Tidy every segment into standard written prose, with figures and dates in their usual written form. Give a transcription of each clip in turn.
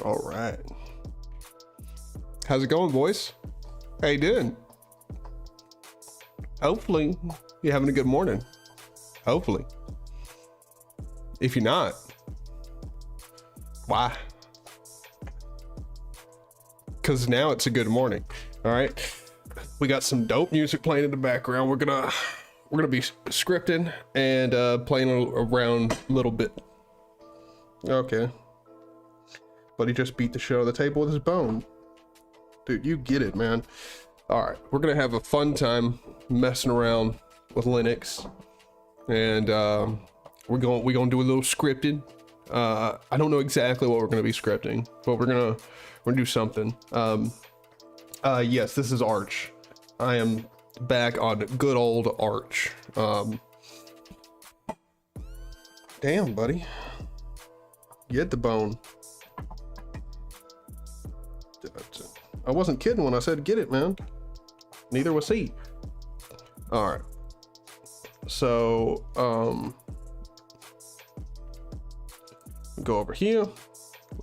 All right. How's it going, boys? How you doing? Hopefully you're having a good morning. Hopefully. If you're not, why? Because now it's a good morning. All right. We got some dope music playing in the background. We're gonna be scripting and playing around a little bit. Okay. But he just beat the shit out of the table with his bone. Dude, you get it, man. All right, we're gonna have a fun time messing around with Linux, and we're gonna do a little scripting. I don't know exactly what we're gonna be scripting, but we're gonna do something. Yes, this is Arch. I am back on good old Arch. Damn, buddy, get the bone. I wasn't kidding when I said get it, man. Neither was he. All right. So, go over here.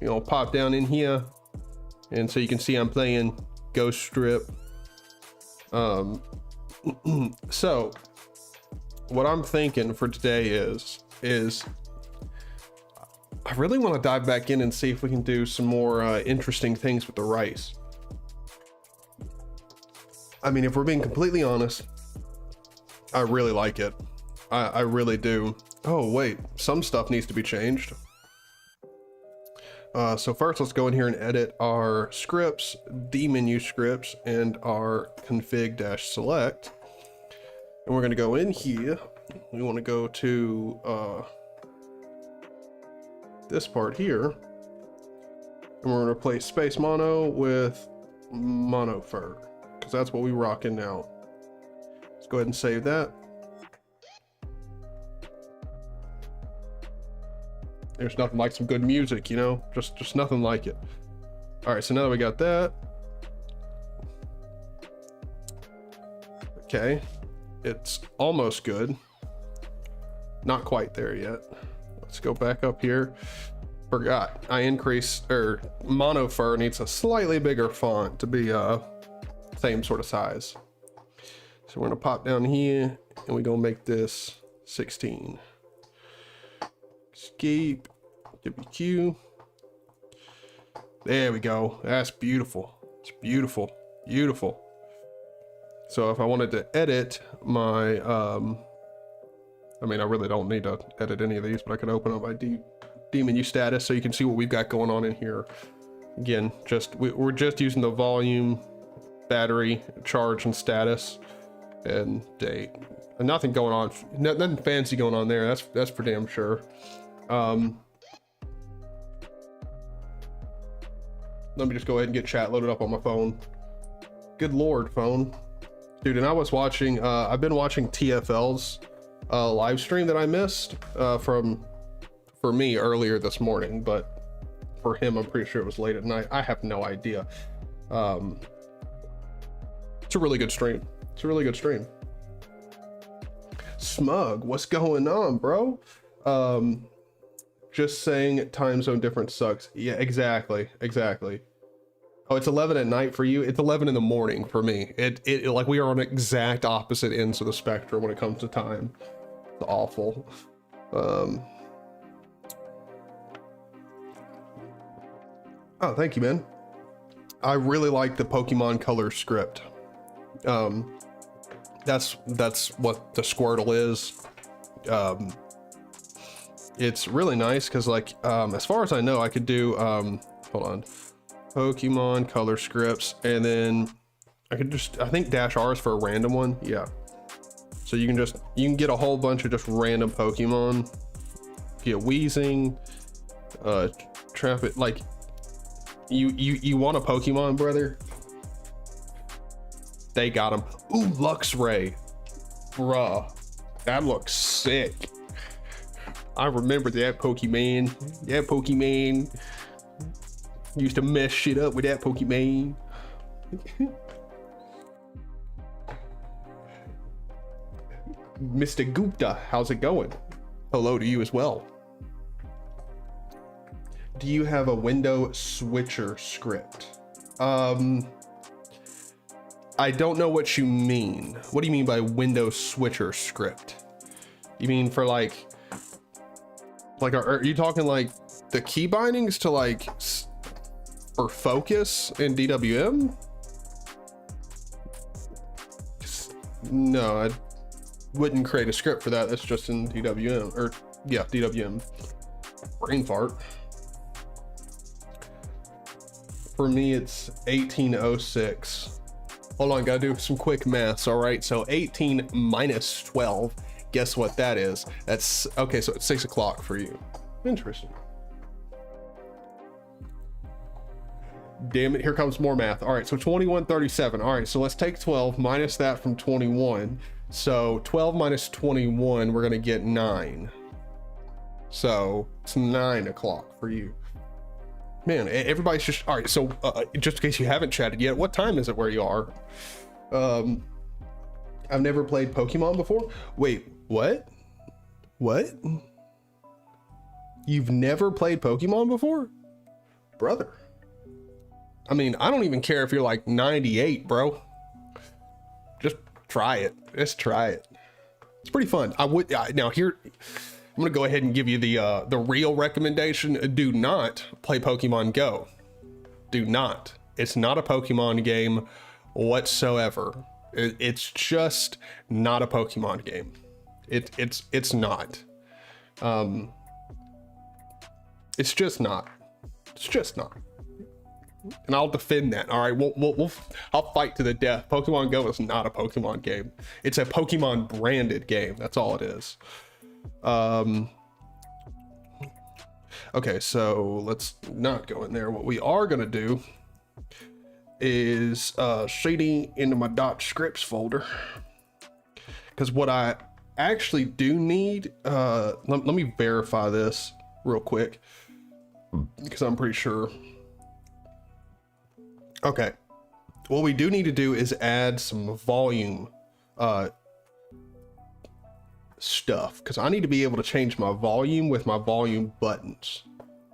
We're gonna pop down in here, and so you can see I'm playing Ghost Strip. So, what I'm thinking for today is I really want to dive back in and see if we can do some more interesting things with the rice. I mean, if we're being completely honest, I really like it. I really do. Oh, wait, some stuff needs to be changed. So first, let's go in here and edit our scripts, the menu scripts, and our config-select. And we're going to go in here. We want to go to this part here. And we're going to replace space mono with mono fur, because that's what we rocking now. Let's go ahead and save that. There's nothing like some good music, you know, just nothing like it. All right, so now that we got that, okay, it's almost good. Not quite there yet. Let's go back up here. Forgot I increased, or mono fur needs a slightly bigger font to be same sort of size. So we're gonna pop down here and we're gonna make this 16. Escape, WQ. There we go. That's beautiful. It's beautiful, beautiful. So if I wanted to edit my, I mean, I really don't need to edit any of these, but I could open up my menu status so you can see what we've got going on in here. Again, we're just using the volume, battery, charge, and status, and date. And nothing going on, nothing fancy going on there. That's for damn sure. Let me just go ahead and get chat loaded up on my phone. Good Lord, phone. Dude, and I was watching, I've been watching TFL's live stream that I missed for me earlier this morning, but for him, I'm pretty sure it was late at night. I have no idea. It's a really good stream. It's a really good stream. Smug, what's going on, bro? Just saying time zone difference sucks. Yeah, exactly. Oh, it's 11 at night for you. It's 11 in the morning for me. It like we are on exact opposite ends of the spectrum when it comes to time. It's awful. Oh, thank you, man. I really like the Pokemon color script. That's what the Squirtle is. It's really nice because, like, as far as I know, I could do hold on, Pokemon color scripts, and then I could just, I think -R is for a random one. Yeah, so you can get a whole bunch of just random Pokemon. Get Weezing, Traffic, like you want a Pokemon, brother? They got him. Ooh, Luxray, bruh, that looks sick. I remember that Pokemon. That Pokemon used to mess shit up with that Pokemon. Mr. Gupta, how's it going? Hello to you as well. Do you have a window switcher script? I don't know what you mean. What do you mean by window switcher script? You mean for like are you talking like the key bindings to like for focus in DWM? No, I wouldn't create a script for that. That's just in DWM, or yeah, DWM. Brain fart. For me, it's 1806. Hold on, gotta do some quick maths. All right, so 18 minus 12. Guess what that is? That's okay. So it's 6 o'clock for you. Interesting. Damn it, here comes more math. All right, so 2137. All right, so let's take 12 minus that from 21. So 12 minus 21, we're gonna get 9. So it's 9 o'clock for you. Man, everybody's just, all right, so just in case you haven't chatted yet, what time is it where you are? I've never played Pokemon before. Wait, what? What? You've never played Pokemon before? Brother. I mean, I don't even care if you're like 98, bro. Just try it. Just try it. It's pretty fun. Now here, I'm gonna go ahead and give you the real recommendation. Do not play Pokemon Go. Do not. It's not a Pokemon game whatsoever. It's just not a Pokemon game. It's not. It's just not. It's just not. And I'll defend that. All right, I'll fight to the death. Pokemon Go is not a Pokemon game. It's a Pokemon branded game. That's all it is. Okay, so let's not go in there. What we are gonna do is CD into my .scripts folder, because what I actually do need, let me verify this real quick, because I'm pretty sure. Okay, what we do need to do is add some volume stuff, because I need to be able to change my volume with my volume buttons.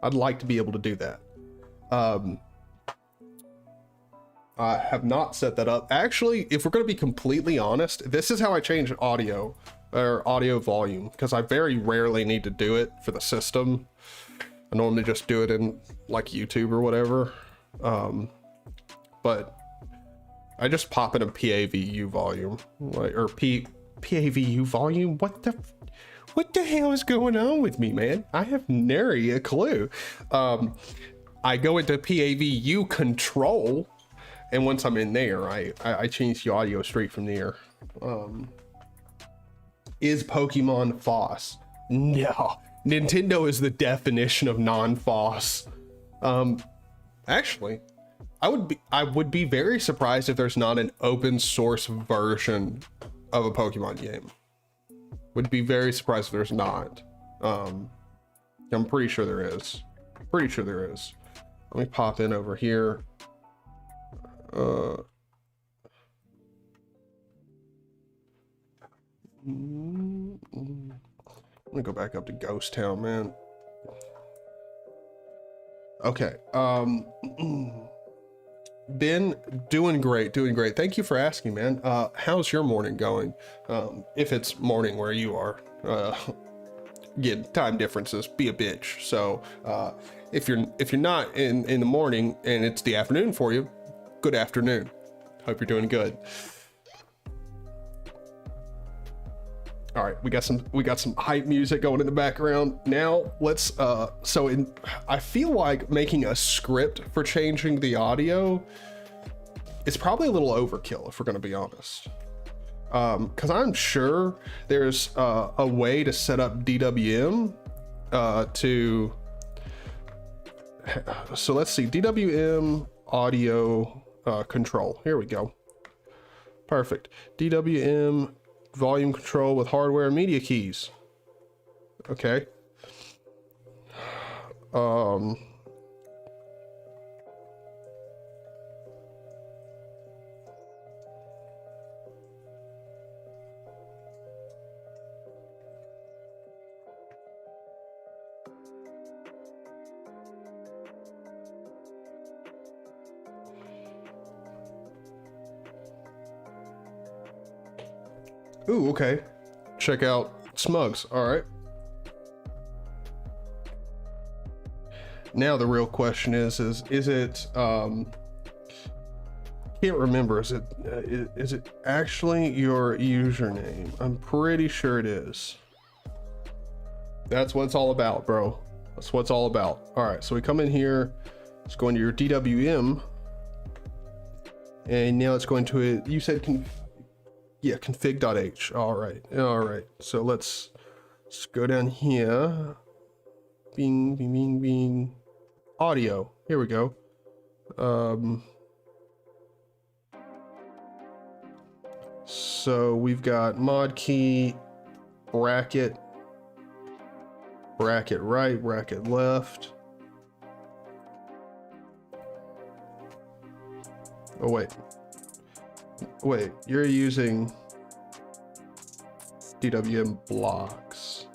I'd like to be able to do that. I have not set that up. Actually, if we're going to be completely honest, this is how I change audio or audio volume, because I very rarely need to do it for the system. I normally just do it in like YouTube or whatever. But I just pop in a PAVU volume, like, or PAVU volume. What the hell is going on with me, man? I have nary a clue. I go into PAVU control, and once I'm in there, I change the audio straight from there. Is Pokemon FOSS? No, Nintendo is the definition of non-FOSS. Actually, I would be very surprised if there's not an open source version of a Pokemon game. Would be very surprised if there's not. I'm pretty sure there is. Pretty sure there is. Let me pop in over here. Let me go back up to Ghost Town, man. Okay. Ben, doing great. Thank you for asking, man. How's your morning going? If it's morning where you are, again, time differences be a bitch. So if you're not in the morning and it's the afternoon for you, good afternoon. Hope you're doing good. All right, we got some hype music going in the background. Now let's I feel like making a script for changing the audio is probably a little overkill, if we're going to be honest. Because I'm sure there's a way to set up DWM so let's see, DWM audio control. Here we go. Perfect. DWM volume control with hardware and media keys. Okay. Ooh, okay. Check out Smugs. All right. Now the real question is it, can't remember, is it actually your username? I'm pretty sure it is. That's what it's all about, bro. That's what it's all about. All right, so we come in here, let's go into your DWM, and now it's going to, you said config.h. All right. So let's go down here. Bing. Audio. Here we go. So we've got mod key, bracket right, bracket left. Oh wait, you're using DWM blocks.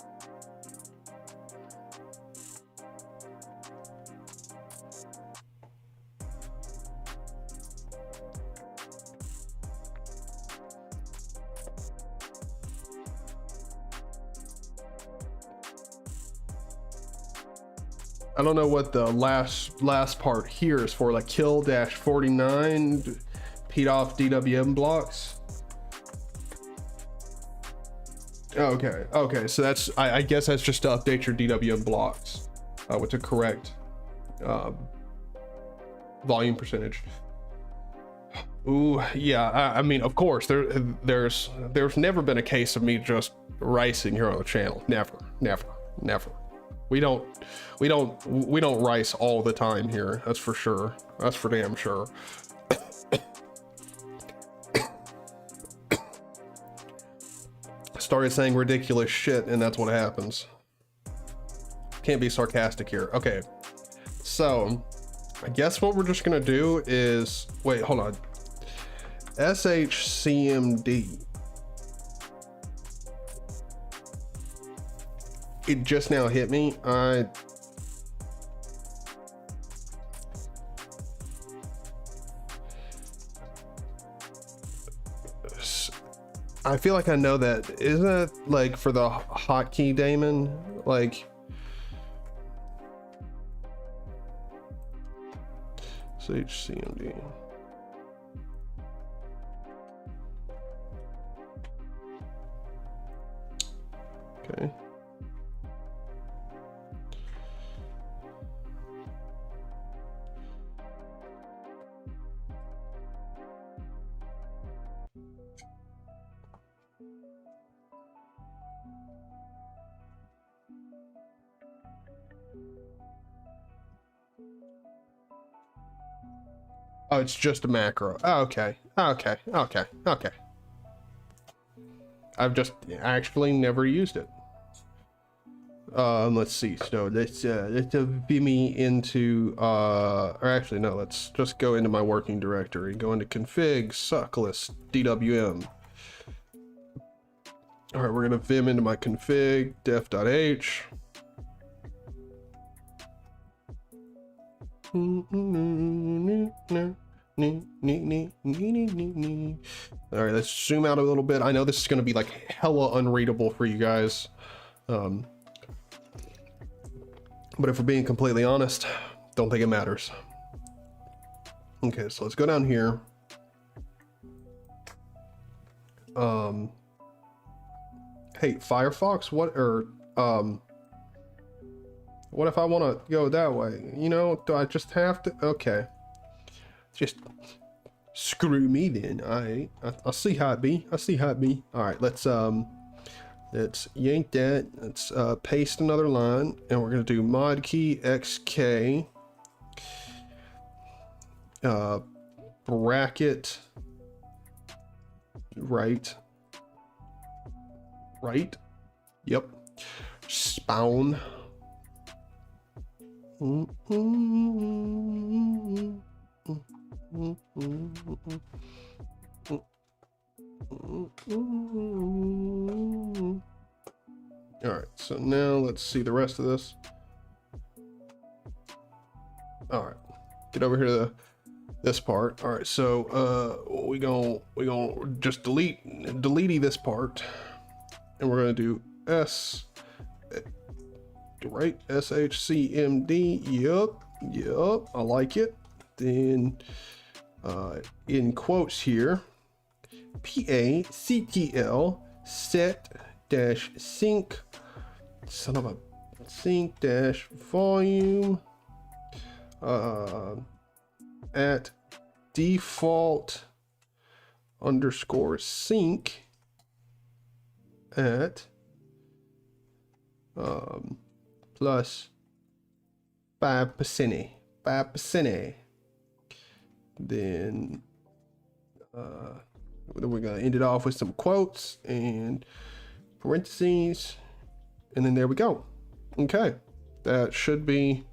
I don't know what the last part here is for, like kill-49 peed off DWM blocks. Okay, so that's, I guess that's just to update your DWM blocks with the correct volume percentage. Ooh, yeah, I mean, of course, there's never been a case of me just ricing here on the channel. Never. We don't rice all the time here. That's for sure. That's for damn sure. Started saying ridiculous shit, and that's what happens. Can't be sarcastic here. Okay, so I guess what we're just gonna do is, wait, hold on. SHCMD. It just now hit me. I feel like I know that. Isn't it like for the hotkey daemon? Like, HCMD. Okay. Oh, it's just a macro. Oh, okay. I've just actually never used it. Let's see. So let's be me into or actually no, let's just go into my working directory. Go into config sucklist DWM. All right, we're gonna vim into my config def.h. All right, let's zoom out a little bit. I know this is going to be like hella unreadable for you guys, but if we're being completely honest, don't think it matters. Okay, so let's go down here. Hey, Firefox, what if I want to go that way? You know, do I just have to? Okay. Just screw me then. I'll see how it be. All right, let's yank that. Let's paste another line, and we're gonna do mod key xk bracket right. Yep. Spawn. All right, so now let's see the rest of this. All right, get over here to this part. All right, so we gonna just delete this part, and we're gonna do right, SHCMD. Yep, I like it. Then in quotes here, PACTL set dash sync, son of a sync dash volume at default underscore sync at plus 5%. Then we're gonna end it off with some quotes and parentheses, and then there we go. Okay, that should be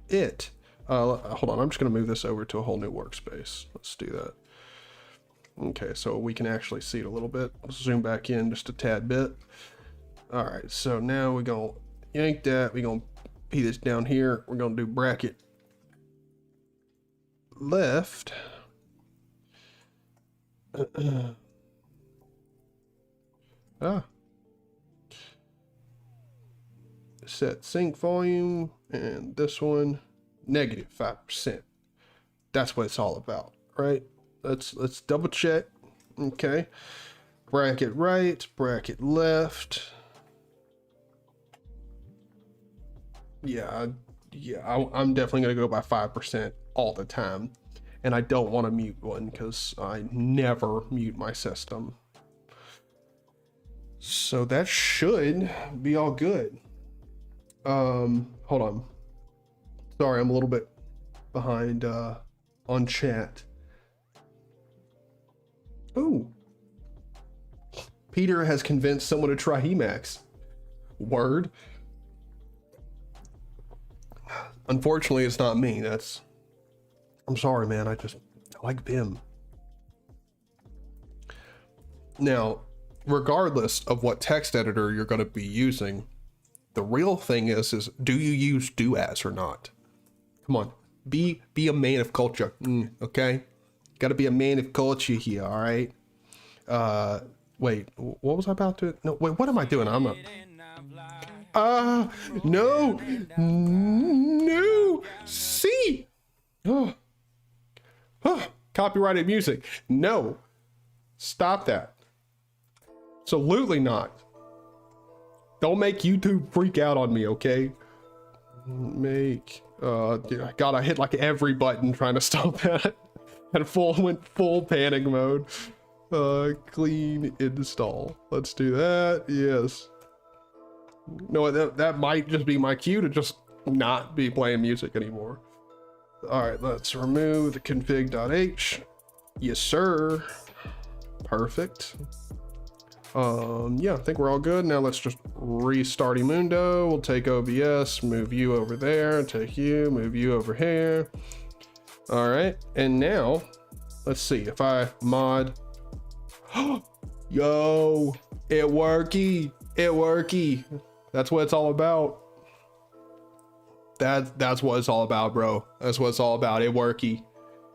it. Hold on, I'm just gonna move this over to a whole new workspace. Let's do that. Okay, so we can actually see it a little bit. Let's zoom back in just a tad bit. All right, so now we're gonna yank that. We're gonna put this down here. We're gonna do bracket left. Set sync volume, and this one negative 5%. That's what it's all about, right? Let's double check. Okay, bracket right, bracket left. Yeah, I'm definitely gonna go by 5% all the time, and I don't want to mute one because I never mute my system. So that should be all good. Hold on. Sorry, I'm a little bit behind on chat. Oh, Peter has convinced someone to try Emacs. Word. Unfortunately, it's not me. I'm sorry, man. I like Vim. Now, regardless of what text editor you're going to be using, the real thing is do you use do as or not? Come on, be a man of culture. Okay, got to be a man of culture here. All right. Wait, what was I about to? No, wait, what am I doing? I'm no. See. Copyrighted music. No. Stop that. Absolutely not. Don't make YouTube freak out on me, okay? God, I hit like every button trying to stop that. And went full panic mode. Clean install. Let's do that. Yes. No, that might just be my cue to just not be playing music anymore. All right, let's remove the config.h. Yes, sir. Perfect. Yeah, I think we're all good. Now let's just restart Emundo. We'll take OBS, move you over there, take you, move you over here. All right, and now let's see if I mod. Yo, it worky. That's what it's all about. That's what it's all about, bro. That's what it's all about. It worky.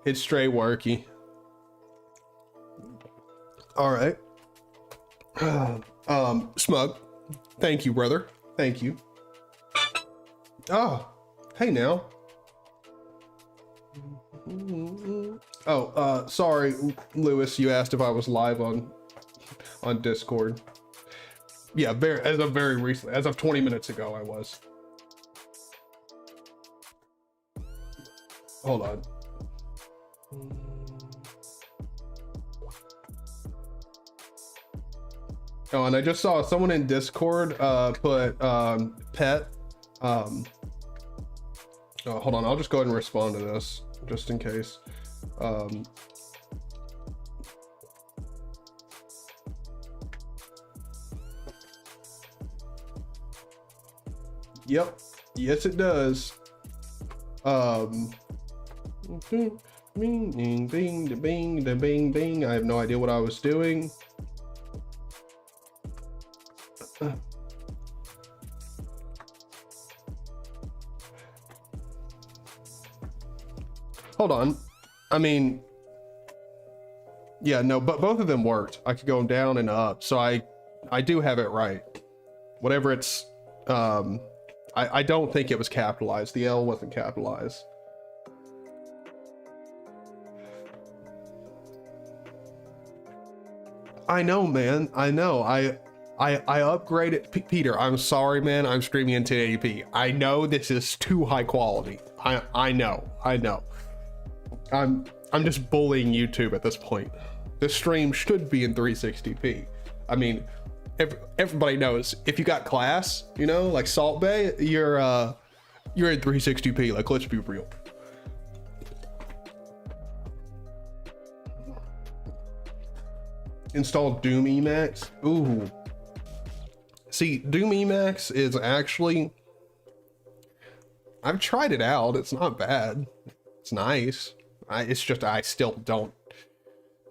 It's straight worky. All right. Smug, thank you, brother. Thank you. Oh, hey now. Oh, sorry, Lewis. You asked if I was live on Discord. Yeah, as of very recently, as of 20 minutes ago, I was. Hold on. Oh, and I just saw someone in Discord put pet. Oh, hold on, I'll just go ahead and respond to this just in case. Yep, yes it does. Bing, bing, bing, bing, bing, bing. I have no idea what I was doing. Hold on. I mean, yeah, no, but both of them worked. I could go down and up, so I do have it right. Whatever it's, I don't think it was capitalized. The L wasn't capitalized. I know, man. I know. I upgraded. Peter, I'm sorry, man. I'm streaming in 1080p. I know this is too high quality. I know. I'm just bullying YouTube at this point. This stream should be in 360p. I mean, everybody knows if you got class, you know, like Salt Bay, you're in 360p. Like, let's be real. Install Doom Emacs. Ooh. See, Doom Emacs is actually, I've tried it out. It's not bad. It's nice. It's just I still don't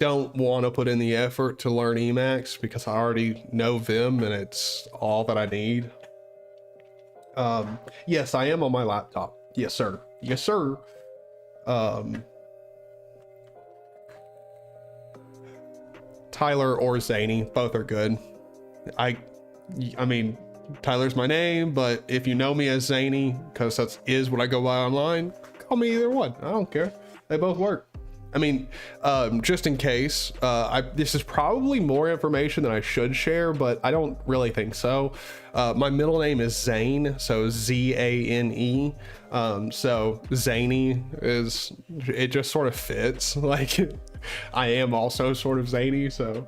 want to put in the effort to learn Emacs because I already know Vim and it's all that I need. Yes, I am on my laptop. Yes, sir. Yes, sir. Tyler or Zaney, both are good. I mean, Tyler's my name, but if you know me as Zaney, because that is what I go by online, call me either one. I don't care. They both work. I mean, just in case, this is probably more information than I should share, but I don't really think so. My middle name is Zane, so Z-A-N-E. So Zaney it just sort of fits. Like, I am also sort of zany, so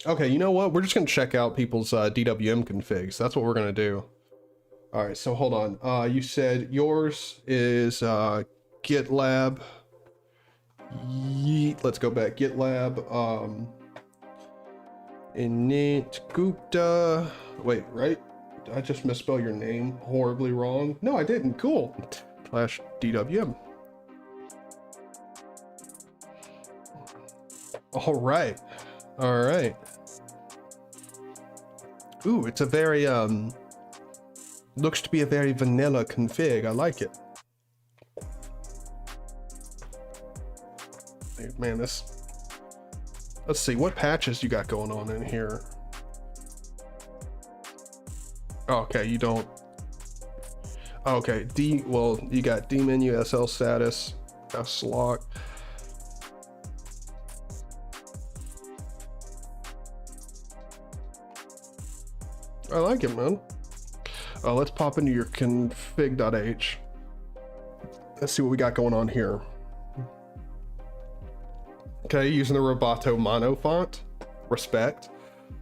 okay, you know what? We're just gonna check out people's DWM configs. That's what we're gonna do. All right, so hold on. You said yours is GitLab. Yeet. Let's go back. GitLab. Init Gupta. Wait, right? Did I just misspell your name horribly wrong? No, I didn't. Cool. /DWM. All right. All right. Ooh, it's a very looks to be a very vanilla config. I like it. Man, let's see what patches you got going on in here. Okay, you don't. Okay, well, you got D menu, SL status, slock. I like it, man. Let's pop into your config.h. Let's see what we got going on here. Okay, using the Roboto Mono font. Respect.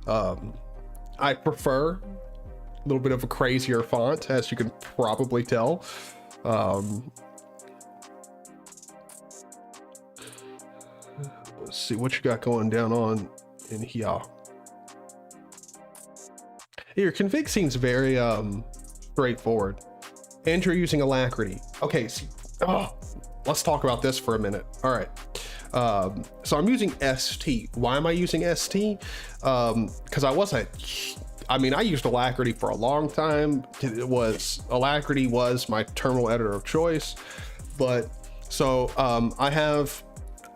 I prefer a little bit of a crazier font, as you can probably tell. Let's see what you got going down on in here. Your config seems very straightforward. And you're using Alacrity. Okay, let's talk about this for a minute. All right. So I'm using ST. Why am I using ST? Because I used Alacrity for a long time. Alacrity was my terminal editor of choice. But so I have,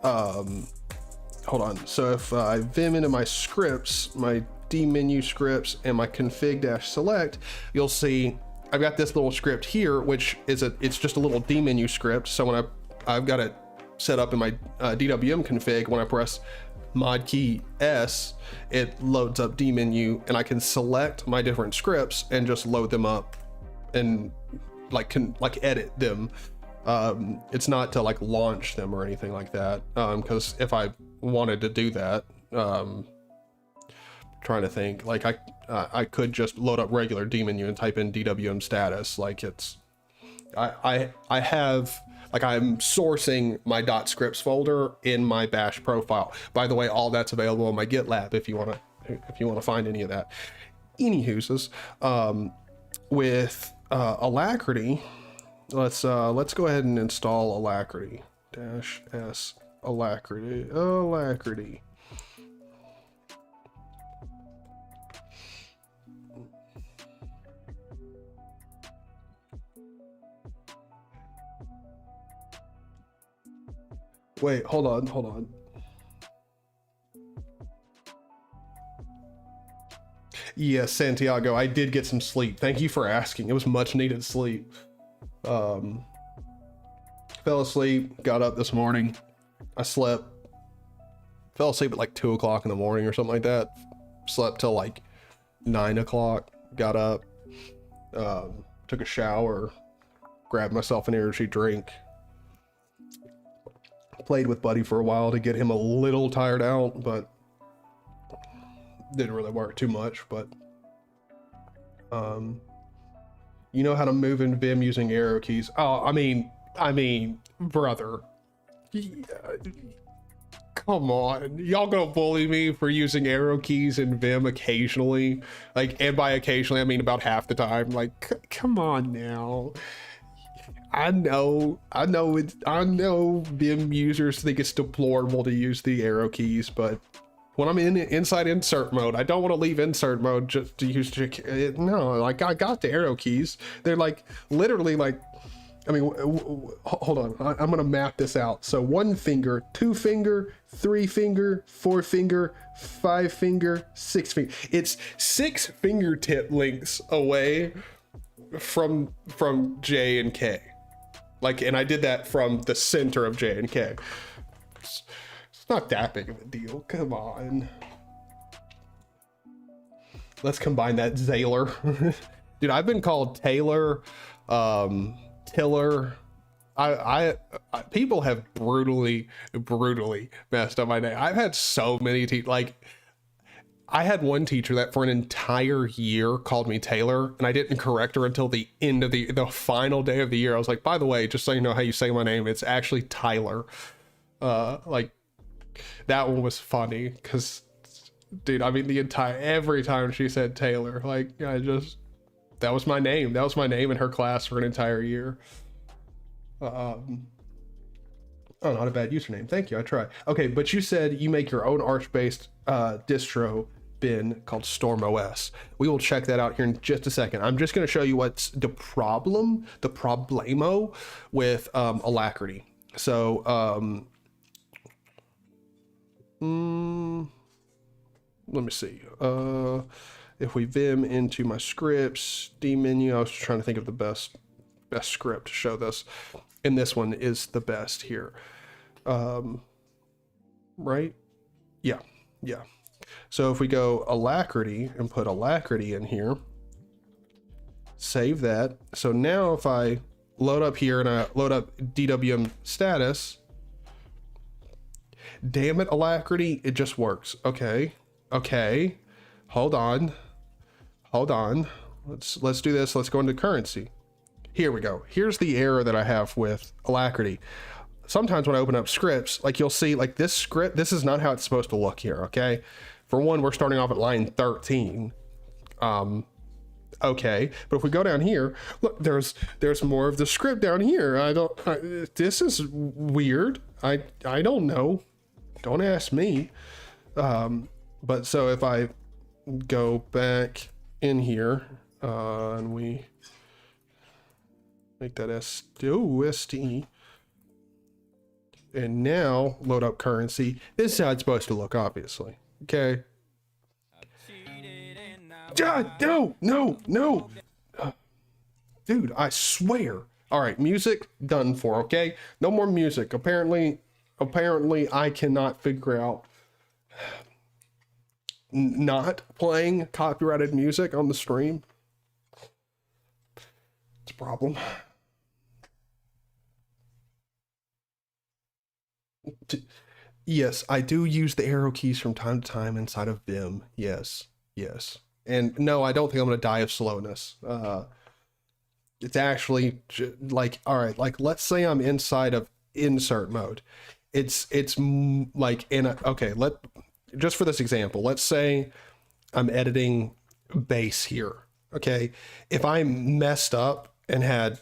hold on. So if I vim into my scripts, my D menu scripts and my config-select, you'll see I've got this little script here, which is it's just a little D menu script. So when I've got it set up in my DWM config, when I press mod key S, it loads up D menu, and I can select my different scripts and just load them up and can edit them. It's not to launch them or anything like that, because if I wanted to do that, trying to think, I could just load up regular D menu and type in DWM status. I'm sourcing my .scripts folder in my bash profile. By the way, all that's available on my GitLab if you want to find any of that. Anywho's, with Alacrity, let's go ahead and install Alacrity. -s Alacrity. Wait, hold on. Yes, Santiago, I did get some sleep. Thank you for asking. It was much needed sleep. Fell asleep, got up this morning. I slept, fell asleep at like 2 o'clock in the morning or something like that. Slept till like 9 o'clock, got up, took a shower, grabbed myself an energy drink, played with Buddy for a while to get him a little tired out, but didn't really work too much. But you know how to move in Vim using arrow keys. Oh, I mean, brother, come on, y'all gonna bully me for using arrow keys in Vim occasionally? Like, and by occasionally I mean about half the time. Like, come on now. I know Vim users think it's deplorable to use the arrow keys, but when I'm in inside insert mode, I don't want to leave insert mode just to use no, like, I got the arrow keys. They're like literally like, I mean, hold on, I'm gonna map this out. So 1 finger, 2 finger, 3 finger, 4 finger, 5 finger, 6 finger. It's 6 fingertip lengths away from J and K. Like, and I did that from the center of J and K. It's not that big of a deal. Come on. Let's combine that Zaylor. Dude, I've been called Taylor, Tiller. I people have brutally messed up my name. I've had so many like, I had one teacher that for an entire year called me Taylor, and I didn't correct her until the end of the final day of the year. I was like, by the way, just so you know how you say my name, it's actually Tyler. Like, that one was funny because, dude, I mean, every time she said Taylor, like, that was my name. That was my name in her class for an entire year. Oh, not a bad username. Thank you. I try. Okay, but you said you make your own Arch-based distro bin called StormOS. We will check that out here in just a second. I'm just going to show you what's the problemo with Alacrity. So let me see. If we vim into my scripts, D menu, I was trying to think of the best script to show this, and this one is the best here. Right? Yeah. So if we go Alacrity and put Alacrity in here, save that. So now if I load up here and I load up DWM status, damn it, Alacrity, it just works. Okay. Hold on. Let's do this. Let's go into currency. Here we go. Here's the error that I have with Alacrity. Sometimes when I open up scripts, like, you'll see, like, this script, this is not how it's supposed to look here, okay? For one, we're starting off at line 13. Okay, but if we go down here, look, there's more of the script down here. This is weird. I don't know. Don't ask me. But so if I go back in here, and we make that ST, and now load up currency. This is how it's supposed to look, obviously. Okay. No. Dude, I swear. All right, music done for, okay? No more music. Apparently I cannot figure out not playing copyrighted music on the stream. It's a problem. Yes, I do use the arrow keys from time to time inside of Vim. Yes. And no, I don't think I'm going to die of slowness. It's actually like, all right, like, let's say I'm inside of insert mode. It's like okay, just for this example, let's say I'm editing bass here. Okay. If I messed up and had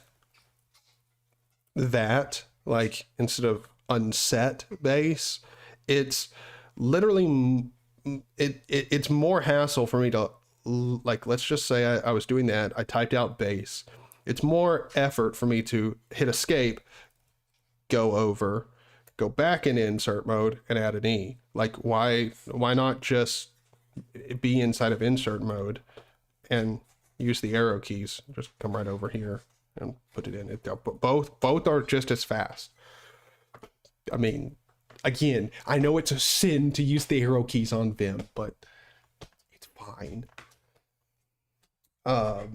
that, like, instead of unset bass, it's literally, it's more hassle for me to, like, let's just say I was doing that, I typed out bass. It's more effort for me to hit escape, go go back into insert mode and add an E. Like why not just be inside of insert mode and use the arrow keys? Just come right over here and put it in. Both are just as fast. I mean, again, I know it's a sin to use the arrow keys on Vim, but it's fine. Oh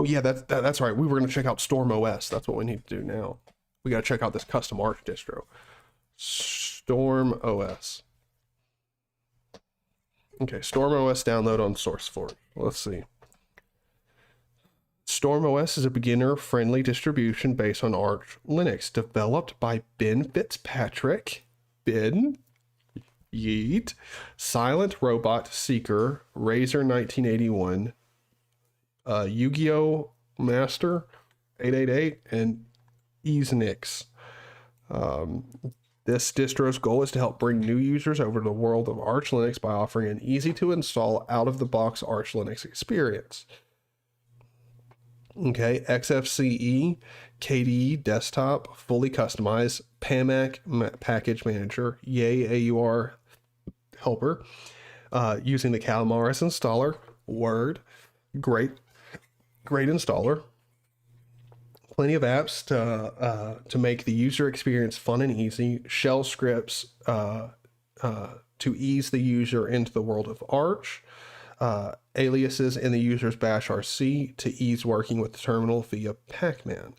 yeah, that's right. We were going to check out Storm OS. That's what we need to do now. We got to check out this custom Arch distro. Storm OS. Okay, Storm OS download on SourceForge. Let's see. Storm OS is a beginner-friendly distribution based on Arch Linux, developed by Ben Fitzpatrick. Ben? Yeet. Silent Robot Seeker, Razor 1981, Yu-Gi-Oh! Master 888, and Easenix. This distro's goal is to help bring new users over to the world of Arch Linux by offering an easy-to-install, out-of-the-box Arch Linux experience. Okay, XFCE, KDE desktop, fully customized, PAMAC package manager, yay AUR helper, using the Calamares installer, Word, great installer. Plenty of apps to make the user experience fun and easy. Shell scripts to ease the user into the world of Arch. Aliases in the user's bash RC to ease working with the terminal via Pacman.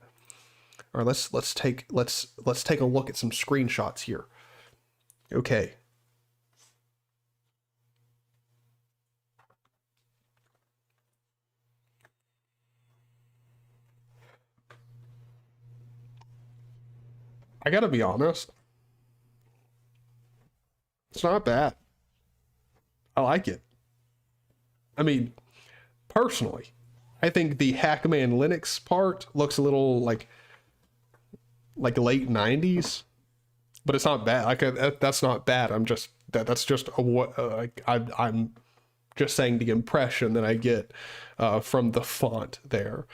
All right, let's take a look at some screenshots here. Okay. I gotta be honest. It's not bad. I like it. I mean, personally, I think the Hackman Linux part looks a little like late 90s, but it's not bad. Like that's not bad. I'm just that's just I'm just saying the impression that I get from the font there.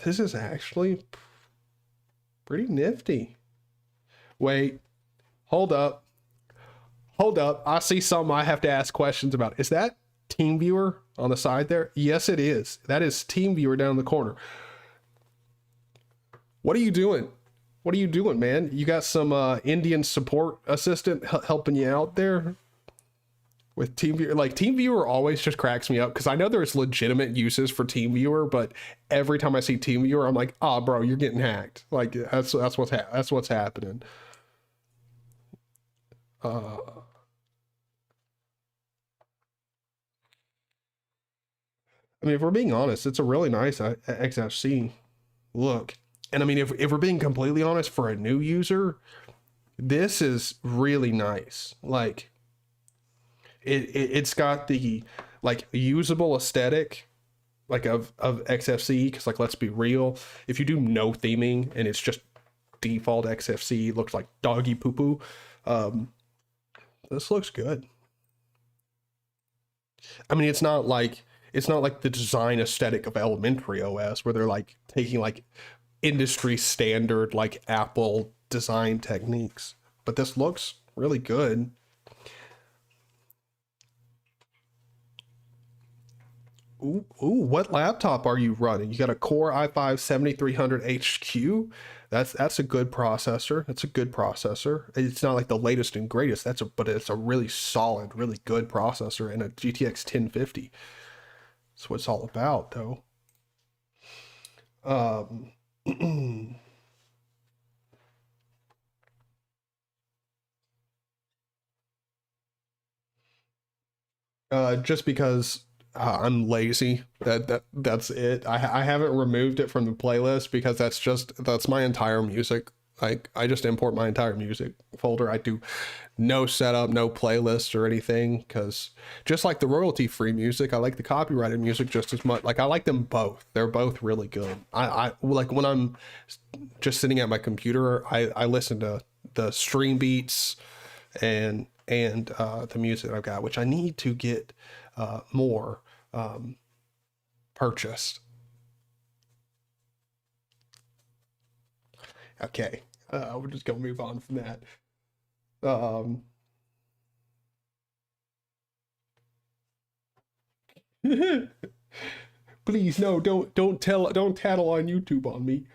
This is actually pretty nifty. Wait, hold up. I see something I have to ask questions about. Is that TeamViewer on the side there? Yes, it is. That is TeamViewer down in the corner. What are you doing? What are you doing, man? You got some Indian support assistant helping you out there with TeamViewer? Like, TeamViewer always just cracks me up because I know there's legitimate uses for TeamViewer, but every time I see TeamViewer, I'm like, oh, bro, you're getting hacked. Like, that's what's happening. I mean, if we're being honest, it's a really nice XFC look. And I mean, if we're being completely honest, for a new user, this is really nice. Like, it's got the like usable aesthetic like of XFC, because like, let's be real, if you do no theming and it's just default XFC, looks like doggy poo poo. This looks good. I mean, it's not like the design aesthetic of elementary OS where they're like taking like industry standard like Apple design techniques, but this looks really good. Ooh, what laptop are you running? You got a Core i5-7300 HQ. That's a good processor. That's a good processor. It's not like the latest and greatest. But it's a really solid, really good processor, and a GTX 1050. That's what it's all about, though. Just because I'm lazy. That's it. I haven't removed it from the playlist because that's my entire music. I just import my entire music folder. I do no setup, no playlist or anything, because just like the royalty free music, I like the copyrighted music just as much. Like, I like them both. They're both really good. I like when I'm just sitting at my computer, I listen to the stream beats and the music I've got, which I need to get more purchased. Okay, we're just gonna move on from that. Um, please, no, don't tattle on YouTube on me.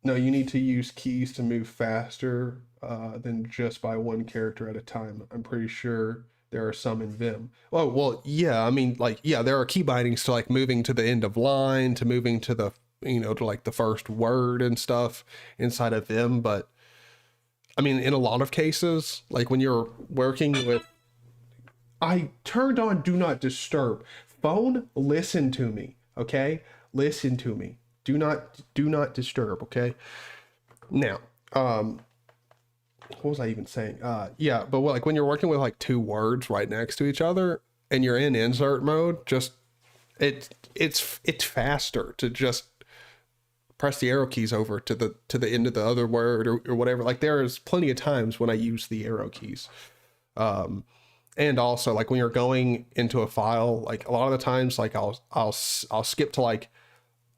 No, you need to use keys to move faster than just by one character at a time. I'm pretty sure there are some in Vim. Oh, well, yeah, I mean, like, yeah, there are key bindings to like moving to the end of line, to moving to the, to like the first word and stuff inside of Vim. But I mean, in a lot of cases, like when you're working with, I turned on Do Not Disturb. Phone, listen to me, okay? Listen to me. Do not disturb, okay? Now, what was I even saying? Yeah, but like when you're working with like two words right next to each other and you're in insert mode, just it's faster to just press the arrow keys over to the end of the other word or whatever. Like there's plenty of times when I use the arrow keys. And also like when you're going into a file, like a lot of the times, like I'll skip to like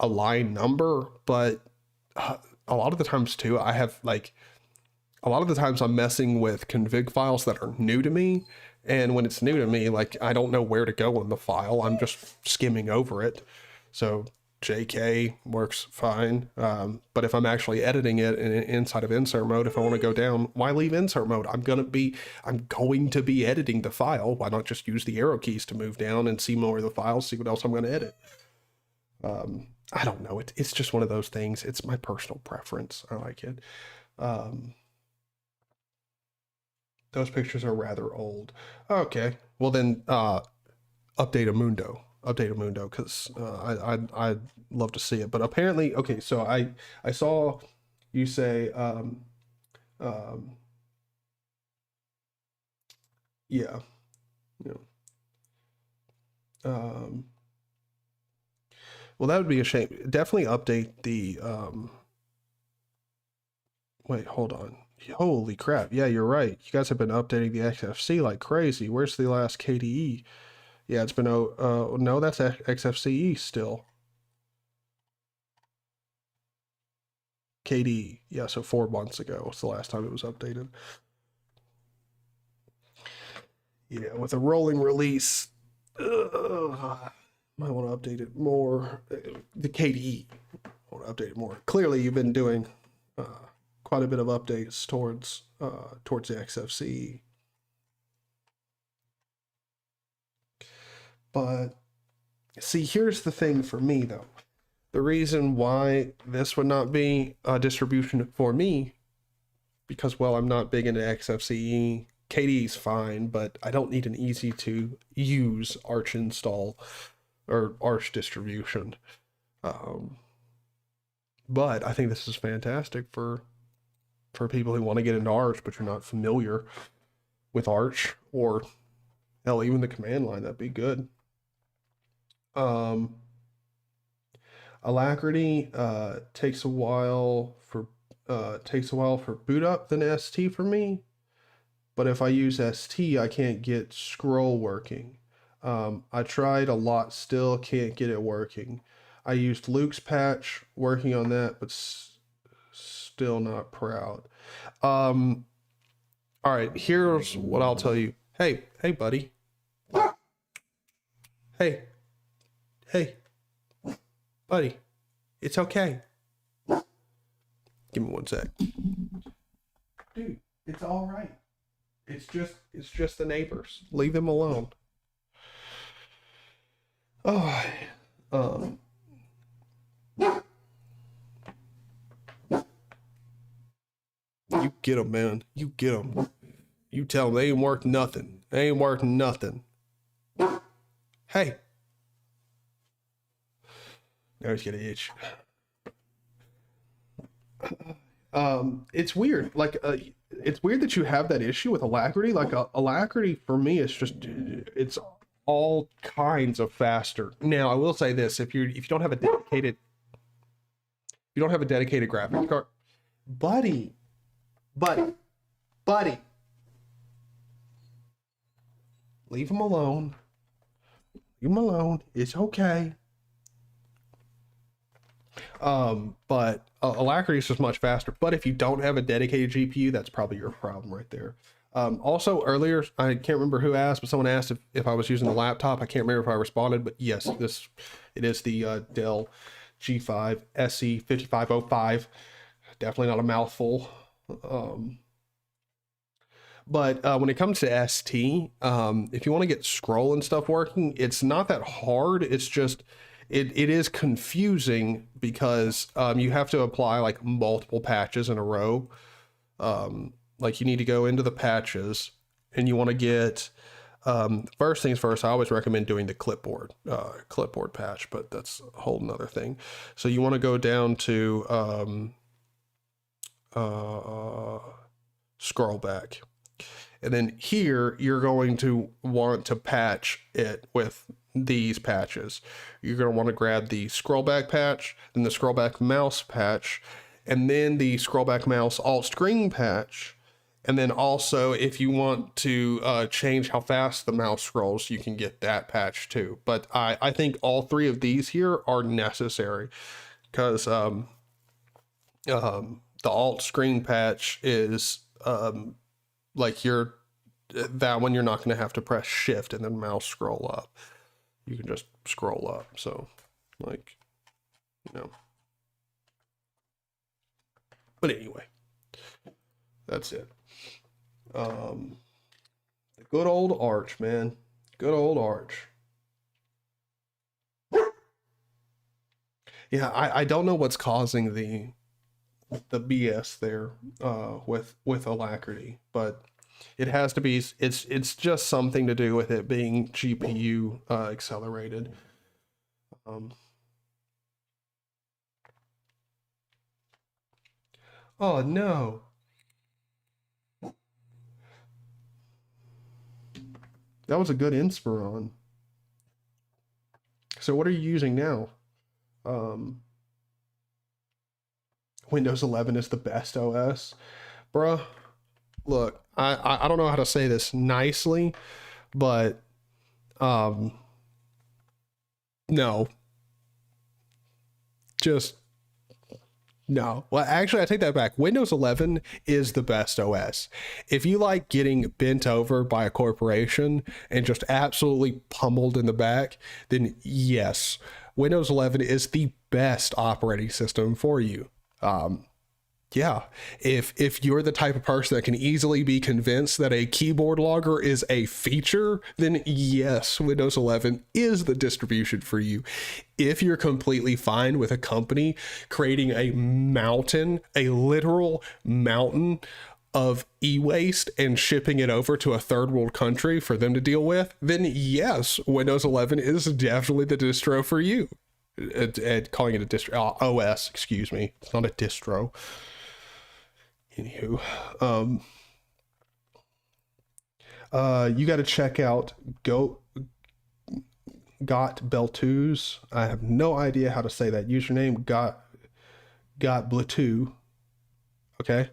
a line number, but a lot of the times too, I have like, a lot of the times I'm messing with config files that are new to me. And when it's new to me, like I don't know where to go in the file. I'm just skimming over it. So JK works fine. But if I'm actually editing it inside of insert mode, if I want to go down, why leave insert mode? I'm going to be editing the file. Why not just use the arrow keys to move down and see more of the files, see what else I'm going to edit? I don't know. It's just one of those things. It's my personal preference. I like it. Those pictures are rather old. Okay. Well then, update a mundo, because I'd love to see it. But apparently, okay. So I saw you say, yeah, you know, well, that would be a shame. Definitely update the, wait, hold on. Holy crap. Yeah, you're right. You guys have been updating the XFC like crazy. Where's the last KDE? Yeah, it's been, no, that's XFCE still. KDE. Yeah, so 4 months ago was the last time it was updated. Yeah, with a rolling release, might want to update it more. The KDE, I want to update it more. Clearly, you've been doing quite a bit of updates towards the XFCE. But see, here's the thing for me though. The reason why this would not be a distribution for me, because well, I'm not big into XFCE. KDE is fine, but I don't need an easy to use Arch install or Arch distribution. But I think this is fantastic for people who want to get into Arch, but you're not familiar with Arch, or hell, even the command line. That'd be good. Alacrity takes a while for boot up than ST for me. But if I use ST, I can't get scroll working. I tried a lot, still can't get it working. I used Luke's patch, working on that, but still not proud. All right, here's what I'll tell you. Hey, buddy. Hey, buddy. It's okay. Give me 1 sec. Dude, it's all right. It's just the neighbors. Leave them alone. Oh, you get them, man. You get them. You tell them they ain't worth nothing. They ain't worth nothing. Hey. Now he's gonna itch. It's weird. Like, it's weird that you have that issue with Alacrity. Like, Alacrity for me is just, it's all kinds of faster. Now, I will say this: if you don't have a dedicated, graphics card, buddy, leave him alone. Leave him alone. It's okay. But Alacrity is just much faster. But if you don't have a dedicated GPU, that's probably your problem right there. Also earlier, I can't remember who asked, but someone asked if I was using the laptop. I can't remember if I responded, but yes, it is the Dell G5 SE 5505. Definitely not a mouthful. But when it comes to ST, if you want to get scroll and stuff working, it's not that hard. It's just it is confusing because you have to apply like multiple patches in a row. Like you need to go into the patches and you want to get first things first. I always recommend doing the clipboard patch, but that's a whole nother thing. So you want to go down to scroll back, and then here you're going to want to patch it with these patches. You're going to want to grab the scroll back patch, then the scroll back mouse patch, and then the scroll back mouse alt screen patch. And then also, if you want to change how fast the mouse scrolls, you can get that patch too. But I think all three of these here are necessary because the alt screen patch is like that one you're not going to have to press shift and then mouse scroll up. You can just scroll up. So like, you know. But anyway, that's it. The good old Arch, man. Good old Arch. Yeah, I don't know what's causing the BS there with Alacrity, but it has to be. It's just something to do with it being GPU accelerated. Oh no. That was a good Inspiron. So what are you using now? Windows 11 is the best OS. Bruh, look, I don't know how to say this nicely, but no. Just no. Well, actually, I take that back. Windows 11 is the best OS. If you like getting bent over by a corporation and just absolutely pummeled in the back, then yes, Windows 11 is the best operating system for you. Yeah, if you're the type of person that can easily be convinced that a keyboard logger is a feature, then yes, Windows 11 is the distribution for you. If you're completely fine with a company creating a literal mountain of e-waste and shipping it over to a third world country for them to deal with, then yes, Windows 11 is definitely the distro for you. Calling it a distro, OS, excuse me. It's not a distro. Anywho, you got to check out Got Beltuz. I have no idea how to say that username. Got Blatu. Okay,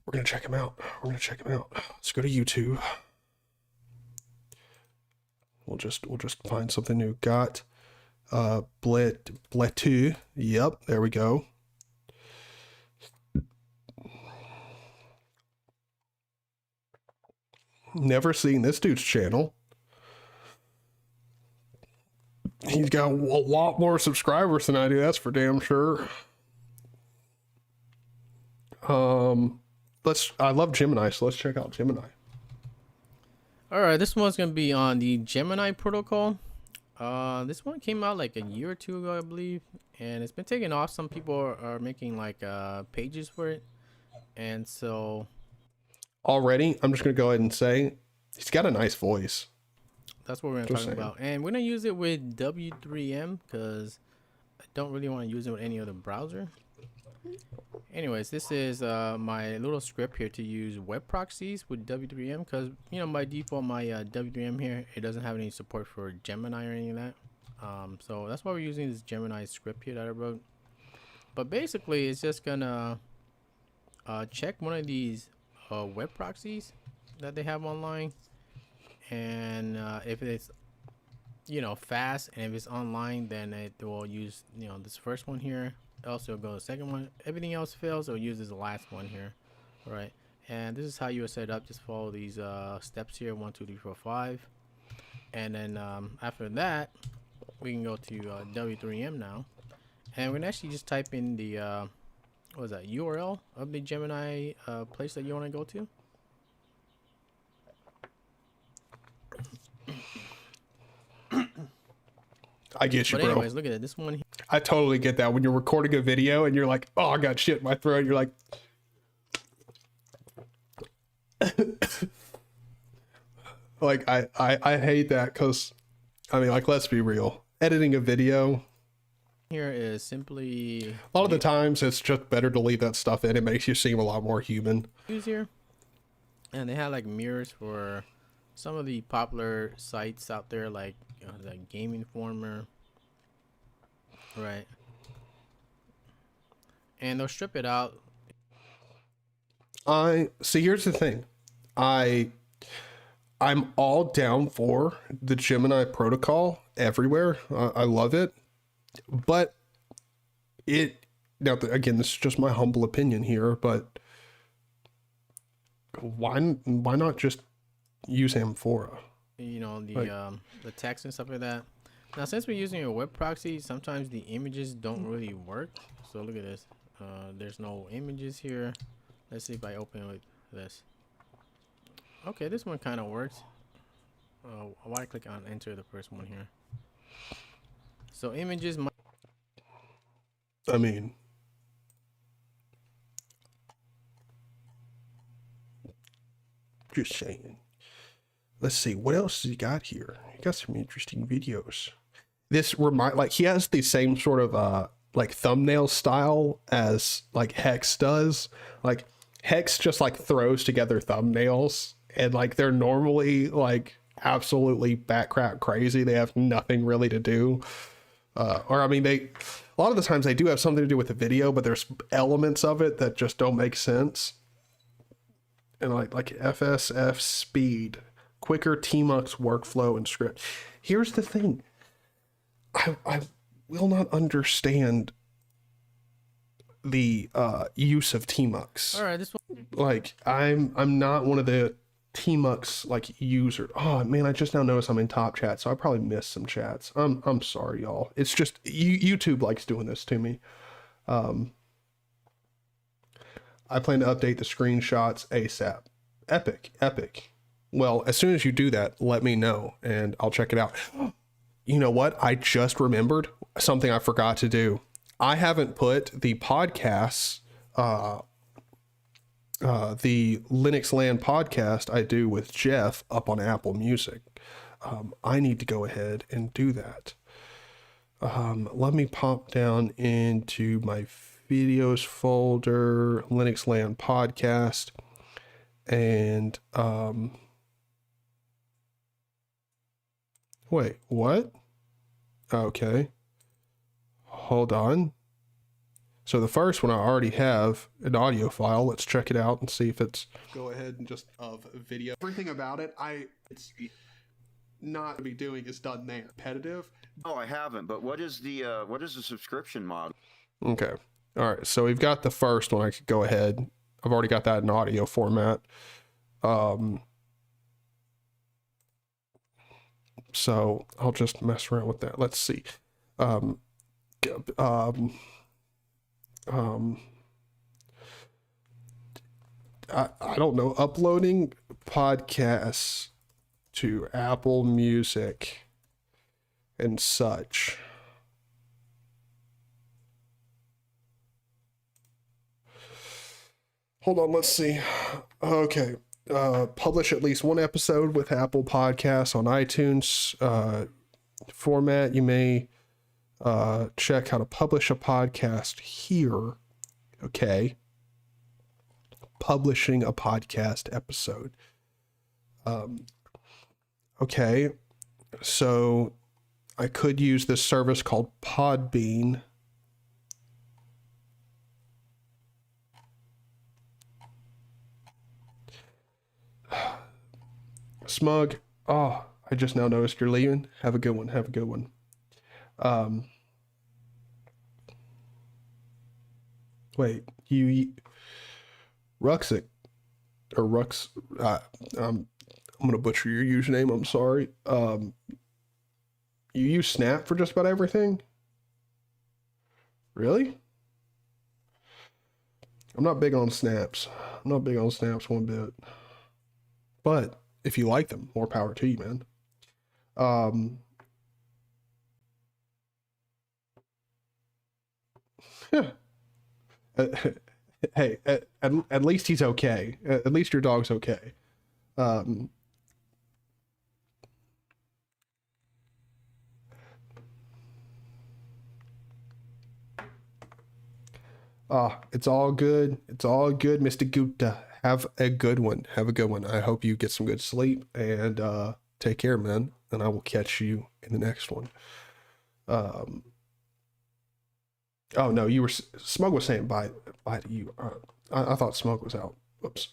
we're gonna check him out. Let's go to YouTube. We'll just find something new. Got Blatu. Yep, there we go. Never seen this dude's channel. He's got a lot more subscribers than I do, that's for damn sure. I love Gemini, so let's check out Gemini. All right, this one's gonna be on the Gemini Protocol. This one came out like a year or two ago, I believe, and it's been taking off. Some people are making like pages for it, and so already, I'm just gonna go ahead and say he's got a nice voice. That's what we're gonna talk about, and we're gonna use it with W3M because I don't really want to use it with any other browser. Anyways, this is my little script here to use web proxies with W3M because, you know, by default my W3M here, it doesn't have any support for Gemini or any of that. So that's why we're using this Gemini script here that I wrote. But basically, it's just gonna check one of these web proxies that they have online, and if it's you know, fast, and if it's online, then it will use, you know, this first one here. Also, it'll go to the second one. Everything else fails, it'll use this last one here. All right, and this is how you would set it up. Just follow these steps here: 1, 2, 3, 4, 5, and then after that, we can go to W3M now, and we can actually just type in the what is that, URL of the Gemini place that you want to go to. I get you, But bro. anyways, look at it. This one here. I totally get that when you're recording a video and you're like, oh, I got shit in my throat. You're like, like I hate that because, I mean, like, let's be real. Editing a video, Here is simply a lot of the times it's just better to leave that stuff in. It makes you seem a lot more human. here, and they have like mirrors for some of the popular sites out there, like like Game Informer, right? And they'll strip it out. I see. Here's the thing. I'm all down for the Gemini Protocol everywhere. I love it, but again, this is just my humble opinion here, but why not just use Amphora? You know, the Like, the text and stuff like that. Now, since we're using a web proxy, sometimes the images don't really work. So look at this. There's no images here. Let's see if I open it with this. Okay, this one kind of works. Why click on enter the first one here? So images. I mean, just saying. Let's see, what else has he got here? He got some interesting videos. This like, he has the same sort of like thumbnail style as like Hex does. Like Hex just like throws together thumbnails, and like they're normally like absolutely bat-crap crazy. They have nothing really to do. Or I mean, a lot of the times they do have something to do with the video, but there's elements of it that just don't make sense. And like FSF speed, quicker tmux workflow and script. Here's the thing. I will not understand the use of tmux. All right, this one. Like I'm not one of the tmux like user. Oh man, I just now noticed I'm in top chat, so I probably missed some chats. I'm sorry, y'all. It's just YouTube likes doing this to me. I plan to update the screenshots ASAP. Epic. Well, as soon as you do that, let me know and I'll check it out. You know what? I just remembered something I forgot to do. I haven't put the podcasts, the Linux Land podcast I do with Jeff up on Apple Music. I need to go ahead and do that. Let me pop down into my videos folder, Linux Land podcast, and wait, what? Okay, hold on. So the first one, I already have an audio file. Let's check it out and see if it's go ahead and just of video. Everything about it, it's not to be doing is done there. Repetitive. Oh, I haven't. But what is the subscription model? Okay. All right. So we've got the first one. I could go ahead. I've already got that in audio format. So I'll just mess around with that. Let's see. I don't know. Uploading podcasts to Apple Music and such. Hold on, let's see. Okay. Publish at least one episode with Apple Podcasts on iTunes format. You may check how to publish a podcast here. Okay. Publishing a podcast episode. Okay. So I could use this service called Podbean. Smug. Oh, I just now noticed you're leaving. Have a good one. Have a good one. Wait, Ruxic or Rux? I'm gonna butcher your username. I'm sorry. You use Snap for just about everything? Really? I'm not big on snaps. I'm not big on snaps one bit. But if you like them, more power to you, man. Yeah. Hey, at least he's okay. At least your dog's okay. It's all good. It's all good, Mr. Gupta. Have a good one. Have a good one. I hope you get some good sleep and take care, man. And I will catch you in the next one. Oh no, Smug was saying bye to you. I thought Smug was out. Whoops.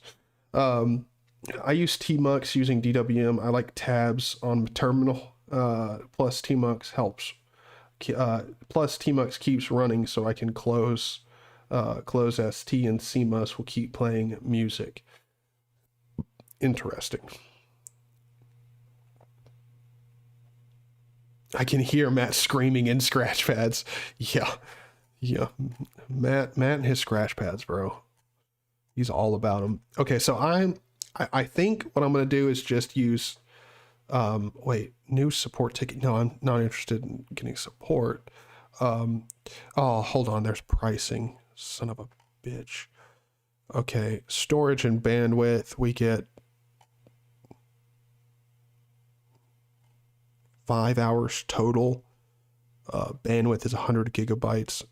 I use tmux using DWM. I like tabs on terminal. Plus tmux helps. Plus tmux keeps running, so I can close ST and CMUS will keep playing music. Interesting. I can hear Matt screaming in scratch pads. Yeah. Matt and his scratch pads, bro. He's all about them. Okay, so I think what I'm gonna do is just use new support ticket. No, I'm not interested in getting support. Oh, hold on, there's pricing. Son of a bitch. Okay, storage and bandwidth, we get 5 hours total. Bandwidth is 100 gigabytes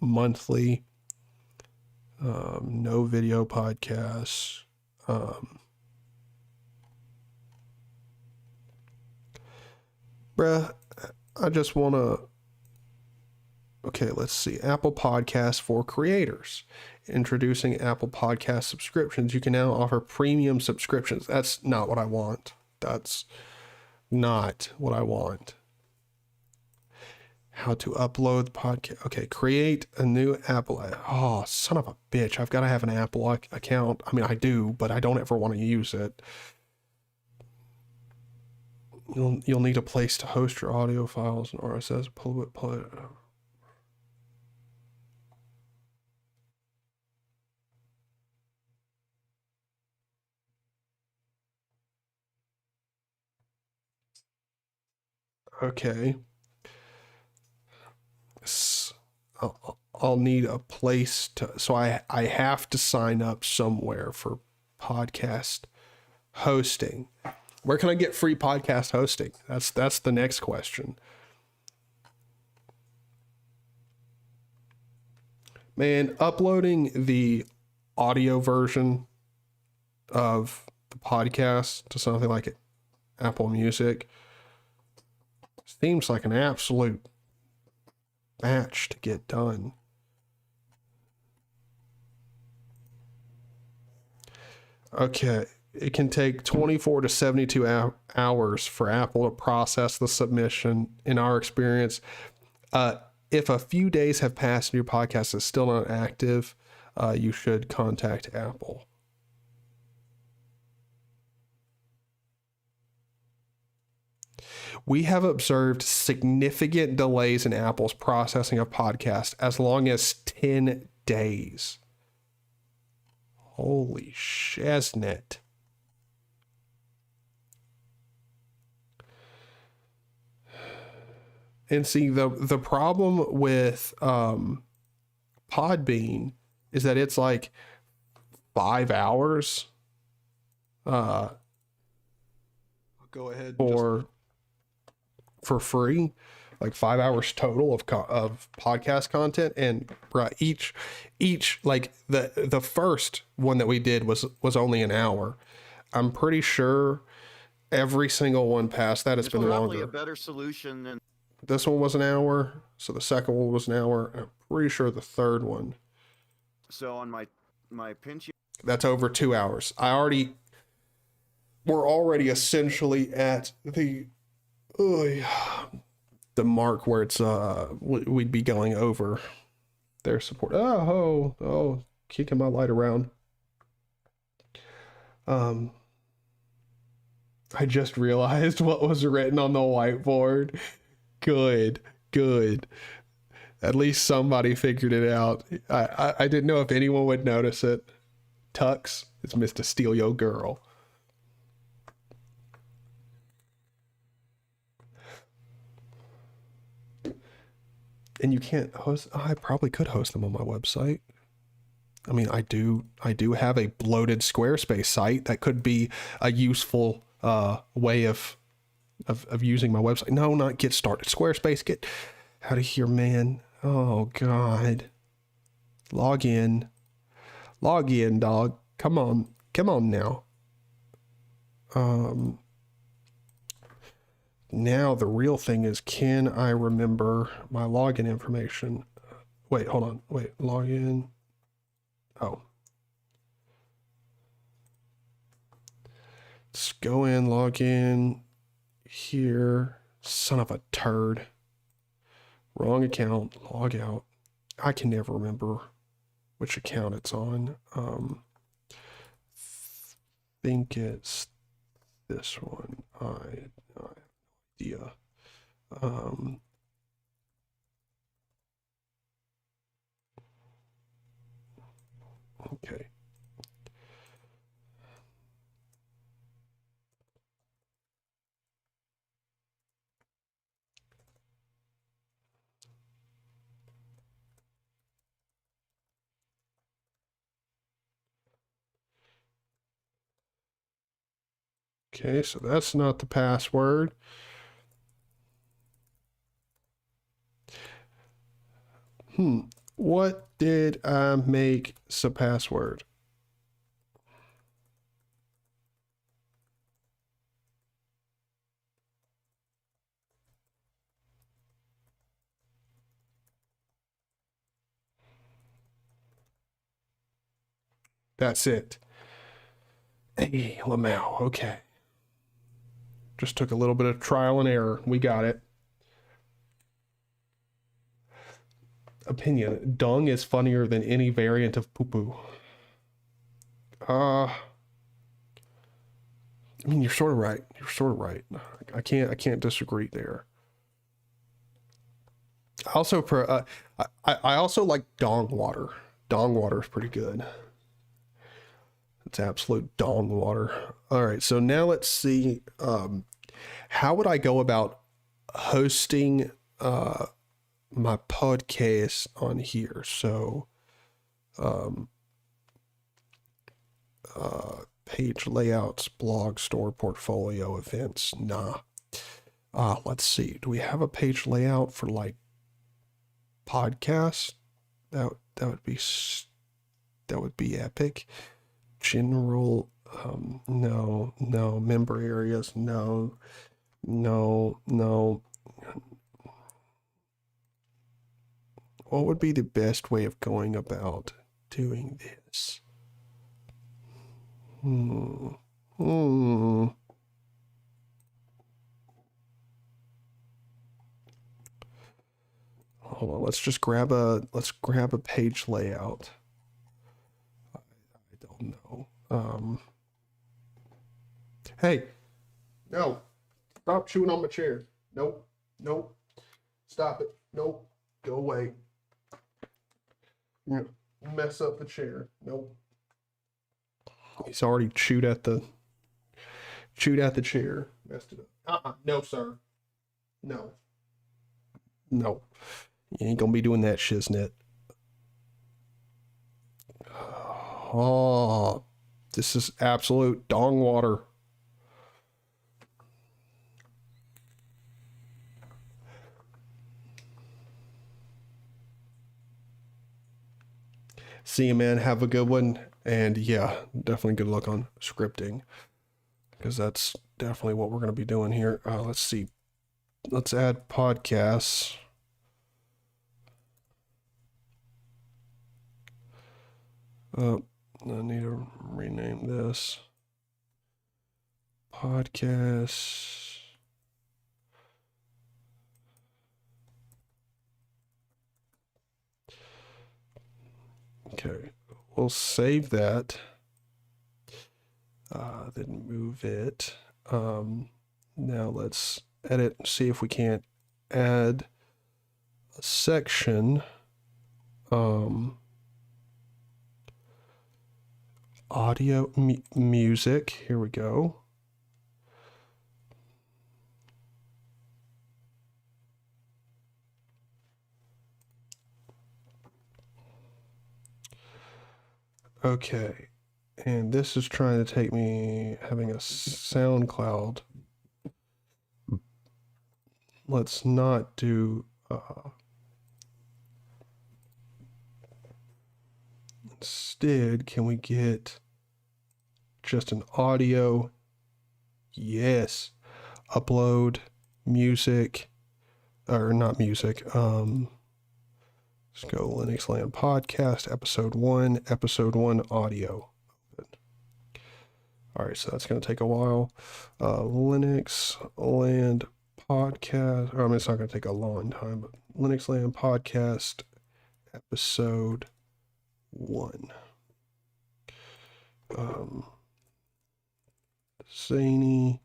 monthly. No video podcasts. Bruh, I just want to... Okay, let's see. Apple Podcasts for creators. Introducing Apple Podcast subscriptions. You can now offer premium subscriptions. That's not what I want. That's not what I want. How to upload the podcast. Okay, create a new Apple. Oh, son of a bitch. I've got to have an Apple account. I mean, I do, but I don't ever want to use it. You'll need a place to host your audio files and RSS. Pull it. Okay. I'll need a place to, so I have to sign up somewhere for podcast hosting. Where can I get free podcast hosting? That's the next question. Man, uploading the audio version of the podcast to something like Apple Music seems like an absolute match to get done. Okay, it can take 24 to 72 hours for Apple to process the submission. In our experience, if a few days have passed and your podcast is still not active, you should contact Apple. We have observed significant delays in Apple's processing of podcasts as long as 10 days. Holy shiznit. And see, the problem with Podbean is that it's like 5 hours. Go ahead. For free, like 5 hours total of podcast content, and each like the first one that we did was only an hour. I'm pretty sure every single one past that has been longer. A better solution than this one was an hour, so the second one was an hour. I'm pretty sure the third one. So on my Pentium, that's over 2 hours. we're already essentially at the mark where it's we'd be going over their support. Oh, kicking my light around. I just realized what was written on the whiteboard. Good. At least somebody figured it out. I didn't know if anyone would notice it. Tux, it's Mr. Steal Your Girl. And you can't host. I probably could host them on my website. I mean, I do have a bloated Squarespace site that could be a useful way of using my website. No, not get started. Squarespace, get out of here, man. Oh God. Log in, dog. Come on now. Now the real thing is, can I remember my login information? Wait, hold on. Wait, login. Oh. Let's go in, log in here. Son of a turd. Wrong account, log out. I can never remember which account it's on. Think it's this one. I idea. Okay. Okay, so that's not the password. What did I make the password? That's it. Hey, Lamau, okay. Just took a little bit of trial and error. We got it. Opinion. Dung is funnier than any variant of poo-poo. I mean, you're sort of right. I can't disagree there. I also like dong water. Dong water is pretty good. It's absolute dong water. All right, so now let's see. How would I go about hosting my podcast on here? So, page layouts, blog, store, portfolio, events. Nah. Let's see. Do we have a page layout for like podcasts? That would be epic. General, no. Member areas, no. What would be the best way of going about doing this? Hold on, let's grab a page layout. I don't know. Hey, no, stop chewing on my chair. Nope. Stop it. Nope. Go away. You're gonna mess up the chair. Nope. He's already chewed at the chair. Messed it up. No, sir. No. You ain't gonna be doing that, shiznit. Oh, this is absolute dong water. See you, man. Have a good one. And yeah, definitely good luck on scripting, because that's definitely what we're going to be doing here. Let's see. Let's add podcasts. I need to rename this. Podcasts. Okay, we'll save that. Then move it. Now let's edit and see if we can't add a section. Audio music. Here we go. Okay, and this is trying to take me having a SoundCloud. Let's not do instead, can we get just an audio? Yes. Upload music, or not music. Let's go Linux Land Podcast, episode 1 audio. All right, so that's going to take a while. Linux Land Podcast, or I mean, it's not going to take a long time, but Linux Land Podcast, episode 1. Zaney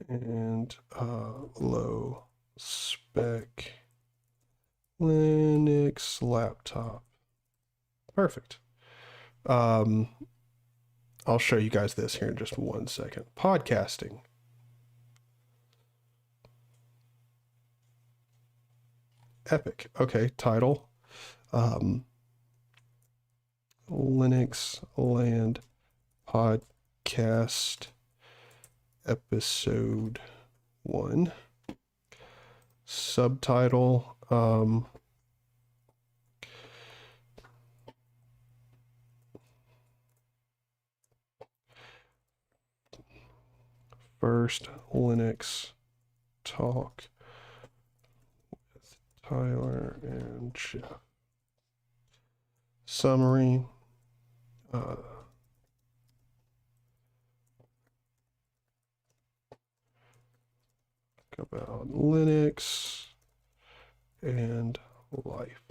and low spec Linux laptop. Perfect. I'll show you guys this here in just 1 second. Podcasting. Epic. Okay, title. Linux Land Podcast episode 1. Subtitle. First Linux talk with Tyler and Jeff. Summary. About Linux and life.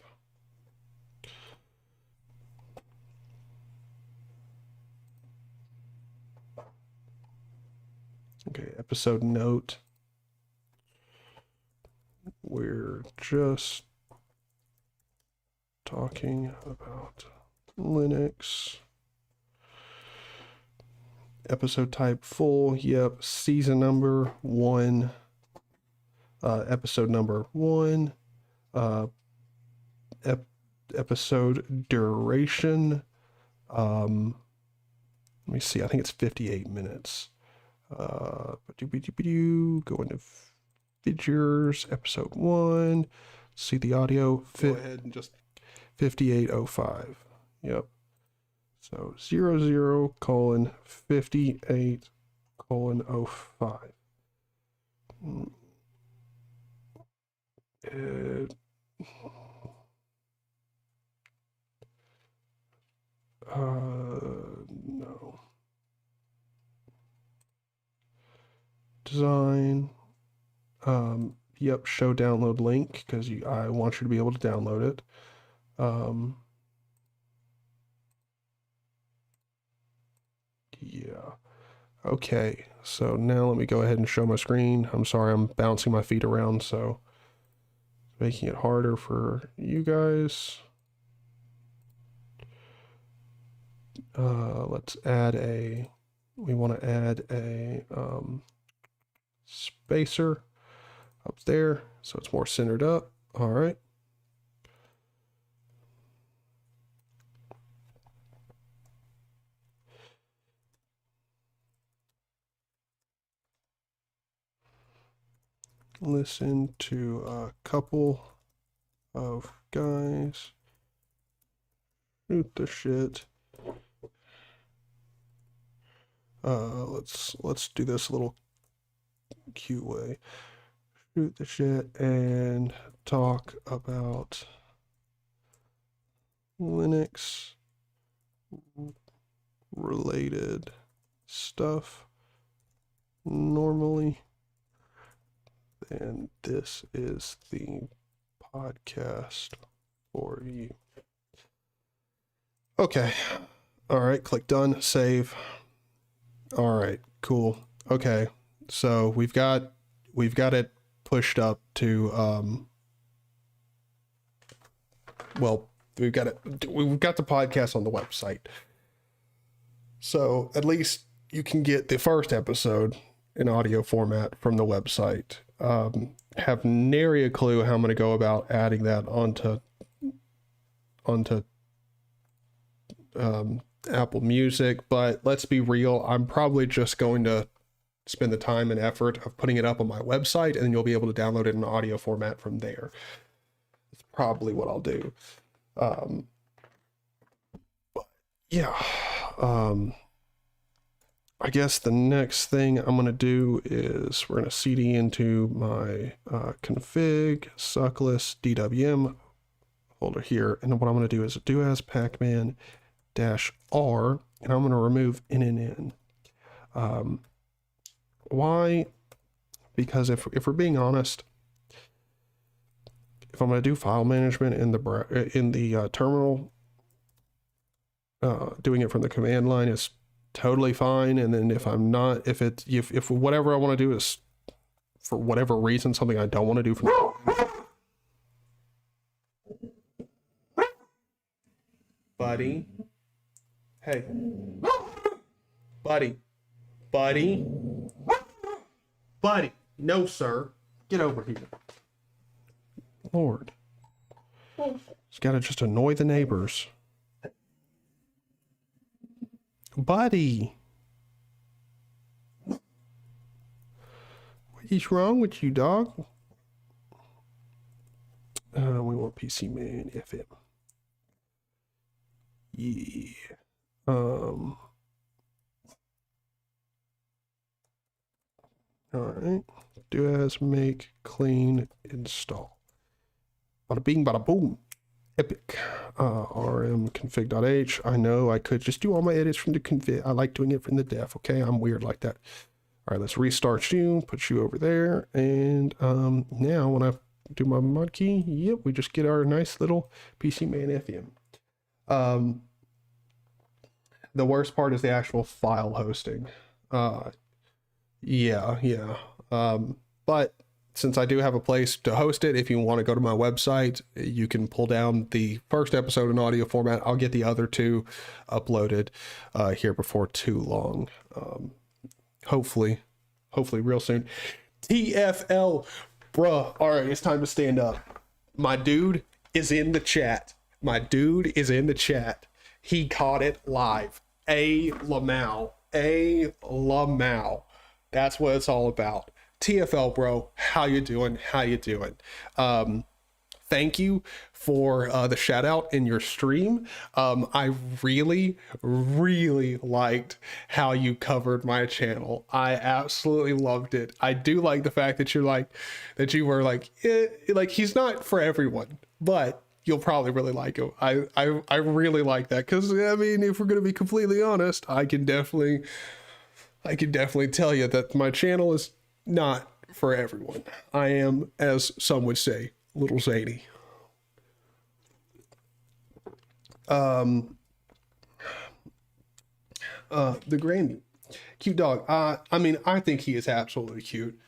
Okay, episode note. We're just talking about Linux. Episode type full. Yep. Season number 1. Episode number 1. Episode duration. Let me see. I think it's 58 minutes. Go into features. Episode 1. See the audio. Go ahead and just 5805. Yep. So 00:58:05. No. Design. Yep, show download link because I want you to be able to download it. Yeah. Okay, so now let me go ahead and show my screen. I'm sorry, I'm bouncing my feet around, so making it harder for you guys. Let's add we want to add a spacer up there so it's more centered up. All right. Listen to a couple of guys shoot the shit. Let's do this a little cute way. Shoot the shit and talk about Linux related stuff. normally, then this is the podcast for you. Okay. All right. Click done. Save. All right. Cool. Okay. So we've got it pushed up to, well, we've got the podcast on the website. So at least you can get the first episode in audio format from the website. Have nary a clue how I'm going to go about adding that onto Apple Music, but let's be real, I'm probably just going to spend the time and effort of putting it up on my website, and then you'll be able to download it in audio format from there. That's probably what I'll do. But yeah, I guess the next thing I'm going to do is we're going to cd into my config suckless DWM folder here, and what I'm going to do is do as pacman -r, and I'm going to remove NNN. Why? Because if we're being honest, if I'm going to do file management in the terminal, doing it from the command line is totally fine. And then if I'm not, if whatever I want to do is for whatever reason something I don't want to do from buddy, hey, buddy, no sir, get over here. Lord, it's got to just annoy the neighbors. Buddy, what is wrong with you, dog? We want PC Man FM. Yeah. All right. Do as make clean install. Bada bing, bada boom. Epic. rm config.h. I know I could just do all my edits from the config. I like doing it from the def. Okay, I'm weird like that. All right, let's restart you. Put you over there. And now when I do my mod key, yep, we just get our nice little PC Man FM. The worst part is the actual file hosting. Yeah. But since I do have a place to host it, if you want to go to my website, you can pull down the first episode in audio format. I'll get the other two uploaded here before too long. Hopefully real soon. TFL, bruh. All right, it's time to stand up. My dude is in the chat. He caught it live. A Lamau. That's what it's all about. TFL, bro. How you doing? Thank you for the shout out in your stream. I really liked how you covered my channel. I absolutely loved it. I do like the fact that you were like, he's not for everyone, but you'll probably really like him. I really like that, because I mean, if we're gonna be completely honest, I can definitely tell you that my channel is not for everyone. I am, as some would say, little Zaney. The Grandy, cute dog. I mean, I think he is absolutely cute.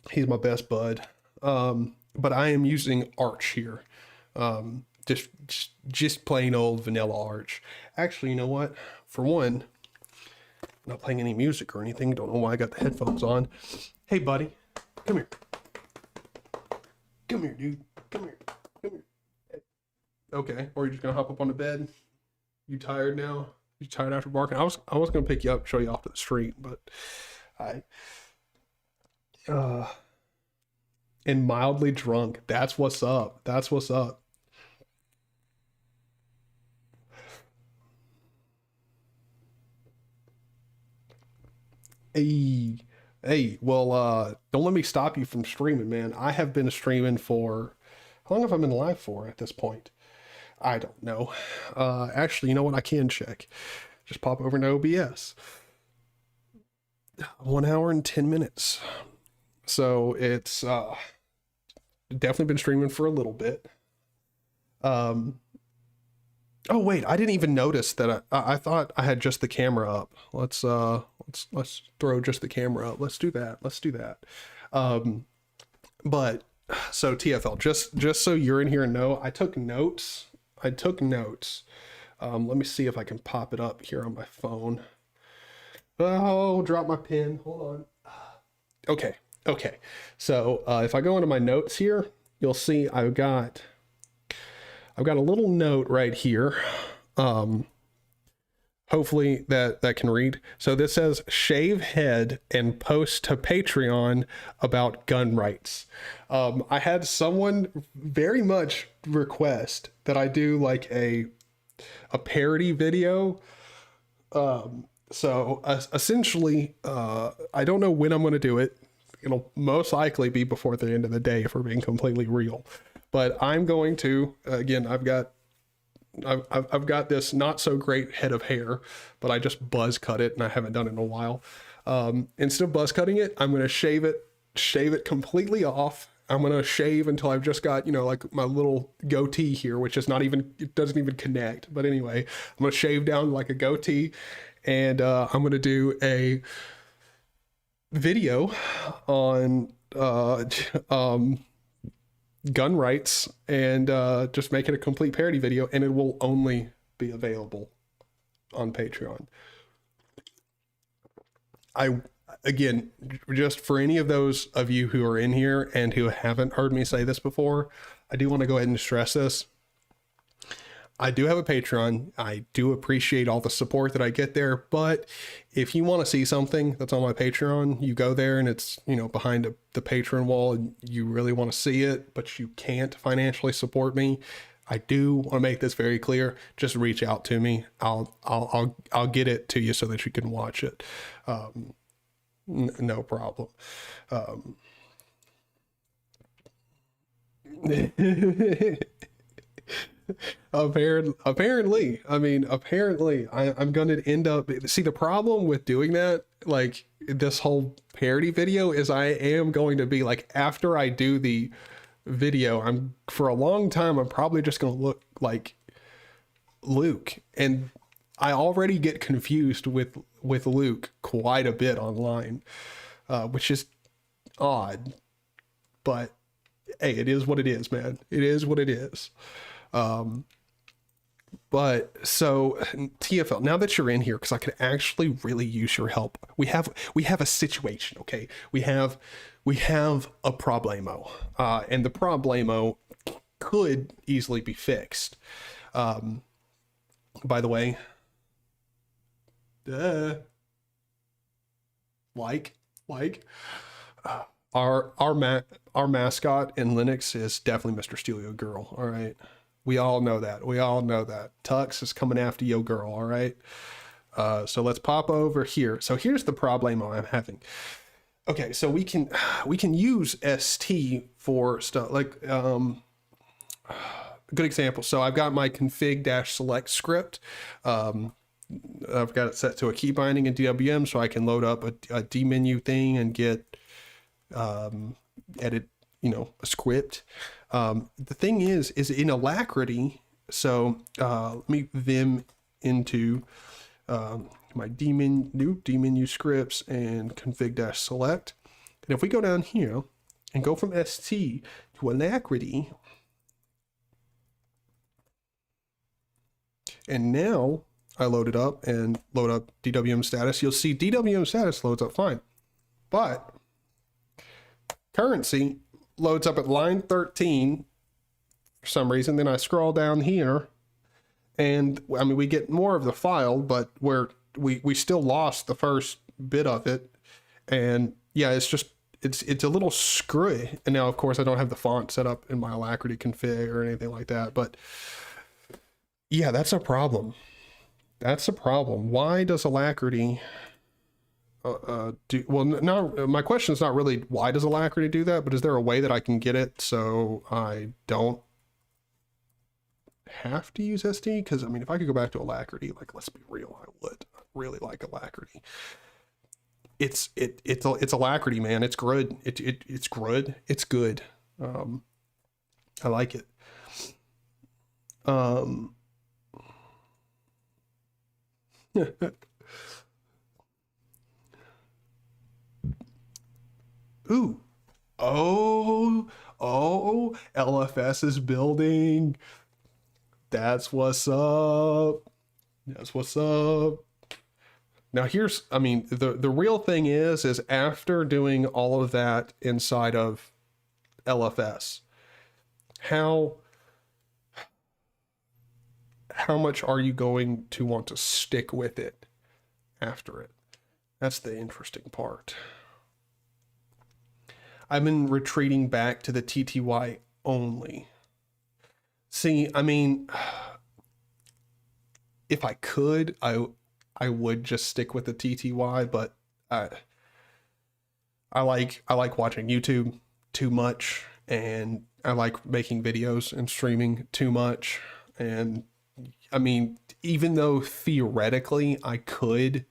He's my best bud. But I am using Arch here. Just plain old vanilla Arch. Actually, you know what? For one, I'm not playing any music or anything. Don't know why I got the headphones on. Hey, buddy. Come here. Come here, dude. Come here. Okay. Or you're just going to hop up on the bed? You tired now? You tired after barking? I was going to pick you up, show you off to the street, but and mildly drunk. That's what's up. Hey, well, don't let me stop you from streaming, man. I have been streaming for, how long have I been live for at this point? I don't know. Actually, you know what? I can check. Just pop over to OBS. 1 hour and 10 minutes. So it's definitely been streaming for a little bit. Oh wait, I didn't even notice that I thought I had just the camera up. Let's throw just the camera up. Let's do that. But so TFL, just so you're in here and know, I took notes. Let me see if I can pop it up here on my phone. Oh, drop my pen. Hold on. Okay. So if I go into my notes here, you'll see I've got a little note right here. Hopefully that can read. So this says shave head and post to Patreon about gun rights. I had someone very much request that I do like a parody video. So essentially, I don't know when I'm going to do it. It'll most likely be before the end of the day if we're being completely real. But I'm going to, again, I've got this not so great head of hair, but I just buzz cut it and I haven't done it in a while. Instead of buzz cutting it, I'm going to shave it completely off. I'm going to shave until I've just got, like my little goatee here, which is it doesn't even connect. But anyway, I'm going to shave down like a goatee, and I'm going to do a video on gun rights and just make it a complete parody video, and it will only be available on Patreon. Again, just for any of those of you who are in here and who haven't heard me say this before, I do want to go ahead and stress this. I do have a Patreon. I do appreciate all the support that I get there, but if you want to see something that's on my Patreon, you go there and it's, behind the Patreon wall and you really want to see it, but you can't financially support me. I do want to make this very clear. Just reach out to me. I'll get it to you so that you can watch it. No problem. Apparently, I'm going to end up, see, the problem with doing that, like this whole parody video, is I am going to be like, after I do the video, for a long time, I'm probably just going to look like Luke. And I already get confused with Luke quite a bit online, which is odd, but hey, it is what it is, man. It is what it is. But so TFL, now that you're in here, because I could actually really use your help. We have a situation, okay? We have a problemo, and the problemo could easily be fixed. By the way, our mascot in Linux is definitely Mr. Steal Your Girl. All right, we all know that. Tux is coming after your girl. All right. So let's pop over here. So here's the problem I'm having. Okay, so we can use ST for stuff like good example. So I've got my config-select script. I've got it set to a key binding in DWM, so I can load up a D menu thing and get edit, a script. The thing is in Alacrity. So let me vim into my new D menu scripts and config-select. And if we go down here and go from ST to Alacrity, and now I load it up and load up DWM status, you'll see DWM status loads up fine. But currency loads up at line 13 for some reason. Then I scroll down here and we get more of the file, but we still lost the first bit of it. And yeah, it's a little screwy. And now of course I don't have the font set up in my Alacrity config or anything like that, but yeah, that's a problem. Why does Alacrity my question is not really why does Alacrity do that, but is there a way that I can get it so I don't have to use SD? Because if I could go back to Alacrity, like, let's be real, I would really like Alacrity. it's alacrity, man. It's good. It's good. It's good. I like it. Ooh. Oh, LFS is building. That's what's up. That's what's up. Now here's, I mean, the real thing is after doing all of that inside of LFS, how much are you going to want to stick with it after it? That's the interesting part. I've been retreating back to the TTY only. See, I mean, if I could, I would just stick with the TTY, but I like watching YouTube too much, and I like making videos and streaming too much. And I mean, even though theoretically I could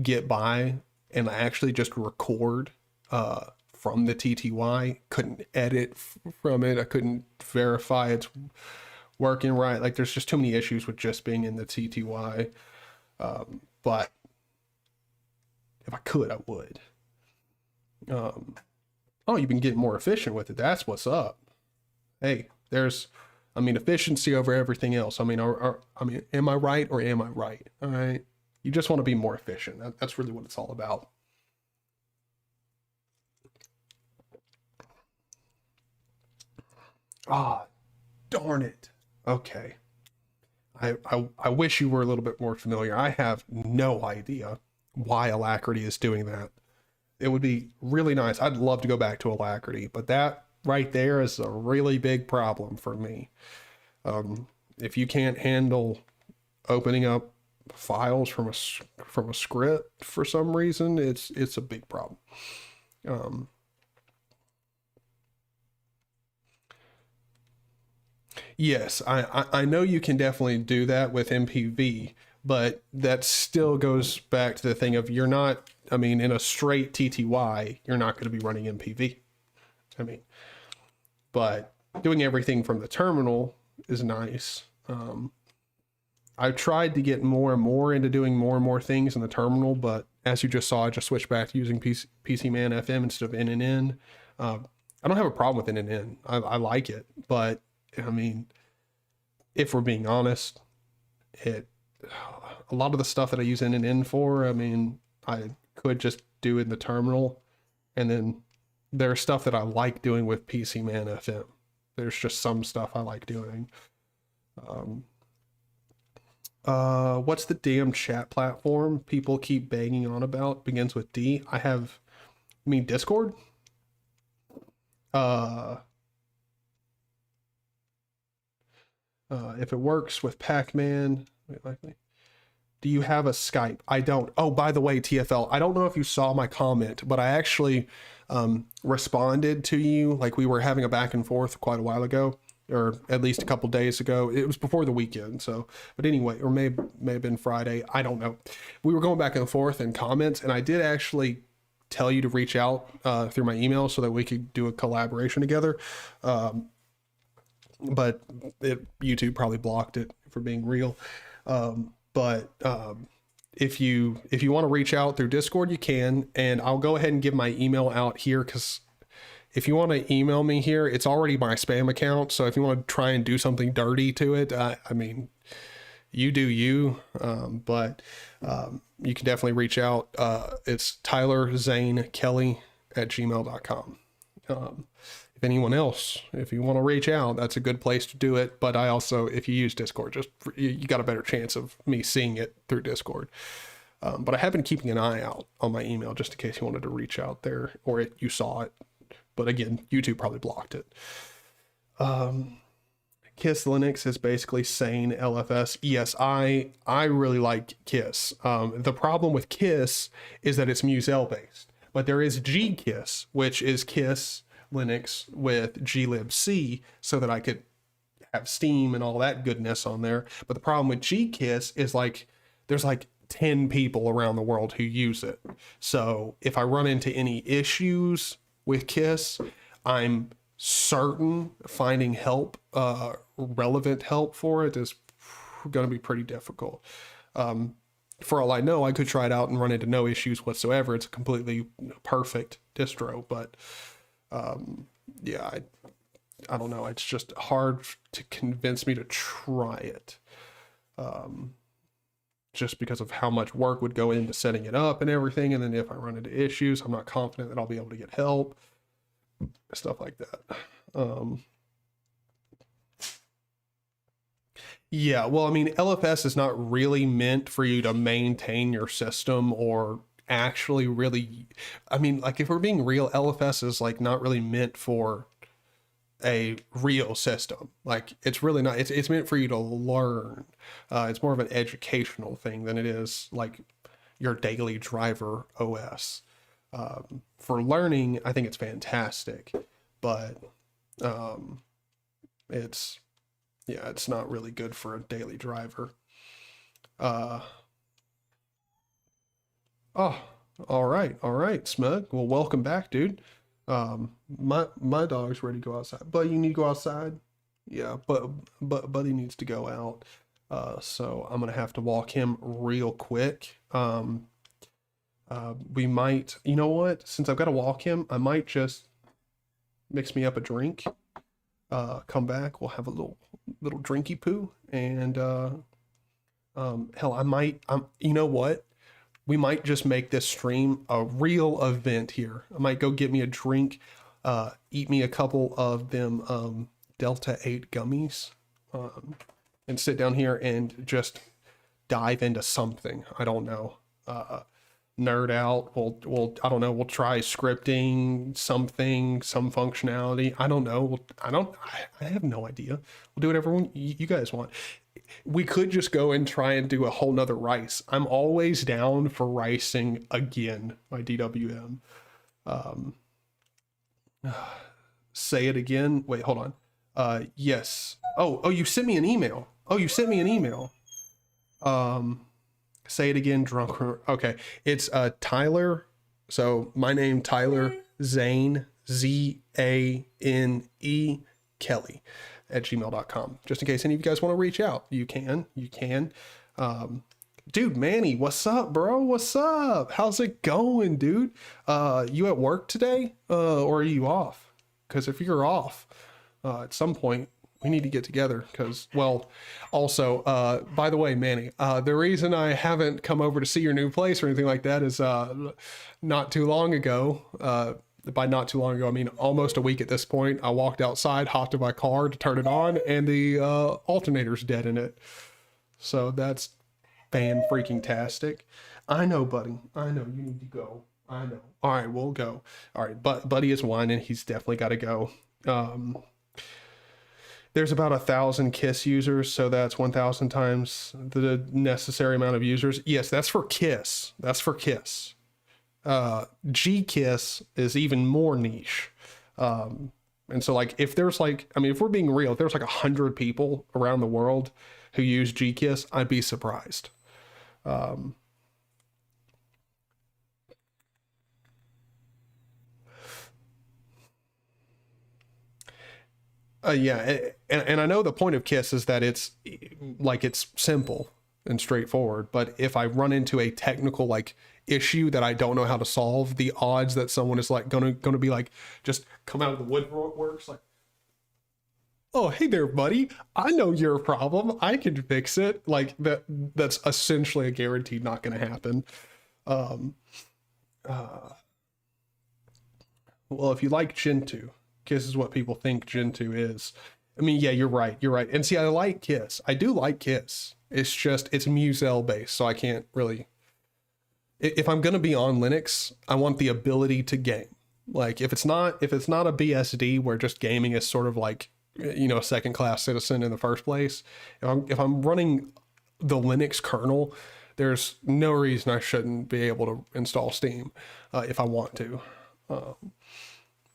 get by and actually just record from the TTY, couldn't edit from it, I couldn't verify it's working right. Like, there's just too many issues with just being in the TTY. But if I could, I would. Oh, you've been getting more efficient with it. That's what's up. Hey, there's, I mean, efficiency over everything else. I mean, I mean, am I right or am I right? All right. You just want to be more efficient. That's really what it's all about. Ah, darn it. Okay. I wish you were a little bit more familiar. I have no idea why Alacrity is doing that. It would be really nice. I'd love to go back to Alacrity, but that right there is a really big problem for me. If you can't handle opening up files from a script for some reason, it's a big problem. Yes, I know you can definitely do that with MPV, but that still goes back to the thing of you're not, I mean, in a straight TTY, you're not going to be running MPV. I mean, but doing everything from the terminal is nice. I've tried to get more and more into doing more and more things in the terminal, but as you just saw, I just switched back to using PCMan FM instead of NNN. I don't have a problem with NNN. I like it, but I mean, if we're being honest, a lot of the stuff that I use NNN for, I mean, I could just do it in the terminal, and then there's stuff that I like doing with PCMan FM. There's just some stuff I like doing. What's the damn chat platform people keep banging on about? Begins with D. You mean Discord? If it works with Pac-Man, do you have a Skype? I don't. Oh, by the way, TFL, I don't know if you saw my comment, but I actually responded to you. Like, we were having a back and forth quite a while ago, or at least a couple days ago. It was before the weekend, so, but anyway, or may have been Friday. I don't know. We were going back and forth in comments, and I did actually tell you to reach out through my email so that we could do a collaboration together. But YouTube probably blocked it, for being real. But if you want to reach out through Discord, you can, and I'll go ahead and give my email out here, because if you want to email me here, it's already my spam account. So if you want to try and do something dirty to it, I mean, you do you. But you can definitely reach out. It's tylerzanekelly@gmail.com. If anyone else, if you want to reach out, that's a good place to do it. But I also, if you use Discord, just you got a better chance of me seeing it through Discord. But I have been keeping an eye out on my email just in case you wanted to reach out there, or you saw it. But again, YouTube probably blocked it. Kiss Linux is basically sane LFS. Yes, I really like Kiss. The problem with Kiss is that it's Musel based, but there is gkiss, which is Kiss Linux with glibc, so that I could have Steam and all that goodness on there. But the problem with gkiss is, like, there's like 10 people around the world who use it. So if I run into any issues with KISS, I'm certain finding help, relevant help for it is going to be pretty difficult. For all I know, I could try it out and run into no issues whatsoever. It's a completely perfect distro, but yeah, I don't know. It's just hard to convince me to try it. Just because of how much work would go into setting it up and everything. And then if I run into issues, I'm not confident that I'll be able to get help, stuff like that. Yeah, well, I mean, LFS is not really meant for you to maintain your system or actually really, I mean, like if we're being real, LFS is like not really meant for a real system. Like it's really not, it's meant for you to learn. It's more of an educational thing than it is like your daily driver OS. For learning, I think it's fantastic, but it's not really good for a daily driver. Oh, all right, Smug. Well, welcome back, dude. My dog's ready to go outside. But you need to go outside? Yeah, but Buddy needs to go out. So I'm gonna have to walk him real quick. We might, you know what? Since I've got to walk him, I might just mix me up a drink. Come back, we'll have a little drinky poo, and hell, you know what? We might just make this stream a real event here. I might go get me a drink, eat me a couple of them Delta 8 gummies, and sit down here and just dive into something. I don't know. Nerd out. I don't know. We'll try scripting something, some functionality. I don't know. I have no idea. We'll do whatever you guys want. We could just go and try and do a whole nother Rice. I'm always down for ricing again, my DWM. Say it again. Wait, hold on. Yes. Oh, you sent me an email. Say it again, drunk. Okay. It's Tyler. So my name, Tyler Zane, Zane Kelly @gmail.com. Just in case any of you guys want to reach out, you can. Dude, Manny, what's up, bro? What's up? How's it going, dude? You at work today? Or are you off? Because if you're off, at some point we need to get together. Because, well, also, by the way, Manny, the reason I haven't come over to see your new place or anything like that is not too long ago. By not too long ago, I mean almost a week at this point, I walked outside, hopped in my car to turn it on, and the alternator's dead in it. So that's fan-freaking-tastic. I know, buddy. I know. You need to go. I know. All right, we'll go. All right, but Buddy is whining. He's definitely got to go. There's about 1,000 KISS users, so that's 1,000 times the necessary amount of users. Yes, that's for KISS. GKISS is even more niche. And so like, if there's like, I mean, if we're being real, if there's like 100 people around the world who use GKISS, I'd be surprised. Yeah. And I know the point of KISS is that it's like, it's simple and straightforward, but if I run into a technical like issue that I don't know how to solve, the odds that someone is like gonna be like just come out of the woodworks like, oh hey there buddy, I know your problem, I can fix it, like that's essentially a guaranteed not gonna happen. Well, if you like Gentoo, KISS is what people think Gentoo is. I mean, yeah, you're right. And see, I like KISS. I do like KISS. It's just, it's Musel based, so I can't really, if I'm going to be on Linux, I want the ability to game. Like if it's not a BSD where just gaming is sort of like, you know, a second class citizen in the first place. If I'm running the Linux kernel, there's no reason I shouldn't be able to install Steam if I want to.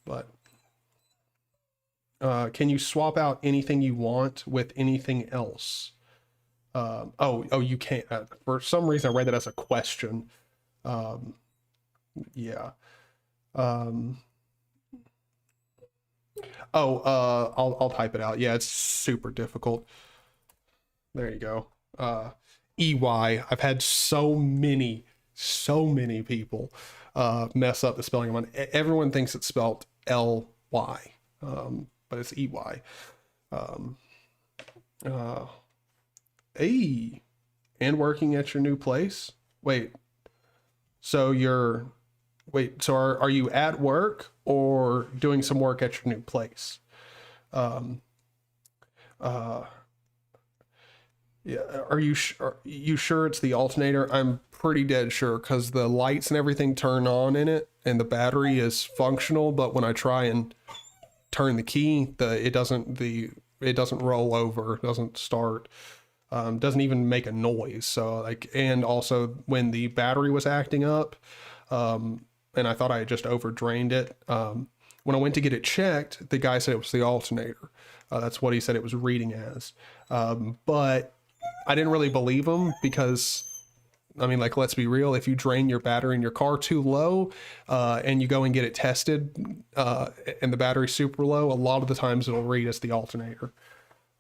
But can you swap out anything you want with anything else? Oh, you can't. For some reason, I read that as a question. Yeah. I'll type it out. Yeah, it's super difficult. There you go. EY. I've had so many people mess up the spelling of one. Everyone thinks it's spelled LY, but it's EY. Hey, and working at your new place. Wait, so are you at work or doing some work at your new place? Yeah, are you sure it's the alternator? I'm pretty dead sure, because the lights and everything turn on in it and the battery is functional, but when I try and turn the key, it doesn't roll over, it doesn't start, doesn't even make a noise. So like, and also when the battery was acting up, and I thought I had just over drained it, when I went to get it checked, the guy said it was the alternator. That's what he said it was reading as, but I didn't really believe him, because I mean, like, let's be real. If you drain your battery in your car too low, and you go and get it tested, and the battery's super low, a lot of the times it'll read as the alternator.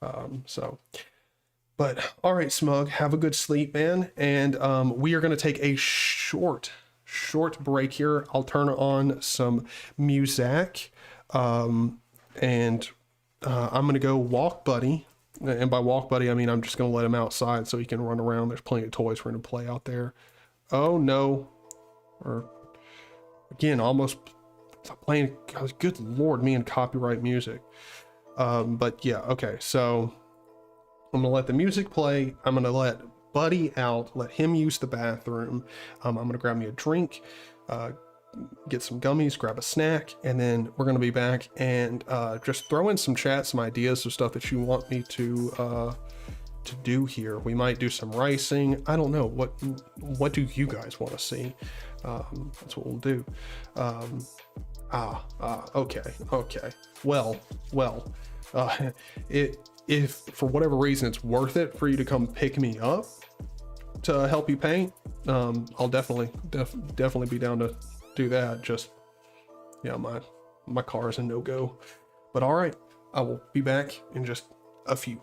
But all right, Smug, have a good sleep, man. And we are going to take a short break here. I'll turn on some music, and I'm going to go walk Buddy. And by walk Buddy, I mean I'm just going to let him outside so he can run around. There's plenty of toys for him to play out there. Oh, no. Or, again, almost playing. Good Lord, me and copyright music. But yeah, okay. So I'm going to let the music play. I'm going to let Buddy out, let him use the bathroom. I'm going to grab me a drink, get some gummies, grab a snack, and then we're going to be back and just throw in some chat, some ideas of stuff that you want me to do here. We might do some ricing. I don't know. What do you guys want to see? That's what we'll do. Okay. Well, if for whatever reason it's worth it for you to come pick me up to help you paint, I'll definitely be down to do that. Just, yeah, my car is a no-go. But all right, I will be back in just a few.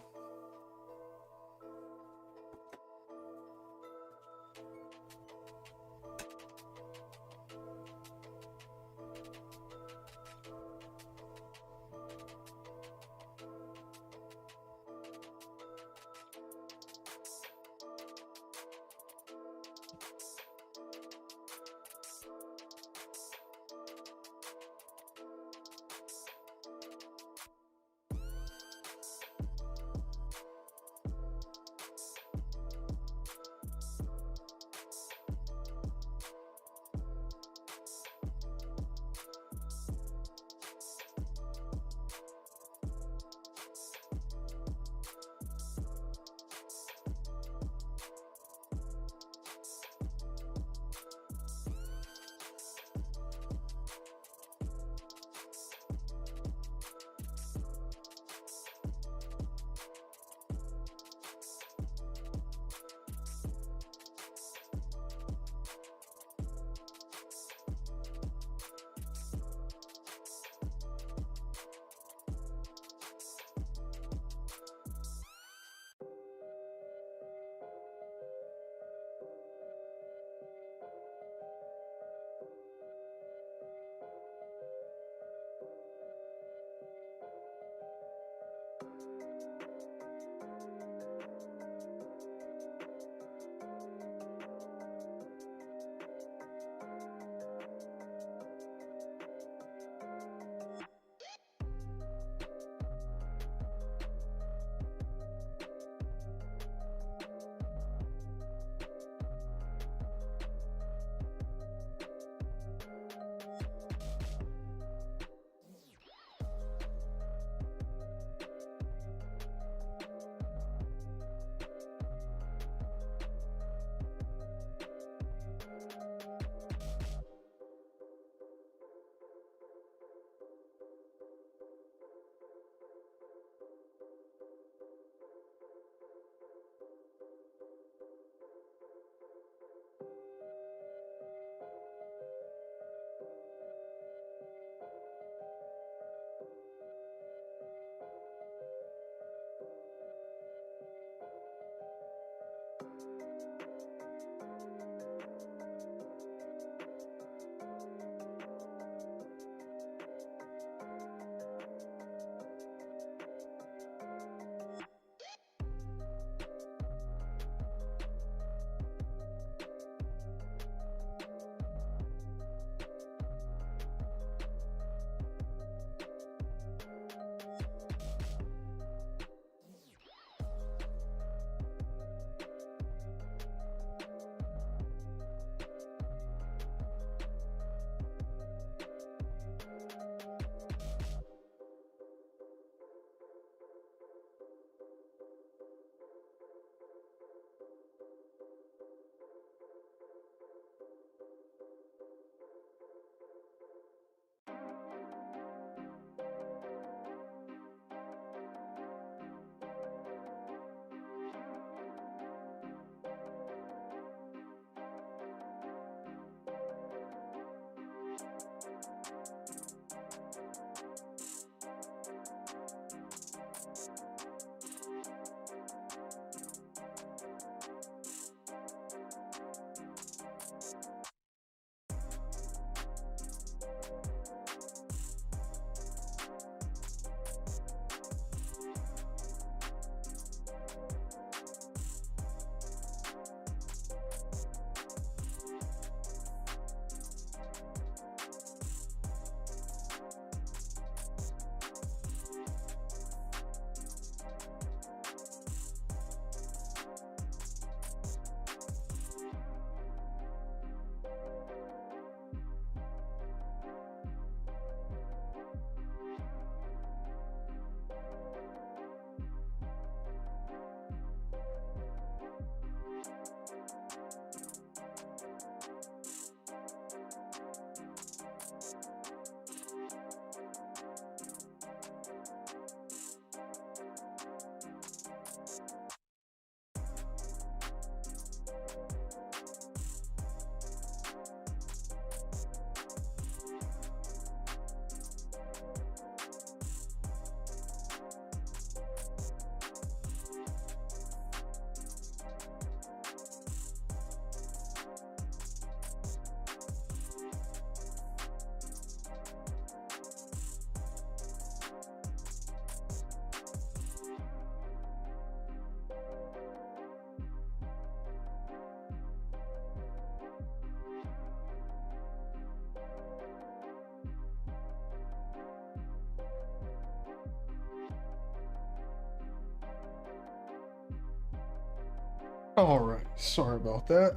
All right, sorry about that.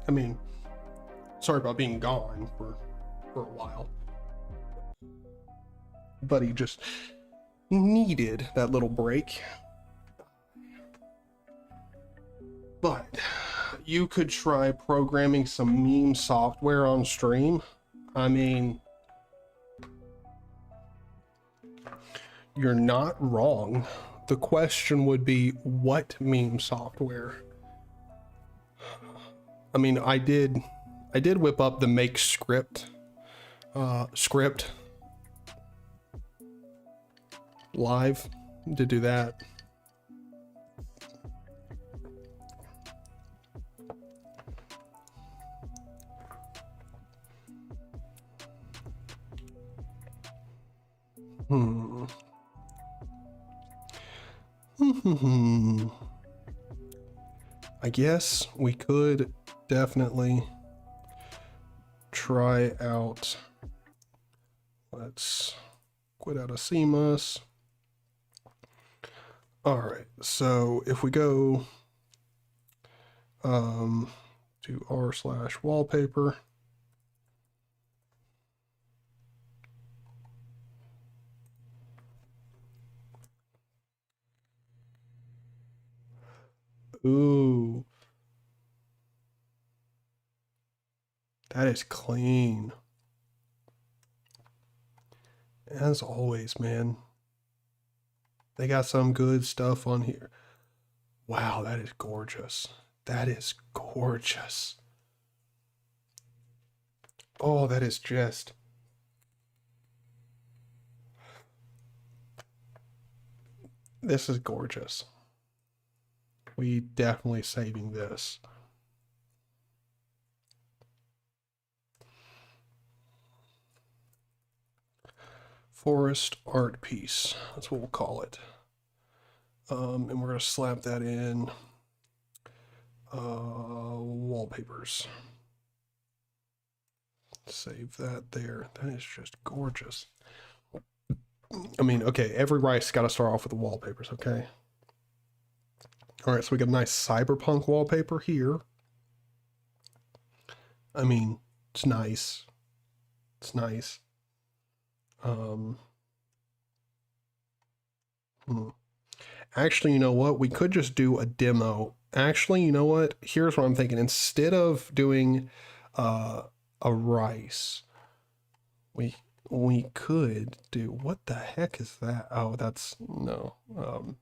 I mean, sorry about being gone for a while. Buddy just needed that little break. But you could try programming some meme software on stream. I mean, you're not wrong. The question would be, what meme software? I mean, I did whip up the make script live to do that. I guess we could definitely try out. Let's quit out of CMOS. All right, so if we go to r/wallpaper, ooh, that is clean. As always, man. They got some good stuff on here. Wow, that is gorgeous. That is gorgeous. Oh, that is just... This is gorgeous. We definitely saving this. Forest art piece. That's what we'll call it. And we're going to slap that in wallpapers. Save that there. That is just gorgeous. I mean, okay, every rice got to start off with the wallpapers, okay? All right, so we got a nice cyberpunk wallpaper here. I mean, it's nice. It's nice. Actually, you know what? We could just do a demo. Actually, you know what? Here's what I'm thinking. Instead of doing a rice, we could do, what the heck is that? Oh, that's, no. Man,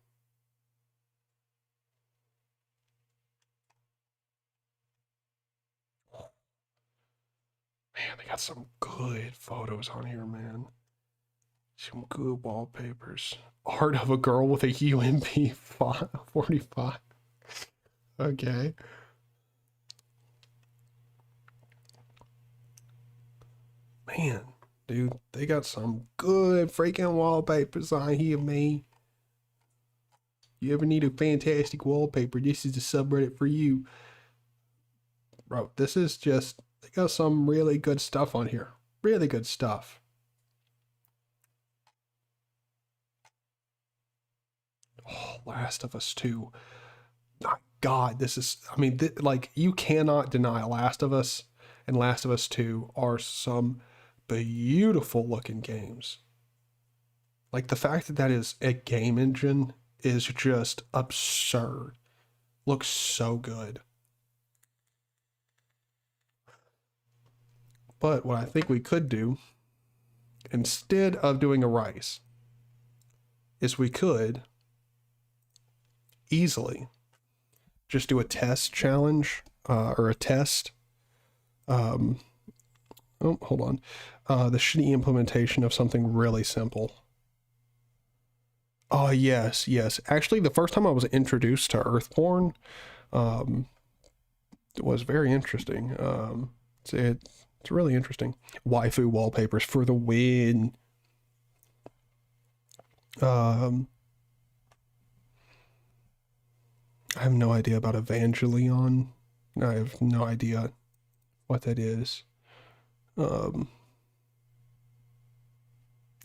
they got some good photos on here, man. Some good wallpapers. Art of a girl with a UMP 45. Okay. Man, dude, they got some good freaking wallpapers on here, man. You ever need a fantastic wallpaper, this is the subreddit for you. Bro, this is just, they got some really good stuff on here. Really good stuff. Oh, Last of Us 2. My God, this is, I mean, like, you cannot deny Last of Us and Last of Us 2 are some beautiful looking games. Like, the fact that that is a game engine is just absurd. Looks so good. But what I think we could do, instead of doing a rice, is we could easily just do a test challenge, or a test. Oh, hold on. The shitty implementation of something really simple. Oh, yes, yes. Actually, the first time I was introduced to Earthborn, it was very interesting. It's really interesting. Waifu wallpapers for the win. I have no idea about Evangelion. I have no idea what that is. I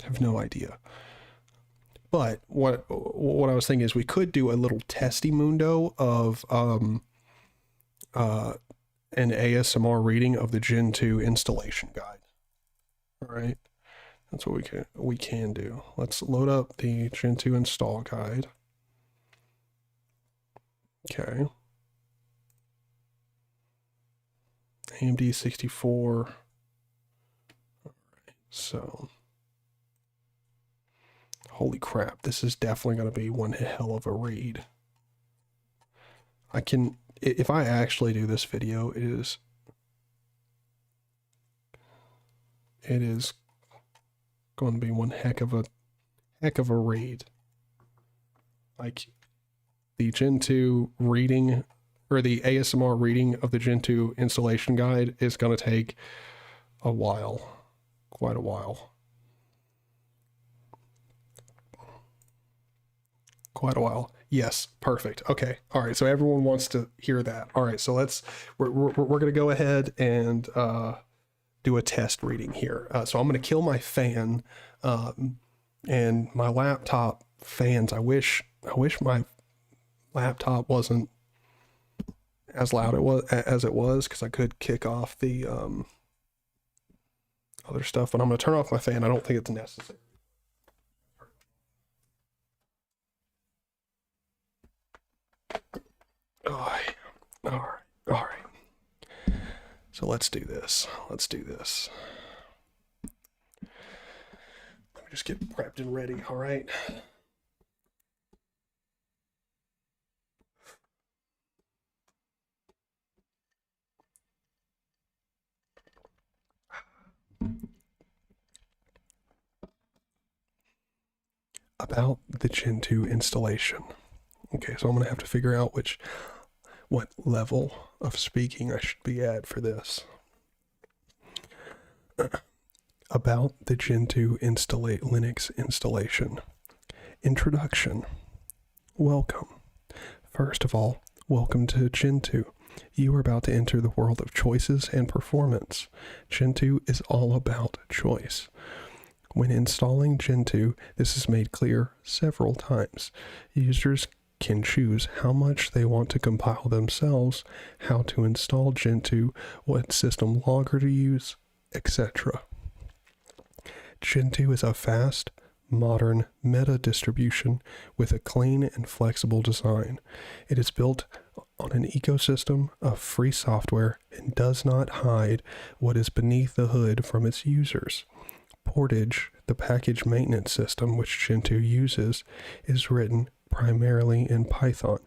have no idea. But what I was thinking is we could do a little testy mundo of an ASMR reading of the Gen 2 installation guide. All right, that's what we can do. Let's load up the Gen 2 install guide. Okay. AMD 64. All right, so holy crap, this is definitely going to be one hell of a read. I can, if I actually do this video, it is going to be one heck of a read. Like the Gen 2 reading, or the ASMR reading of the Gen 2 installation guide is going to take a while, quite a while. Quite a while. Yes, perfect. Okay. All right. So everyone wants to hear that. All right. So we're going to go ahead and do a test reading here. So I'm going to kill my fan, and my laptop fans. I wish my laptop wasn't as loud as it was, because I could kick off the other stuff. But I'm going to turn off my fan. I don't think it's necessary. All right. So let's do this. Let me just get prepped and ready. All right. About the Gen 2 installation. Okay, so I'm going to have to figure out what level of speaking I should be at for this. About the Gentoo Linux installation. Introduction. Welcome. First of all, welcome to Gentoo. You are about to enter the world of choices and performance. Gentoo is all about choice. When installing Gentoo, this is made clear several times. Users can choose how much they want to compile themselves, how to install Gentoo, what system logger to use, etc. Gentoo is a fast, modern meta distribution with a clean and flexible design. It is built on an ecosystem of free software and does not hide what is beneath the hood from its users. Portage, the package maintenance system which Gentoo uses, is written primarily in Python,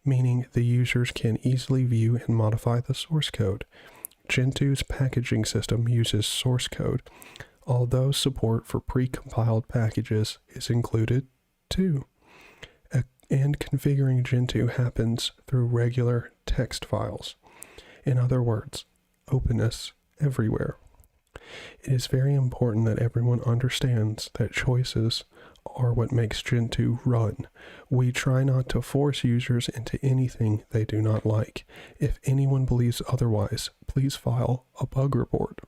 meaning the users can easily view and modify the source code. Gentoo's packaging system uses source code, although support for pre-compiled packages is included too. And configuring Gentoo happens through regular text files. In other words, openness everywhere. It is very important that everyone understands that choices are what makes Gentoo run. We try not to force users into anything they do not like. If anyone believes otherwise, please file a bug report.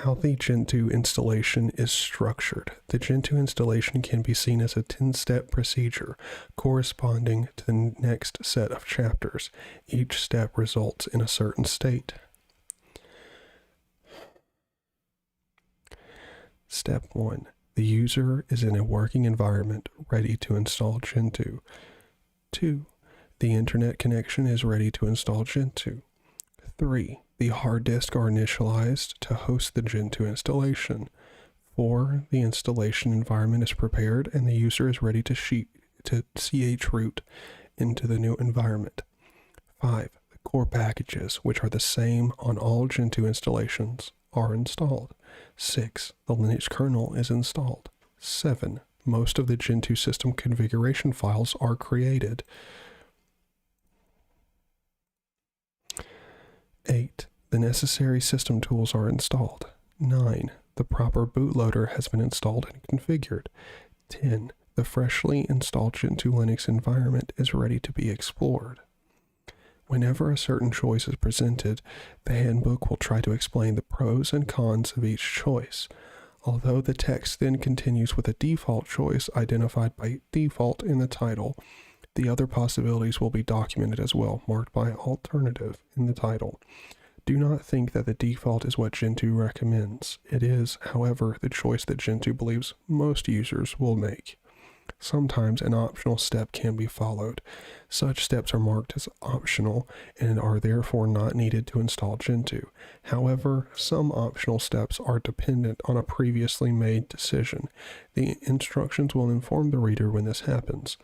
How the Gentoo installation is structured. The Gentoo installation can be seen as a 10-step procedure corresponding to the next set of chapters. Each step results in a certain state. Step 1. The user is in a working environment ready to install Gentoo. 2. The internet connection is ready to install Gentoo. 3. The hard disk are initialized to host the Gentoo installation. 4. The installation environment is prepared and the user is ready to chroot into the new environment. 5. The core packages, which are the same on all Gentoo installations, are installed. 6. The Linux kernel is installed. 7. Most of the Gentoo system configuration files are created. 8. The necessary system tools are installed. 9. The proper bootloader has been installed and configured. 10. The freshly installed Gentoo Linux environment is ready to be explored. Whenever a certain choice is presented, the handbook will try to explain the pros and cons of each choice. Although the text then continues with a default choice identified by default in the title, the other possibilities will be documented as well, marked by alternative in the title. Do not think that the default is what Gentoo recommends. It is, however, the choice that Gentoo believes most users will make. Sometimes an optional step can be followed. Such steps are marked as optional and are therefore not needed to install Gentoo. However, some optional steps are dependent on a previously made decision. The instructions will inform the reader when this happens,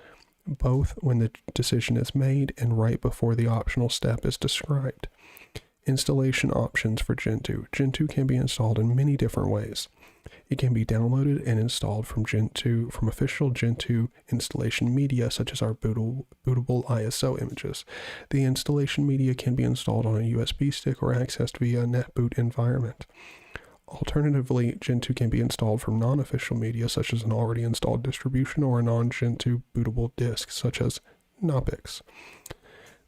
both when the decision is made and right before the optional step is described. Installation options for Gentoo. Gentoo can be installed in many different ways. It can be downloaded and installed from official Gentoo installation media, such as our bootable ISO images. The installation media can be installed on a USB stick or accessed via a netboot environment. Alternatively, Gentoo can be installed from non-official media, such as an already installed distribution or a non-Gentoo bootable disk, such as Knoppix.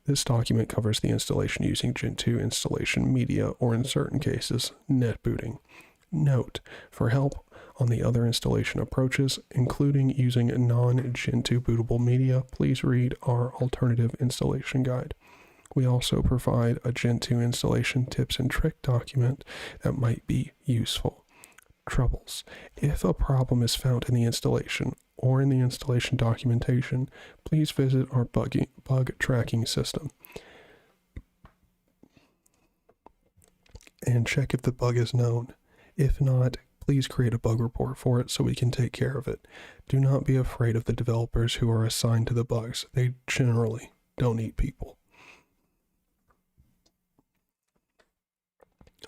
This document covers the installation using Gentoo installation media, or in certain cases, netbooting. Note, for help on the other installation approaches, including using non-Gentoo bootable media, please read our alternative installation guide. We also provide a Gentoo installation tips and trick document that might be useful. Troubles. If a problem is found in the installation or in the installation documentation, please visit our bug tracking system and check if the bug is known. If not, please create a bug report for it so we can take care of it. Do not be afraid of the developers who are assigned to the bugs. They generally don't eat people.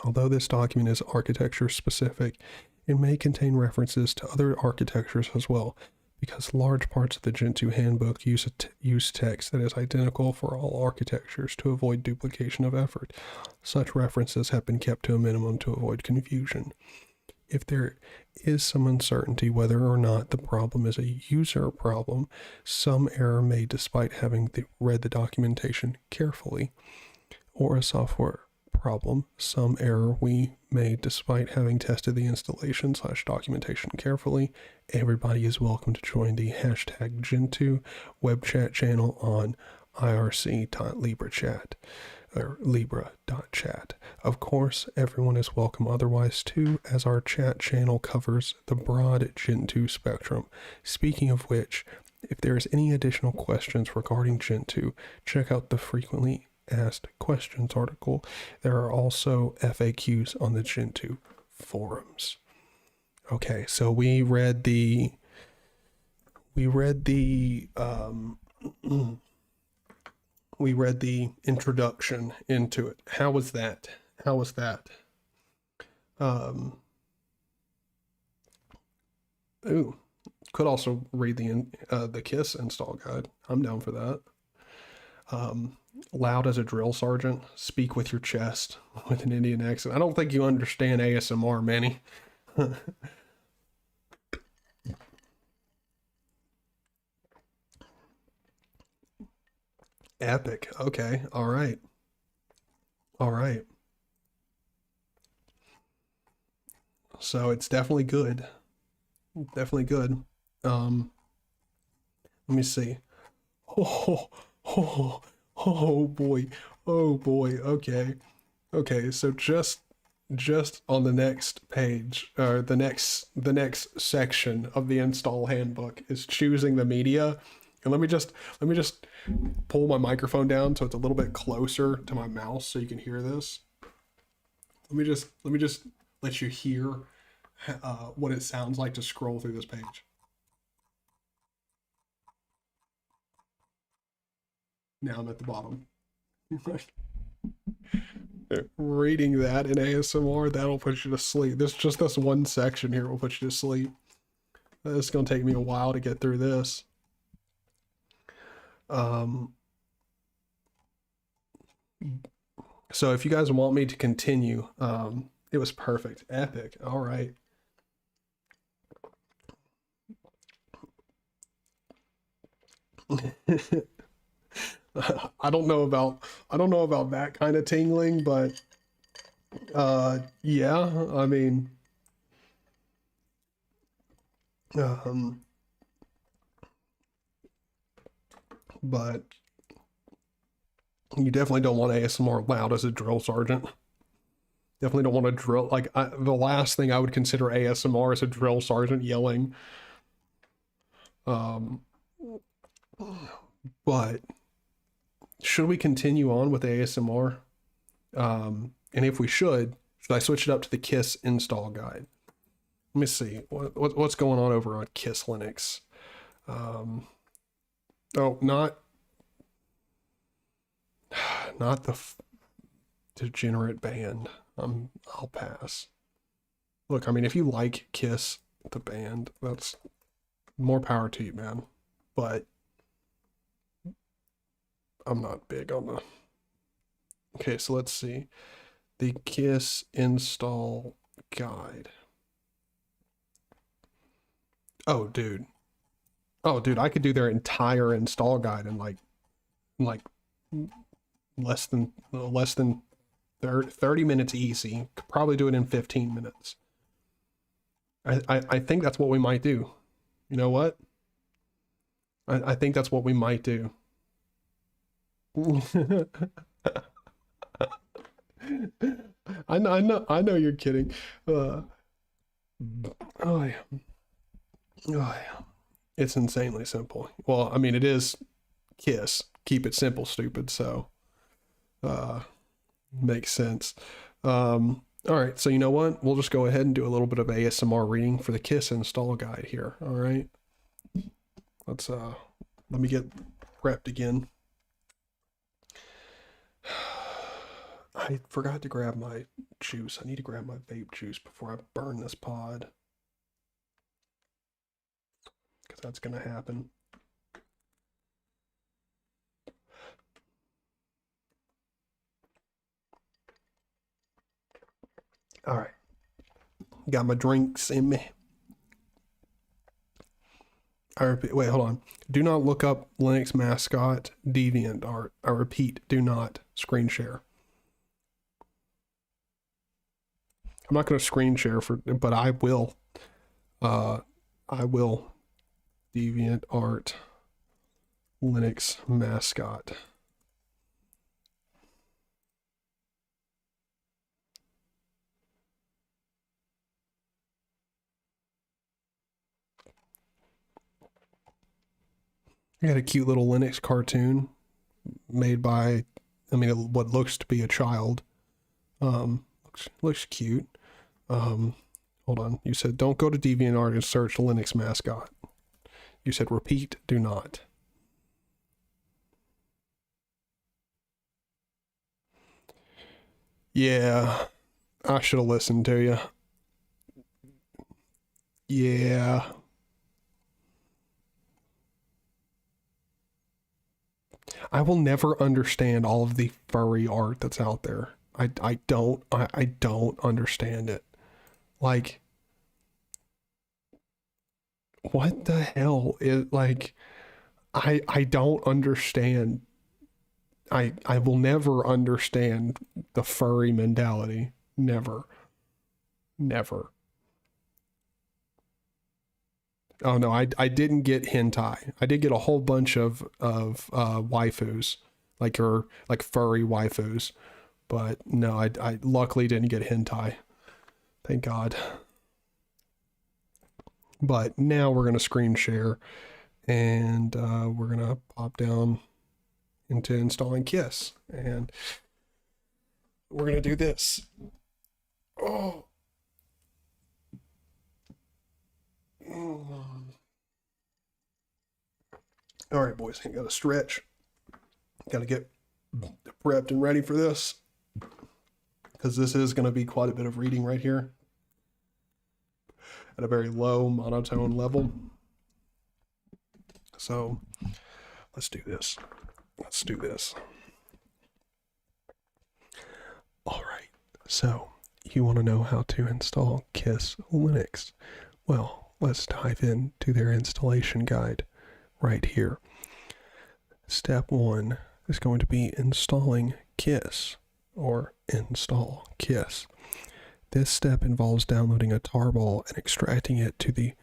Although this document is architecture specific, it may contain references to other architectures as well. because large parts of the Gentoo handbook use text that is identical for all architectures to avoid duplication of effort. Such references have been kept to a minimum to avoid confusion. If there is some uncertainty whether or not the problem is a user problem, some error made despite having read the documentation carefully, or a software problem, some error we made despite having tested the installation / documentation carefully, everybody is welcome to join the hashtag Gentoo web chat channel on irc.librachat or libra.chat. Of course, everyone is welcome otherwise too, as our chat channel covers the broad Gentoo spectrum. Speaking of which, if there is any additional questions regarding Gentoo, check out the frequently asked questions article. There are also FAQs on the Gentoo forums. Okay, so we read the introduction into it. How was that? Ooh, could also read the KISS install guide. I'm down for that. Loud as a drill sergeant. Speak with your chest with an Indian accent. I don't think you understand ASMR, Manny. Epic. Okay. All right. So it's definitely good. Let me see. Oh boy. Okay. So just on the next page, or the next section of the install handbook is choosing the media. And let me just pull my microphone down so it's a little bit closer to my mouse so you can hear this. Let me just let you hear what it sounds like to scroll through this page. Now I'm at the bottom. Reading that in ASMR, that'll put you to sleep. This one section here will put you to sleep. It's gonna take me a while to get through this. So if you guys want me to continue, it was perfect. Epic. All right. I don't know about that kind of tingling, but yeah, I mean, but you definitely don't want ASMR loud as a drill sergeant. Definitely don't want to drill, like, the last thing I would consider ASMR is a drill sergeant yelling. But should we continue on with ASMR? And if we should I switch it up to the KISS install guide? Let me see what's going on over on KISS Linux. Oh, not the degenerate band. I'll pass. Look, I mean, if you like KISS, the band, that's more power to you, man. But I'm not big on the... Okay, so let's see. The KISS install guide. Oh, dude, I could do their entire install guide in like less than 30 minutes easy. Could probably do it in 15 minutes. I think that's what we might do. You know what? I think that's what we might do. I know you're kidding. Oh yeah. It's insanely simple. Well, I mean, it is KISS. Keep it simple, stupid. So, makes sense. All right. So you know what? We'll just go ahead and do a little bit of ASMR reading for the KISS install guide here. All right. Let me get prepped again. I forgot to grab my juice. I need to grab my vape juice before I burn this pod. Because that's going to happen. All right. Got my drinks in me. I repeat, wait, hold on. Do not look up Linux mascot DeviantArt. I repeat, do not screen share. I'm not going to screen share but I will. I will. DeviantArt Linux mascot. I got a cute little Linux cartoon made by, I mean, what looks to be a child. Looks cute. Hold on. You said don't go to DeviantArt and search Linux mascot. You said repeat, do not. Yeah, I should have listened to you. Yeah. I will never understand all of the furry art that's out there. I don't understand it. Like, what the hell is, like, I don't understand. I will never understand the furry mentality. Never. Oh no, I didn't get hentai. I did get a whole bunch of waifus, like furry waifus, but no, I luckily didn't get hentai. Thank God. But now we're gonna screen share, and we're gonna pop down into installing Kiss, and we're gonna do this. Oh. All right, boys, I gotta stretch. Gotta get prepped and ready for this, because this is going to be quite a bit of reading right here at a very low monotone level. So let's do this. All right, so you want to know how to install Kiss Linux? Well, let's dive into their installation guide right here. Step 1 is going to be installing Kiss, or install Kiss. This step involves downloading a tarball and extracting it to the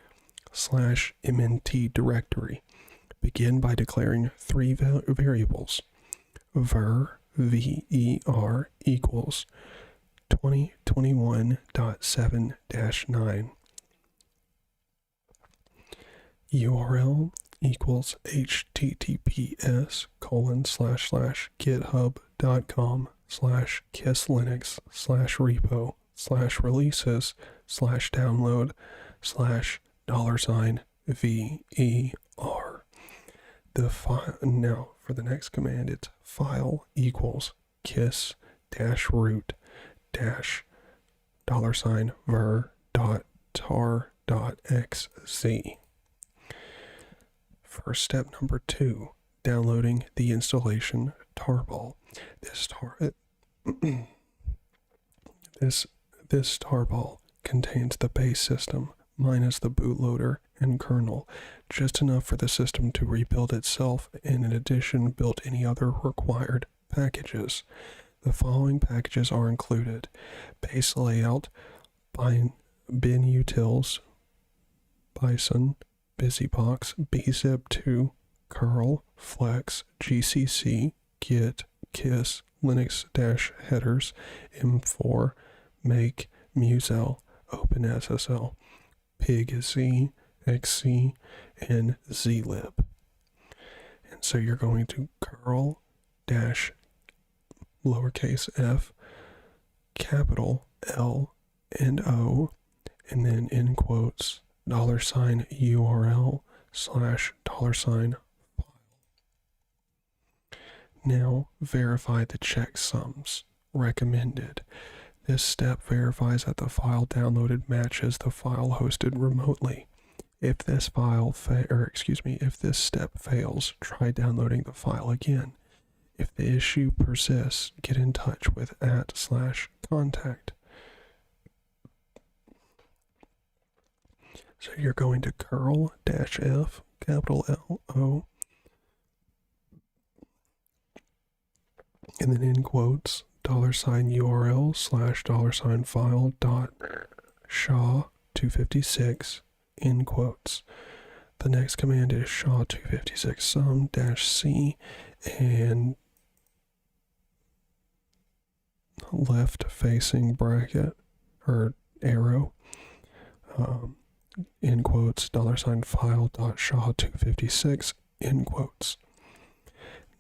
/mnt directory. Begin by declaring 3 variables. Ver, V-E-R, equals 2021.7-9. URL equals https://github.com/kisslinux/repo/$ver. The file, now for the next command, it's file equals kiss-root $ver.tar.xz. For step number 2, downloading the installation tarball. This tarball contains the base system minus the bootloader and kernel, just enough for the system to rebuild itself, and in addition build any other required packages. The following packages are included: base layout, bin utils, bison, busybox, bzip2, curl, flex, gcc, git, kiss, linux-headers, m4, make, musel, openssl, pig-z, xc, and zlib. And so you're going to curl dash lowercase f, capital L and O, and then in quotes $URL /$file. Now verify the checksums recommended. This step verifies that the file downloaded matches the file hosted remotely. If this if this step fails, try downloading the file again. If the issue persists, get in touch with @/contact. So you're going to curl-f, capital L-O, and then in quotes, $URL / $file dot SHA-256, in quotes. The next command is SHA-256 sum-c and left-facing bracket or arrow, in quotes, $file dot SHA-256, in quotes.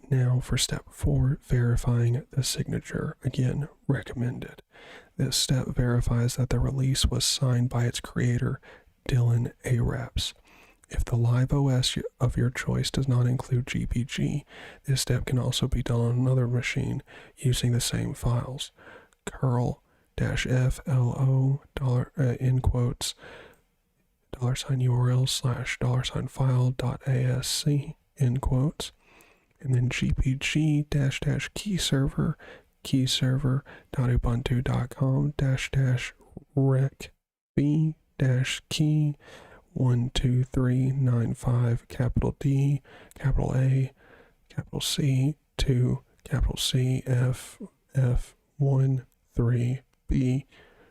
Now for step 4, verifying the signature. Again, recommended. This step verifies that the release was signed by its creator, Dylan Araps. If the live OS of your choice does not include GPG, this step can also be done on another machine using the same files. curl-flo, in quotes, $URL / $file dot asc, in quotes, and then gpg -- key server.ubuntu.com -rec b -key 12395 capital D capital A capital C 2 capital C F 1 3 B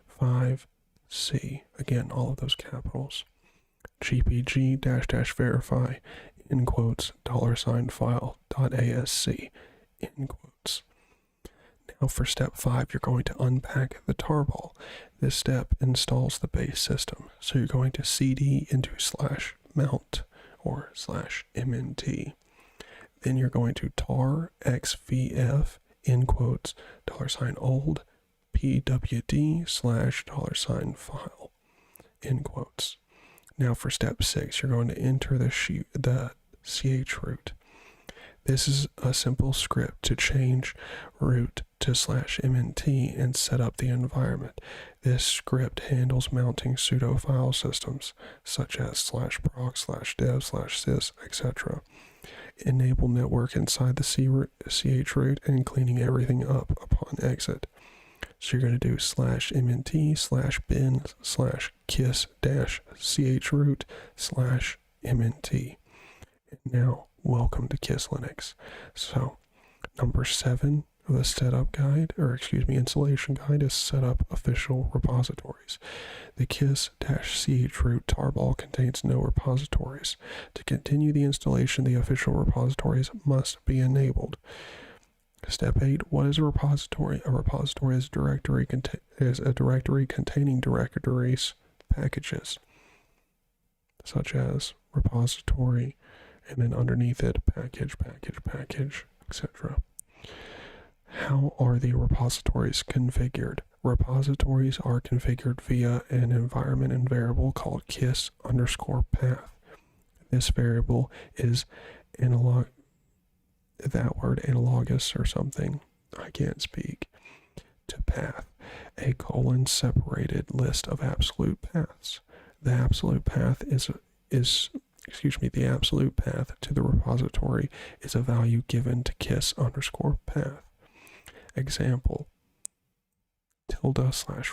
5 C. Again, all of those capitals. gpg -- verify, in quotes, $file dot asc, in quotes. Now for step 5, you're going to unpack the Tarball. This step installs the base system. So you're going to cd into /mount or /mnt. Then you're going to tar xvf, in quotes, $old pwd / $file, in quotes. Now for step 6, you're going to enter the chroot. This is a simple script to change root to /mnt and set up the environment. This script handles mounting pseudo file systems such as /proc /dev /sys, etc. Enable network inside the chroot and cleaning everything up upon exit. So you're going to do /mnt /bin /kiss -chroot /mnt. And now, welcome to KISS Linux. So, number 7 of the installation guide is set up official repositories. The KISS-chroot tarball contains no repositories. To continue the installation, the official repositories must be enabled. Step 8, what is a repository? A repository is a directory containing directories packages, such as repository, and then underneath it, package, etc. How are the repositories configured? Repositories are configured via an environment and variable called kiss_path. This variable is analogous or something, I can't speak, to path, a colon-separated list of absolute paths. The absolute path the absolute path to the repository is a value given to kiss_path. Example,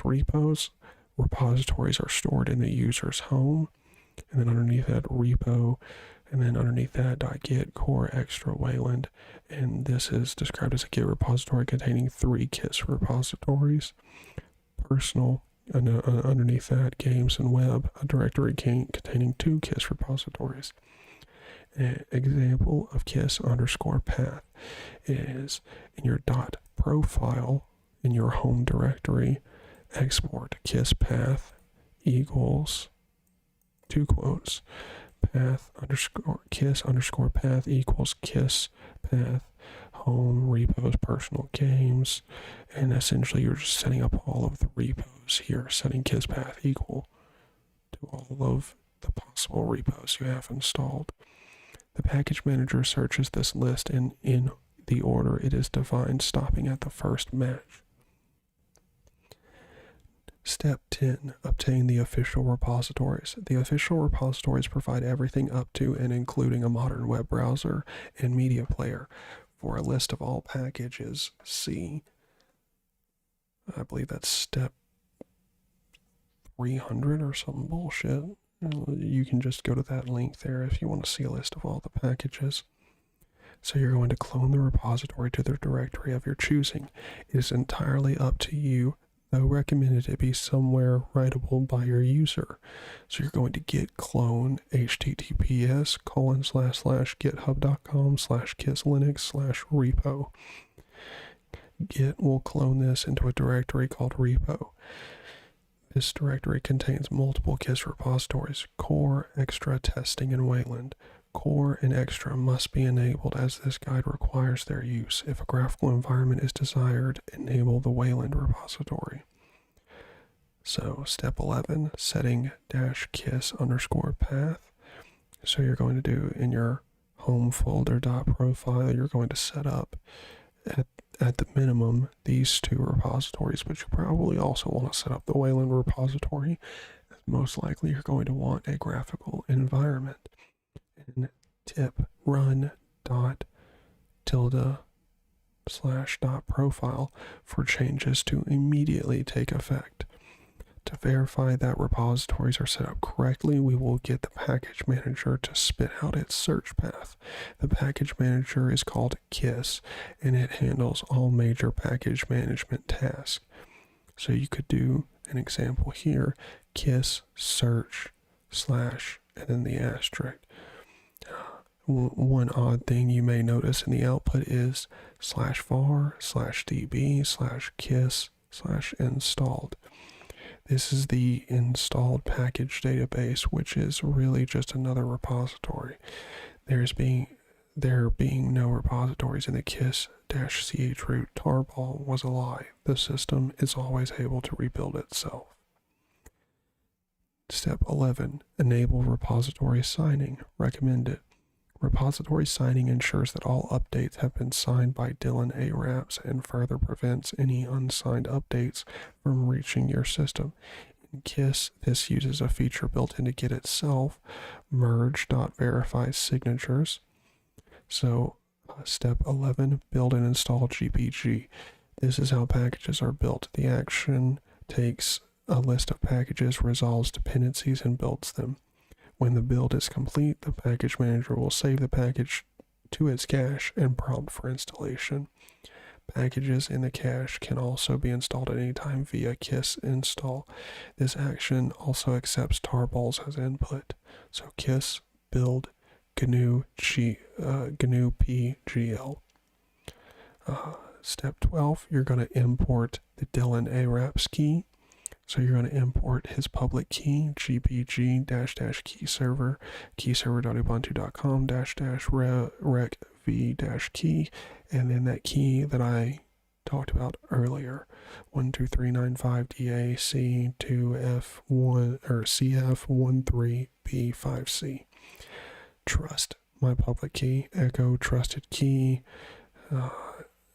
~repos. Repositories are stored in the user's home, and then underneath that repo, and then underneath that .git core extra Wayland, and this is described as a Git repository containing 3 Kiss repositories. Personal, and underneath that, games and web, a directory containing 2 Kiss repositories. An example of kiss_path is in your .profile in your home directory, export kiss path equals 2 quotes path_kiss_path equals kiss path home repos personal games, and essentially you're just setting up all of the repos here, setting kiss path equal to all of the possible repos you have installed. The package manager searches this list in the order it is defined, stopping at the first match. Step 10, obtain the official repositories. The official repositories provide everything up to and including a modern web browser and media player. For a list of all packages, see, I believe that's step 300 or some bullshit. You can just go to that link there if you want to see a list of all the packages. So you're going to clone the repository to the directory of your choosing. It is entirely up to you, though recommended it be somewhere writable by your user. So you're going to git clone https://github.com/kisslinux/repo. Git will clone this into a directory called repo. This directory contains multiple KISS repositories: core, extra, testing, and Wayland. Core and extra must be enabled as this guide requires their use. If a graphical environment is desired, enable the Wayland repository. So step 11, setting -kiss_path. So you're going to do in your home folder .profile, you're going to set up at the minimum these two repositories, but you probably also want to set up the Wayland repository. Most likely you're going to want a graphical environment. And tip, run .tilde/.profile for changes to immediately take effect. To verify that repositories are set up correctly, we will get the package manager to spit out its search path. The package manager is called KISS, and it handles all major package management tasks. So you could do an example here, KISS search / and then the asterisk. One odd thing you may notice in the output is /var/db/kiss/installed. This is the installed package database, which is really just another repository. There being no repositories in the kiss-chroot tarball was a lie. The system is always able to rebuild itself. Step 11, enable repository signing. Recommended. Repository signing ensures that all updates have been signed by Dylan ARAPS and further prevents any unsigned updates from reaching your system. In KISS, this uses a feature built into Git itself, merge.verify signatures. So, step 11, build and install GPG. This is how packages are built. The action takes a list of packages, resolves dependencies, and builds them. When the build is complete, the package manager will save the package to its cache and prompt for installation. Packages in the cache can also be installed at any time via KISS install. This action also accepts tarballs as input. So KISS build GNU PGL. Step 12, you're going to import the Dylan ARAPS key. So you're going to import his public key, gpg-keyserver, keyserver.ubuntu.com-rec-v-key, and then that key that I talked about earlier, 12395DAC2F1 or CF13B5C. Trust my public key, echo trusted key,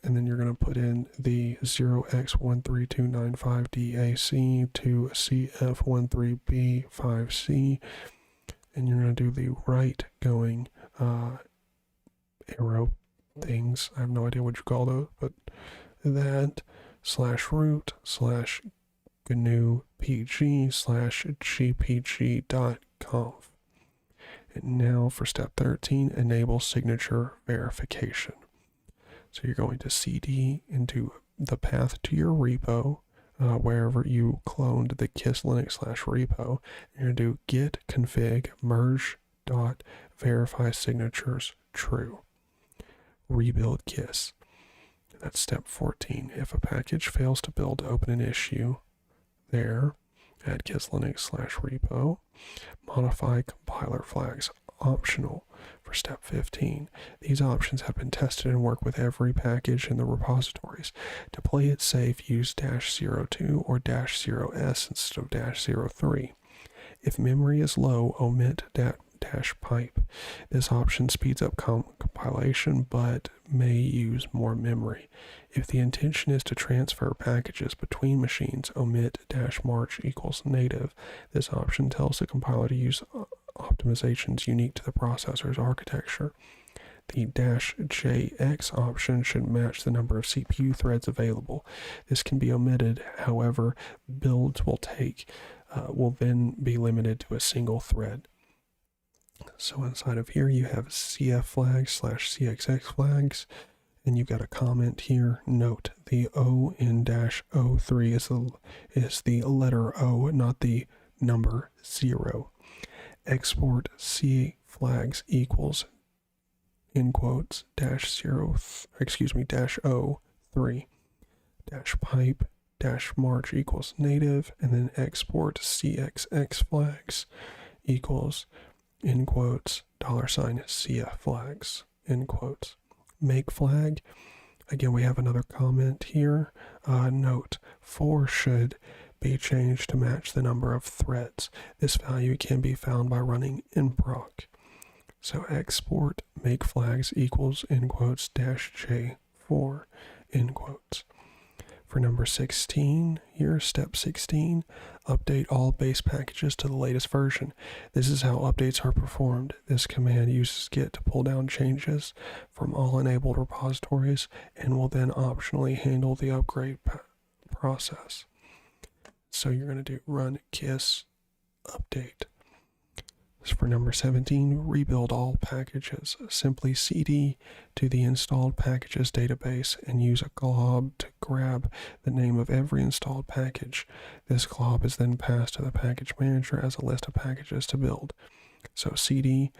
and then you're going to put in the 0x13295DAC to CF13B5C, and you're going to do the right going arrow things. I have no idea what you call those, but that /root/GNU PG/GPG.conf. And now for step 13, enable signature verification. So you're going to cd into the path to your repo, wherever you cloned the KISS Linux /repo. You're going to do git config merge.verify signatures true. Rebuild KISS. That's step 14. If a package fails to build, open an issue there. Add KISS Linux /repo. Modify compiler flags. Optional for step 15. These options have been tested and work with every package in the repositories. To play it safe, use -02 or -0s instead of -03. If memory is low, omit -pipe. This option speeds up compilation but may use more memory. If the intention is to transfer packages between machines, omit -march equals native. This option tells the compiler to use optimizations unique to the processor's architecture. The -jx option should match the number of CPU threads available. This can be omitted, however, builds will then be limited to a single thread. So inside of here you have CF flags /CXX flags, and you've got a comment here. Note the O in -03 is the letter O, not the number 0. Export C flags equals in quotes -03 -pipe -march equals native, and then export CXX flags equals in quotes $CF flags in quotes. Make flag, again we have another comment here. Note 4 should be changed to match the number of threads. This value can be found by running nproc. So export make flags equals in quotes -J4 in quotes. For number 16, here, step 16, update all base packages to the latest version. This is how updates are performed. This command uses Git to pull down changes from all enabled repositories and will then optionally handle the upgrade process. So you're going to do run kiss update. For number 17, rebuild all packages. Simply cd to the installed packages database and use a glob to grab the name of every installed package. This glob is then passed to the package manager as a list of packages to build. So cd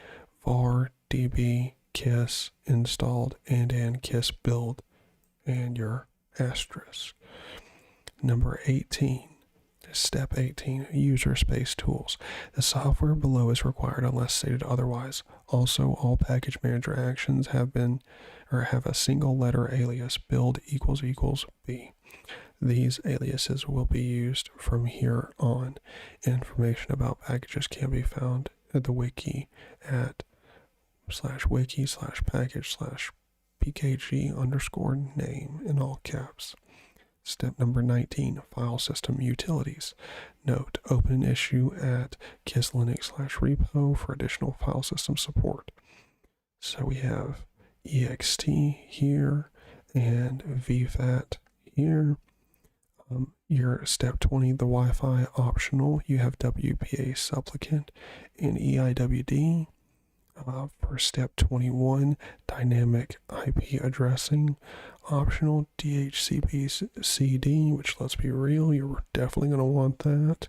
var db kiss installed and kiss build and your asterisk. Number 18. Step 18, user space tools. The software below is required unless stated otherwise. Also, all package manager actions have a single letter alias, build == b. These aliases will be used from here on. Information about packages can be found at the wiki at /wiki/package/pkg_name in all caps. Step number 19, file system utilities. Note, open an issue at kisslinux/repo for additional file system support. So we have ext here and vfat here. Your step 20, the Wi-Fi optional. You have WPA supplicant and EIWD. For step 21, dynamic IP addressing optional, DHCP-CD, which, let's be real, you're definitely going to want that.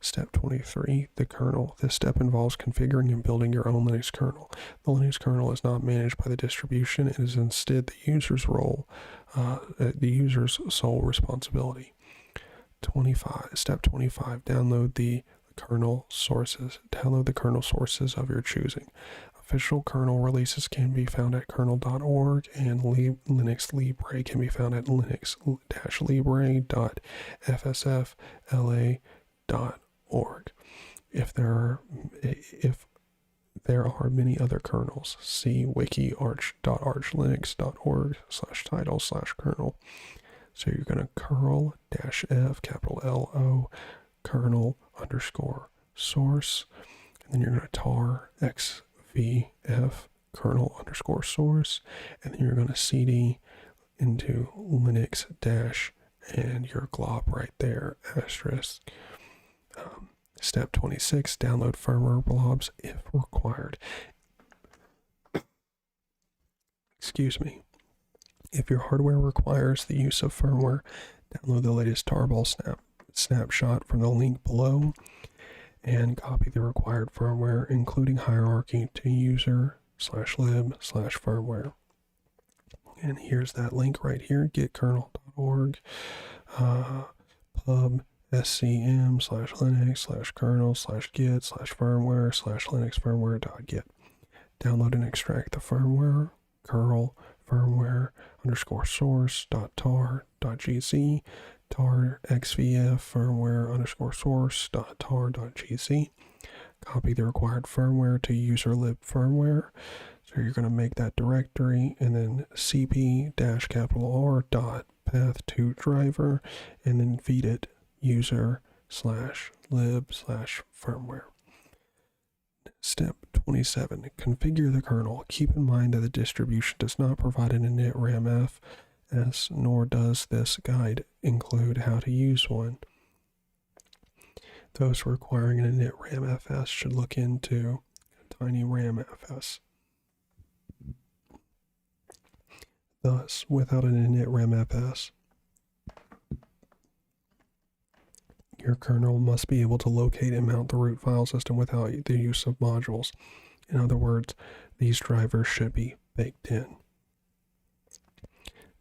Step 23, the kernel. This step involves configuring and building your own Linux kernel. The Linux kernel is not managed by the distribution. It is instead the user's sole responsibility. Step 25, download the kernel sources. Download the kernel sources of your choosing. Official kernel releases can be found at kernel.org, and Linux Libre can be found at linux-libre.fsfla.org. If there are many other kernels, see wiki.archlinux.org/title/kernel. So you're going to curl -f, capital L-O, kernel_source, and then you're going to tar xvf kernel_source, and then you're going to cd into linux dash and your glob right there, asterisk. Step 26, download firmware blobs if required. Excuse me. If your hardware requires the use of firmware, download the latest Tarball snapshot from the link below and copy the required firmware, including hierarchy, to user/lib/firmware. And here's that link right here, getkernel.org, pub scm/linux/kernel/git/firmware/linux firmware.git. Download and extract the firmware, curl firmware_source.tar.gz, tar xvf firmware_source.tar.gz, Copy the required firmware to user lib firmware. So you're going to make that directory and then cp-R dot path to driver and then feed it user/lib/firmware. Step 27, configure the kernel. Keep in mind that the distribution does not provide an init RAM-FS, nor does this guide include how to use one. Those requiring an init RAM-FS should look into Tiny RAM-FS. Thus, without an init RAM-FS, your kernel must be able to locate and mount the root file system without the use of modules. In other words, these drivers should be baked in.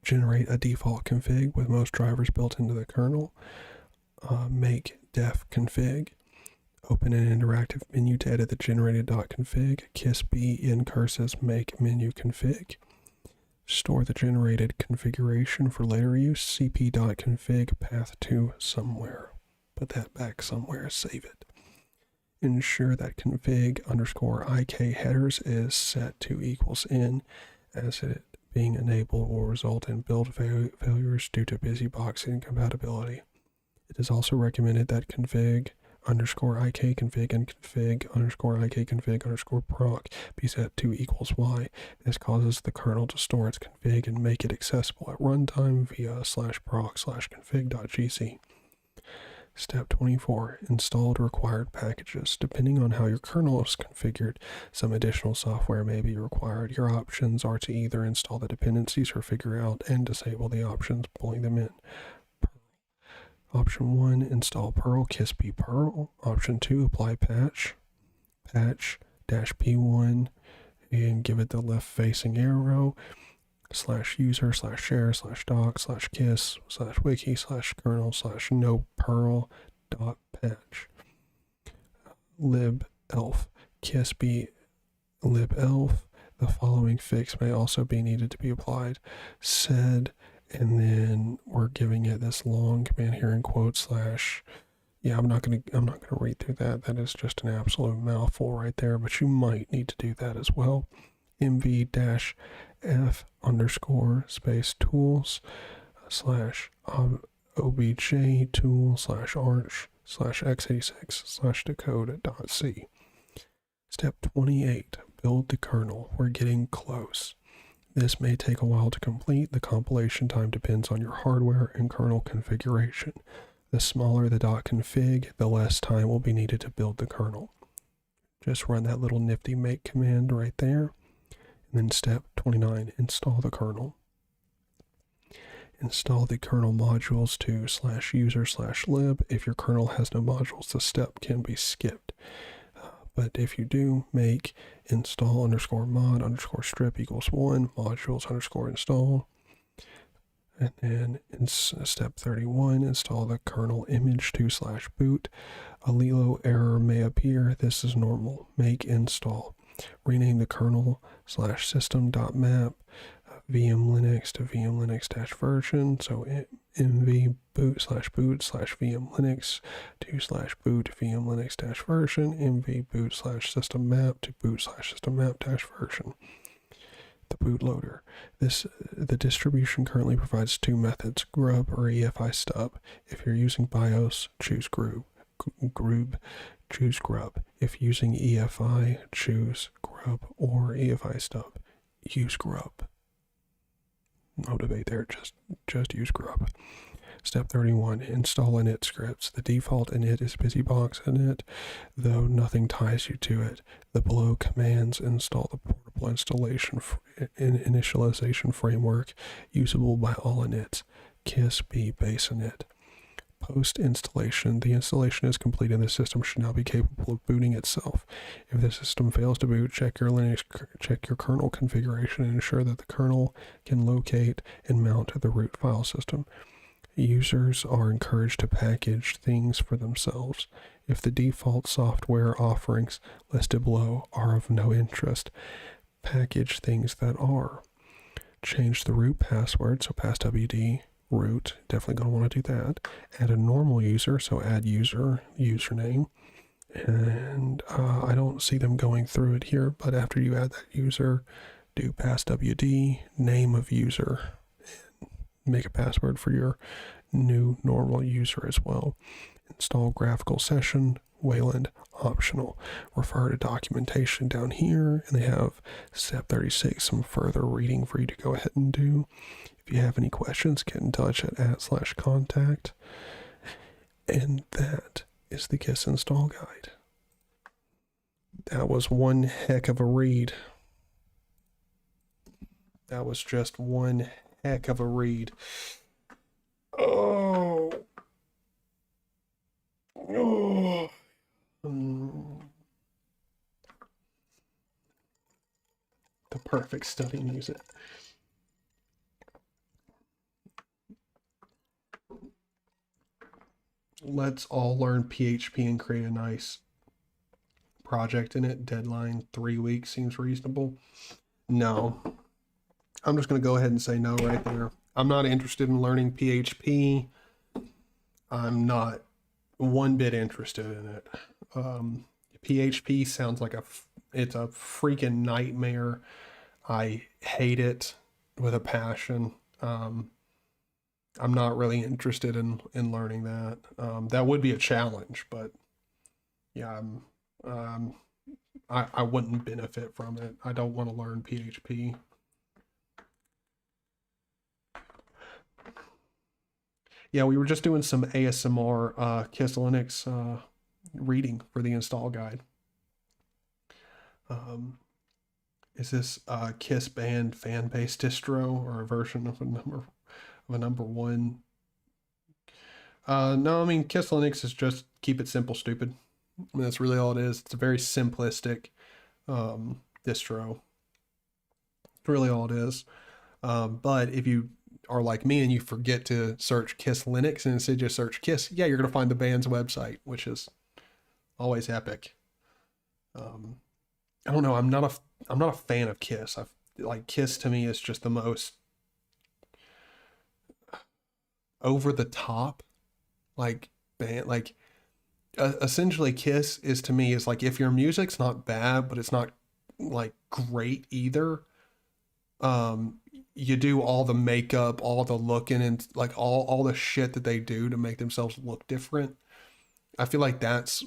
Generate a default config with most drivers built into the kernel. Make def config. Open an interactive menu to edit the generated .config. KISS-B in curses make menu config. Store the generated configuration for later use. cp.config path to somewhere. Put that back somewhere, save it. Ensure that config_ik headers is set to =n, as it being enabled will result in build failures due to BusyBox incompatibility. It is also recommended that config_ik config and config_ik config_proc be set to =y. This causes the kernel to store its config and make it accessible at runtime via /proc/config.gc. Step 24, installed required packages. Depending on how your kernel is configured, some additional software may be required. Your options are to either install the dependencies or figure out and disable the options, pulling them in. Option 1, install Perl, KISS-B Perl. Option 2, apply patch-p1 and give it the left-facing arrow, /user/share/docs/kiss/wiki/kernel/no-perl.patch. libelf KISS-B libelf. The following fix may also be needed to be applied. Sed, and then we're giving it this long command here in quotes / yeah, I'm not gonna read through that. That is just an absolute mouthful right there, but you might need to do that as well. mv-f _ tools /obj tool /arch /x86/decode.c. Step 28, build the kernel. We're getting close. This may take a while to complete. The compilation time depends on your hardware and kernel configuration. The smaller the .config, the less time will be needed to build the kernel. Just run that little nifty make command right there. And then step 29, install the kernel. Install the kernel modules to /user/lib. If your kernel has no modules, the step can be skipped. But if you do, make install _mod_strip =1 modules_install. And then in step 31, install the kernel image to /boot. A Lilo error may appear. This is normal. Make install. Rename the kernel /system.map VM Linux to VM Linux-version. So mv boot /boot/VM Linux to /boot VM Linux-version. mv boot /system map to boot /system map-version. The bootloader. The distribution currently provides two methods, grub or EFI stub. If you're using BIOS, choose grub. Choose grub. If using EFI, choose grub or EFI stub. Use grub. No debate there, just use grub. Step 31, install init scripts. The default init is BusyBox init, though nothing ties you to it. The below commands install the portable initialization framework usable by all inits. KISS-B base init. Post-installation, the installation is complete and the system should now be capable of booting itself. If the system fails to boot, check your kernel configuration and ensure that the kernel can locate and mount the root file system. Users are encouraged to package things for themselves. If the default software offerings listed below are of no interest, package things that are. Change the root password, so passwd root, definitely going to want to do that. Add a normal user, so add username. And I don't see them going through it here, but after you add that user, do passwd, name of user, and make a password for your new normal user as well. Install graphical session, Wayland optional. Refer to documentation down here, and they have step 36, some further reading for you to go ahead and do. If you have any questions, get in touch at @/contact. And that is the KISS install guide. That was one heck of a read. That was just one heck of a read. Oh. Oh. The perfect study music. Let's all learn PHP and create a nice project in it. Deadline 3 weeks seems reasonable. No. I'm just going to go ahead and say no right there. I'm not interested in learning PHP. I'm not one bit interested in it. PHP sounds like it's a freaking nightmare. I hate it with a passion. I'm not really interested in learning that. That would be a challenge, but yeah, I wouldn't benefit from it. I don't want to learn PHP. Yeah, we were just doing some ASMR KISS Linux reading for the install guide. Is this KISS banned fan-based distro or a version of a number one? No, I mean KISS Linux is just keep it simple, stupid. I mean, that's really all it is. It's a very simplistic distro. It's really all it is. But if you are like me and you forget to search KISS Linux and instead just search KISS, yeah, you're gonna find the band's website, which is always epic. I don't know. I'm not a fan of KISS. Like KISS to me is just the most over the top, like band. Like essentially, KISS is to me is like if your music's not bad, but it's not like great either. You do all the makeup, all the looking, and like all the shit that they do to make themselves look different. I feel like that's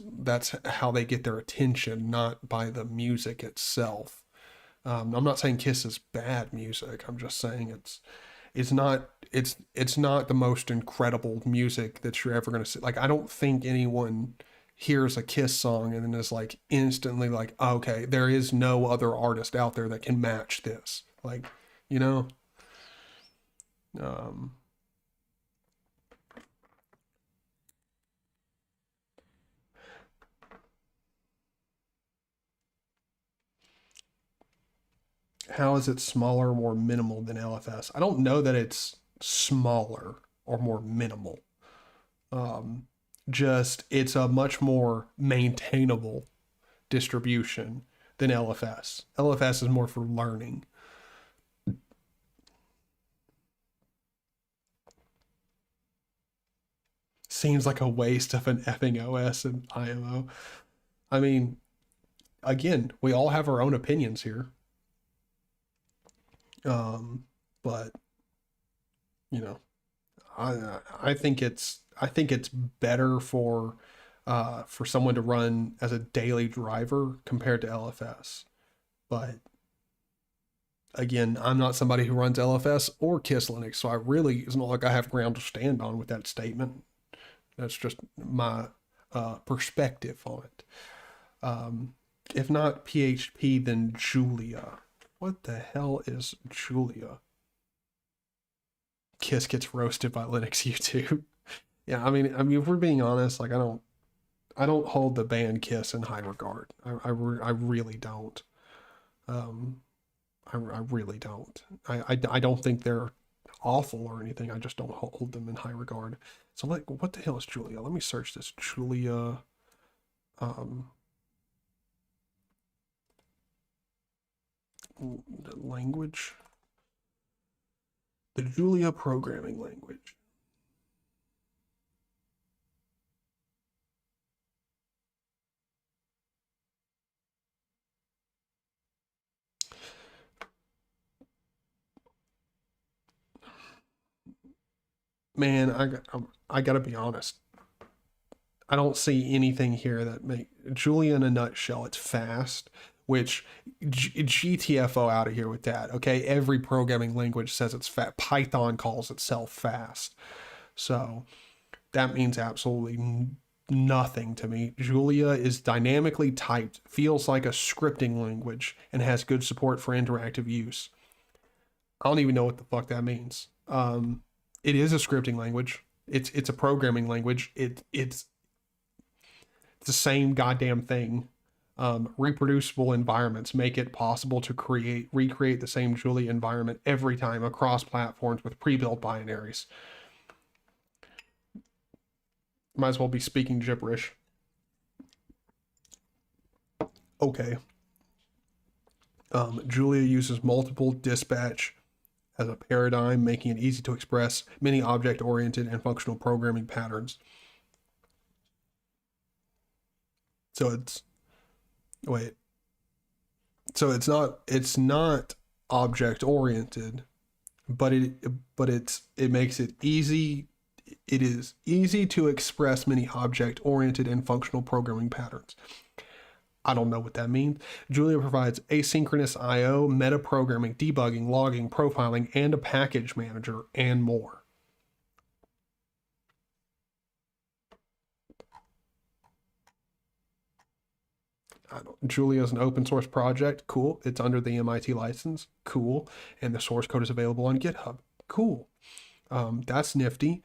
how they get their attention, not by the music itself. I'm not saying KISS is bad music. I'm just saying it's not the most incredible music that you're ever gonna see. Like I don't think anyone hears a KISS song and then is like instantly like, okay, there is no other artist out there that can match this. Like, you know. How is it smaller or more minimal than LFS? I don't know that it's smaller or more minimal. Just it's a much more maintainable distribution than LFS. LFS is more for learning. Seems like a waste of an effing OS and IMO. I mean, again, we all have our own opinions here. But you know, I think it's better for someone to run as a daily driver compared to LFS. But again, I'm not somebody who runs LFS or KISS Linux, so it's not like I have ground to stand on with that statement. That's just my perspective on it. If not PHP, then Julia. What the hell is Julia? KISS gets roasted by Linux YouTube. Yeah, I mean, if we're being honest, like I don't hold the band KISS in high regard. I really don't. I really don't. I don't think they're awful or anything. I just don't hold them in high regard. So like, what the hell is Julia? Let me search this. Julia. Language. The Julia programming language. man, I gotta be honest. I don't see anything here that make Julia in a nutshell. It's fast, which GTFO out of here with that. Okay, every programming language says it's fast. Python calls itself fast, so that means absolutely nothing to me. Julia is dynamically typed, feels like a scripting language, and has good support for interactive use. I don't even know what the fuck that means. It is a scripting language. It's a programming language. It's the same goddamn thing. Reproducible environments make it possible to recreate the same Julia environment every time across platforms with pre-built binaries. Might as well be speaking gibberish. Okay. Julia uses multiple dispatch as a paradigm, making it easy to express many object-oriented and functional programming patterns. So it's not object-oriented, but it makes it easy. It is easy to express many object-oriented and functional programming patterns. I don't know what that means. Julia provides asynchronous I/O, metaprogramming, debugging, logging, profiling, and a package manager, and more. Julia is an open source project. Cool. It's under the MIT license. Cool. And the source code is available on GitHub. Cool. That's nifty.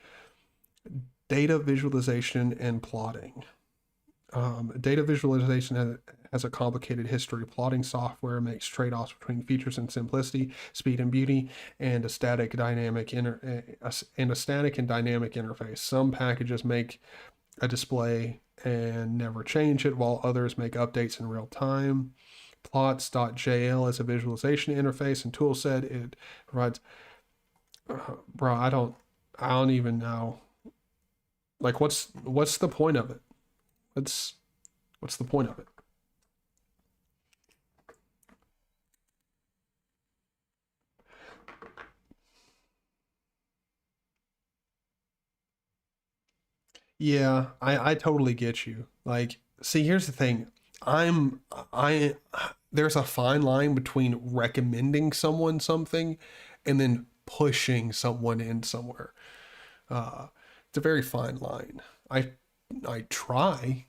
Data visualization and plotting. Data visualization has a complicated history. Plotting software makes trade-offs between features and simplicity, speed and beauty, and a static and dynamic interface. Some packages make a display and never change it, while others make updates in real time. Plots.jl is a visualization interface and toolset. It provides, bro, I don't even know. Like, what's the point of it? What's the point of it? Yeah, I totally get you. Like, see, here's the thing. There's a fine line between recommending someone something and then pushing someone in somewhere. It's a very fine line. I try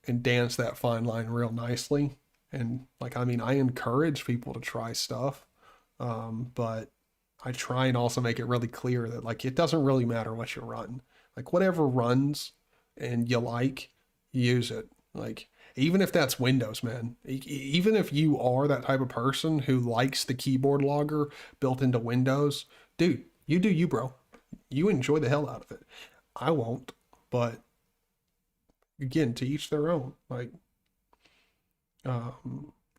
and dance that fine line real nicely. And like, I mean, I encourage people to try stuff. But I try and also make it really clear that like, it doesn't really matter what you run. Like whatever runs and you like, use it. Like, even if that's Windows, man, even if you are that type of person who likes the keyboard logger built into Windows, dude, you do you, bro. You enjoy the hell out of it. I won't, but again, to each their own. Like,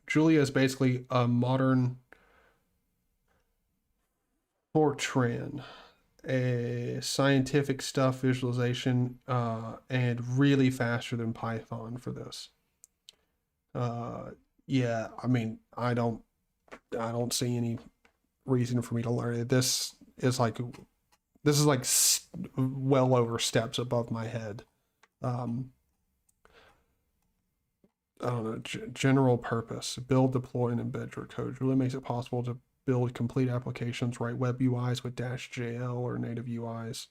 Julia is basically a modern Fortran, a scientific stuff visualization, and really faster than Python for this. Yeah, I mean, I don't see any reason for me to learn it. This is like well over steps above my head. I don't know, general purpose, build, deploy, and embed your code. Really makes it possible to build complete applications, write web UIs with -JL or native UIs,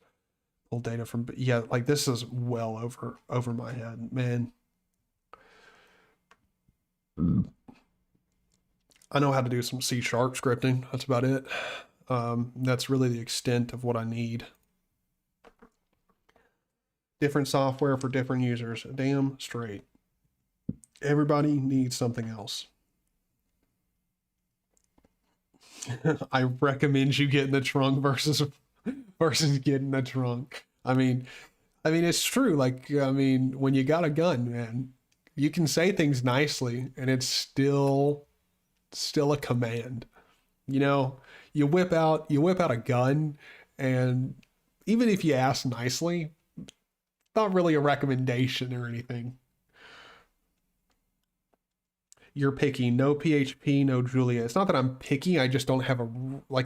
pull data from, yeah, like this is well over my head, man. I know how to do some C# scripting. That's about it. That's really the extent of what I need. Different software for different users. Damn straight. Everybody needs something else. I recommend you get in the trunk versus getting the trunk. I mean, it's true. Like, I mean, when you got a gun, man, you can say things nicely and it's still a command. You know, you whip out a gun, and even if you ask nicely, not really a recommendation or anything. You're picky. No PHP, no Julia. It's not that I'm picky. I just don't have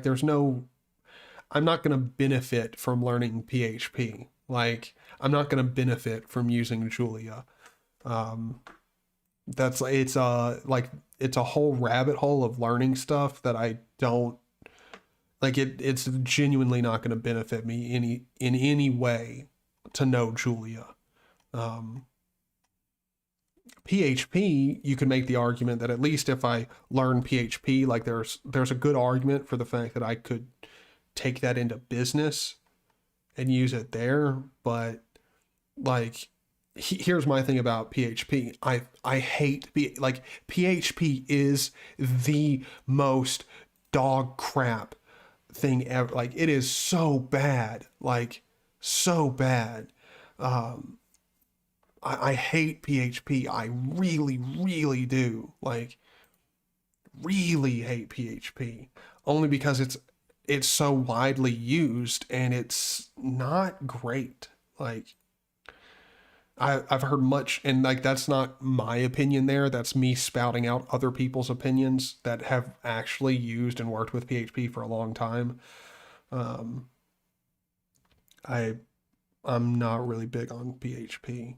there's no, I'm not going to benefit from learning PHP. Like, I'm not going to benefit from using Julia. It's a whole rabbit hole of learning stuff that I don't like. It's genuinely not going to benefit me in any way to know Julia. PHP, you can make the argument that at least if I learn PHP, like there's a good argument for the fact that I could take that into business and use it there. But like, here's my thing about PHP. I hate PHP is the most dog crap thing ever. Like, it is so bad, like so bad. I hate PHP. I really, really do. Like, really hate PHP. Only because it's so widely used and it's not great. Like, I've heard much, and like, that's not my opinion there. That's me spouting out other people's opinions that have actually used and worked with PHP for a long time. I'm not really big on PHP.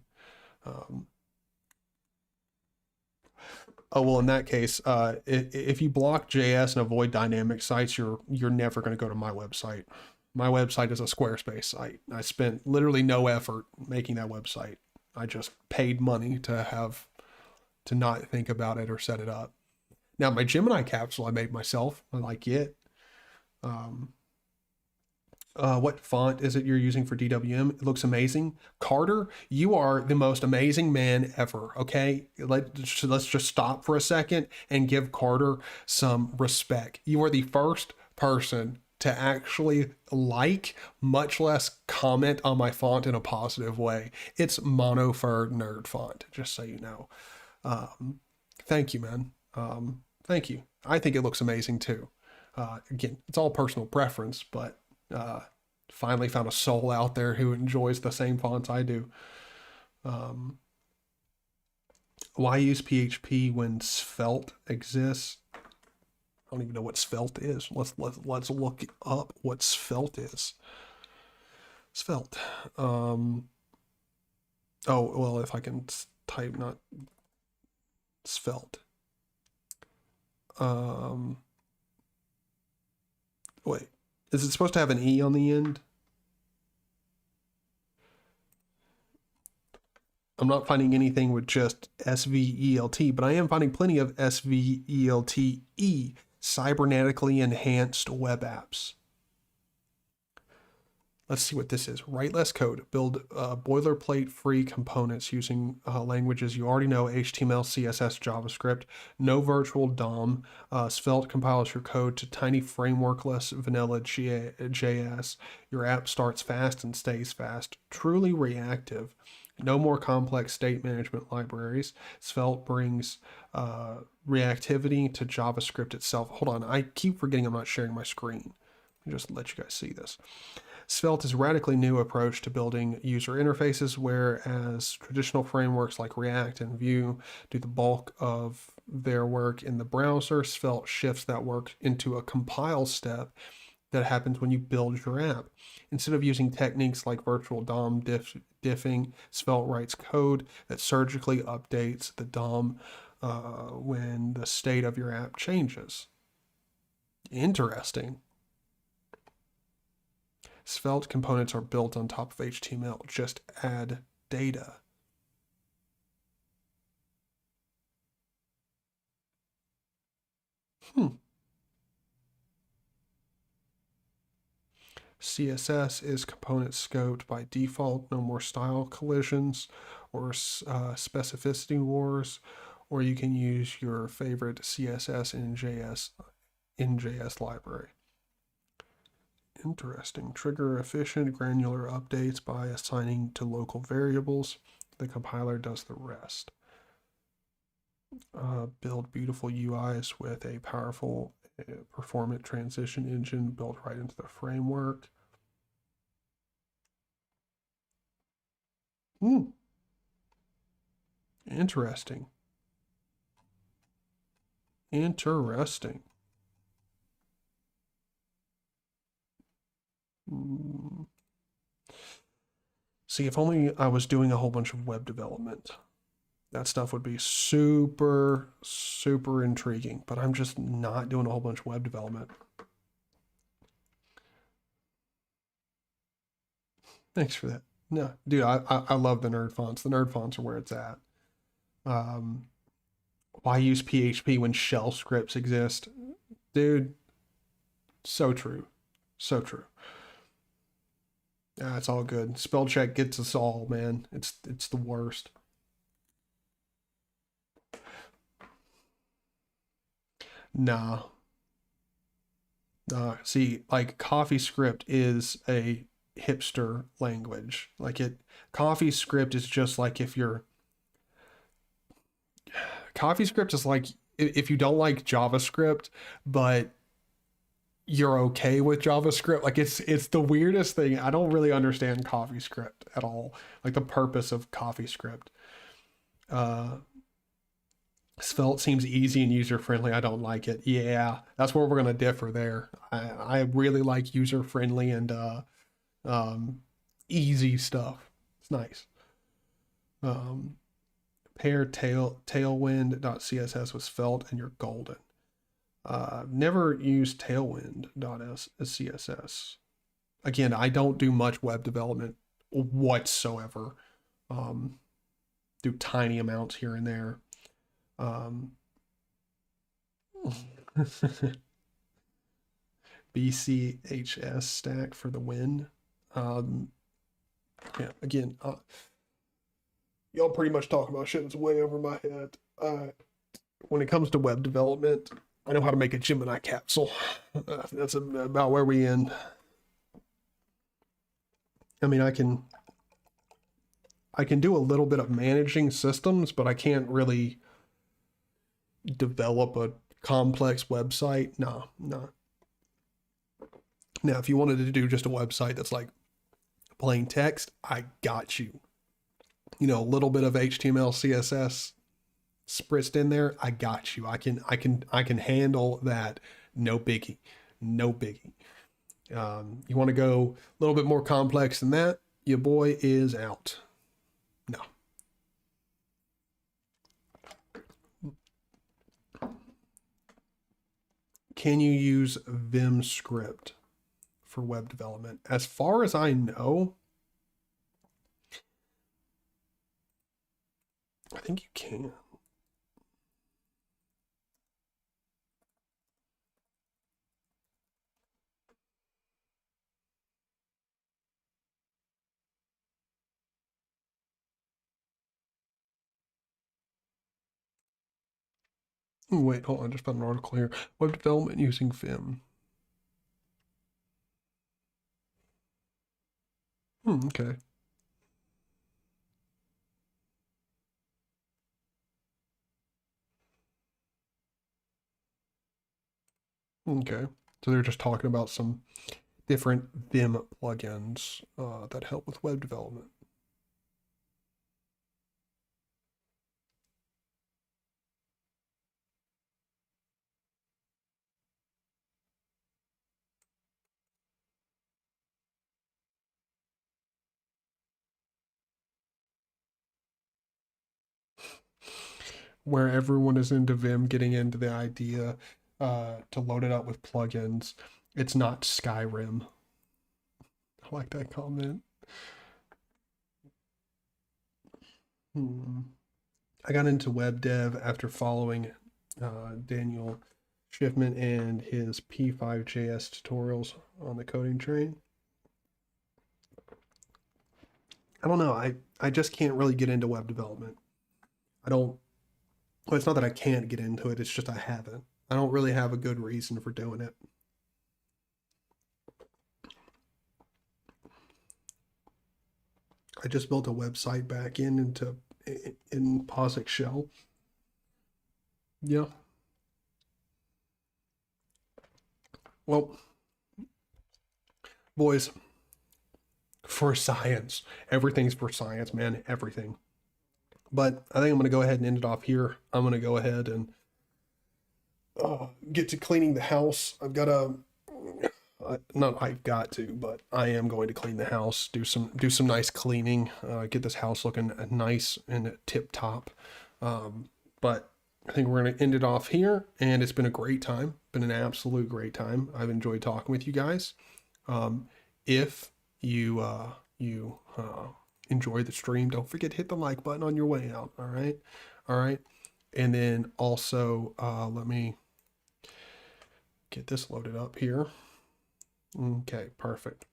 Oh, well, in that case, if you block JS and avoid dynamic sites, you're never going to go to my website. My website is a Squarespace site. I spent literally no effort making that website. I just paid money to not think about it or set it up. Now, my Gemini capsule I made myself. I like it. What font is it you're using for DWM? It looks amazing. Carter, you are the most amazing man ever, okay? Let's just stop for a second and give Carter some respect. You are the first person to actually like, much less comment on my font in a positive way. It's Monofur Nerd font, just so you know. Thank you, man. Thank you. I think it looks amazing too. Again, it's all personal preference, but finally found a soul out there who enjoys the same fonts I do. Why use PHP when Svelte exists? I don't even know what Svelte is. Let's look up what Svelte is. Svelte. Oh, well, if I can type not Svelte. Wait, is it supposed to have an E on the end? I'm not finding anything with just SVELT, but I am finding plenty of SVELTE, cybernetically enhanced web apps. Let's see what this is. Write less code. Build boilerplate-free components using languages you already know, HTML, CSS, JavaScript. No virtual DOM. Svelte compiles your code to tiny frameworkless vanilla JS. Your app starts fast and stays fast. Truly reactive. No more complex state management libraries. Svelte brings reactivity to JavaScript itself. Hold on, I keep forgetting I'm not sharing my screen. Let me just let you guys see this. Svelte is a radically new approach to building user interfaces, whereas traditional frameworks like React and Vue do the bulk of their work in the browser. Svelte shifts that work into a compile step that happens when you build your app. Instead of using techniques like virtual DOM diffing, Svelte writes code that surgically updates the DOM when the state of your app changes. Interesting. Svelte components are built on top of HTML. Just add data. CSS is component scoped by default. No more style collisions or specificity wars, or you can use your favorite CSS in JS library. Interesting. Trigger efficient granular updates by assigning to local variables. The compiler does the rest. Build beautiful UIs with a powerful performant transition engine built right into the framework. Interesting. Interesting. See, if only I was doing a whole bunch of web development. That stuff would be super, super intriguing, but I'm just not doing a whole bunch of web development. Thanks for that. No, dude, I love the nerd fonts. The nerd fonts are where it's at. Why use PHP when shell scripts exist? Dude, so true. So true. It's all good. Spell check gets us all, man. It's the worst. Nah. See, like CoffeeScript is a hipster language. Like CoffeeScript is just like CoffeeScript is like if you don't like JavaScript, but you're okay with JavaScript. Like it's the weirdest thing. I don't really understand CoffeeScript at all. Like the purpose of CoffeeScript. Svelte seems easy and user-friendly. I don't like it. Yeah, that's where we're gonna differ there. I really like user-friendly and easy stuff. It's nice. Pair tailwind.css with Svelte and you're golden. Never used tailwind.css. Again, I don't do much web development whatsoever. Do tiny amounts here and there. BCHS stack for the win. Yeah, again, y'all pretty much talk about shit that's way over my head. When it comes to web development, I know how to make a Gemini capsule. That's about where we end. I mean, I can do a little bit of managing systems, but I can't really develop a complex website. No. Now, if you wanted to do just a website that's like plain text, I got you. You know, a little bit of HTML, CSS spritzed in there, I got you. I can handle that. No biggie. No biggie. You want to go a little bit more complex than that, your boy is out. No. Can you use Vim Script for web development? As far as I know, I think you can. Wait, hold on. I just found an article here. Web development using Vim. Okay. Okay. So they're just talking about some different Vim plugins that help with web development. Where everyone is into Vim, getting into the idea to load it up with plugins. It's not Skyrim. I like that comment. I got into web dev after following Daniel Schiffman and his P5JS tutorials on the coding train. I don't know. I just can't really get into web development. Well, it's not that I can't get into it. It's just I haven't. I don't really have a good reason for doing it. I just built a website back in POSIX shell. Yeah. Well, boys, for science. Everything's for science, man. Everything. But I think I'm going to go ahead and end it off here. I'm going to go ahead and get to cleaning the house. I've got not I've got to, but I am going to clean the house, do some nice cleaning, get this house looking nice and tip top. But I think we're going to end it off here, and it's been a great time, been an absolute great time. I've enjoyed talking with you guys. If you enjoy the stream, don't forget to hit the like button on your way out. All right. And then also, let me get this loaded up here. Okay, perfect.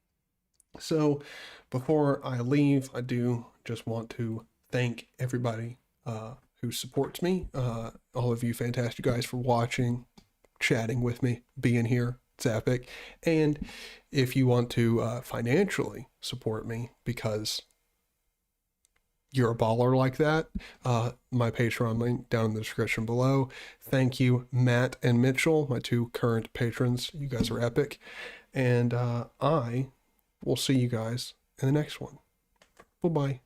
So before I leave, I do just want to thank everybody who supports me. All of you fantastic guys for watching, chatting with me, being here. It's epic. And if you want to financially support me because you're a baller like that, my Patreon link down in the description below. Thank you, Matt and Mitchell, my 2 current patrons. You guys are epic. And I will see you guys in the next one. Bye-bye.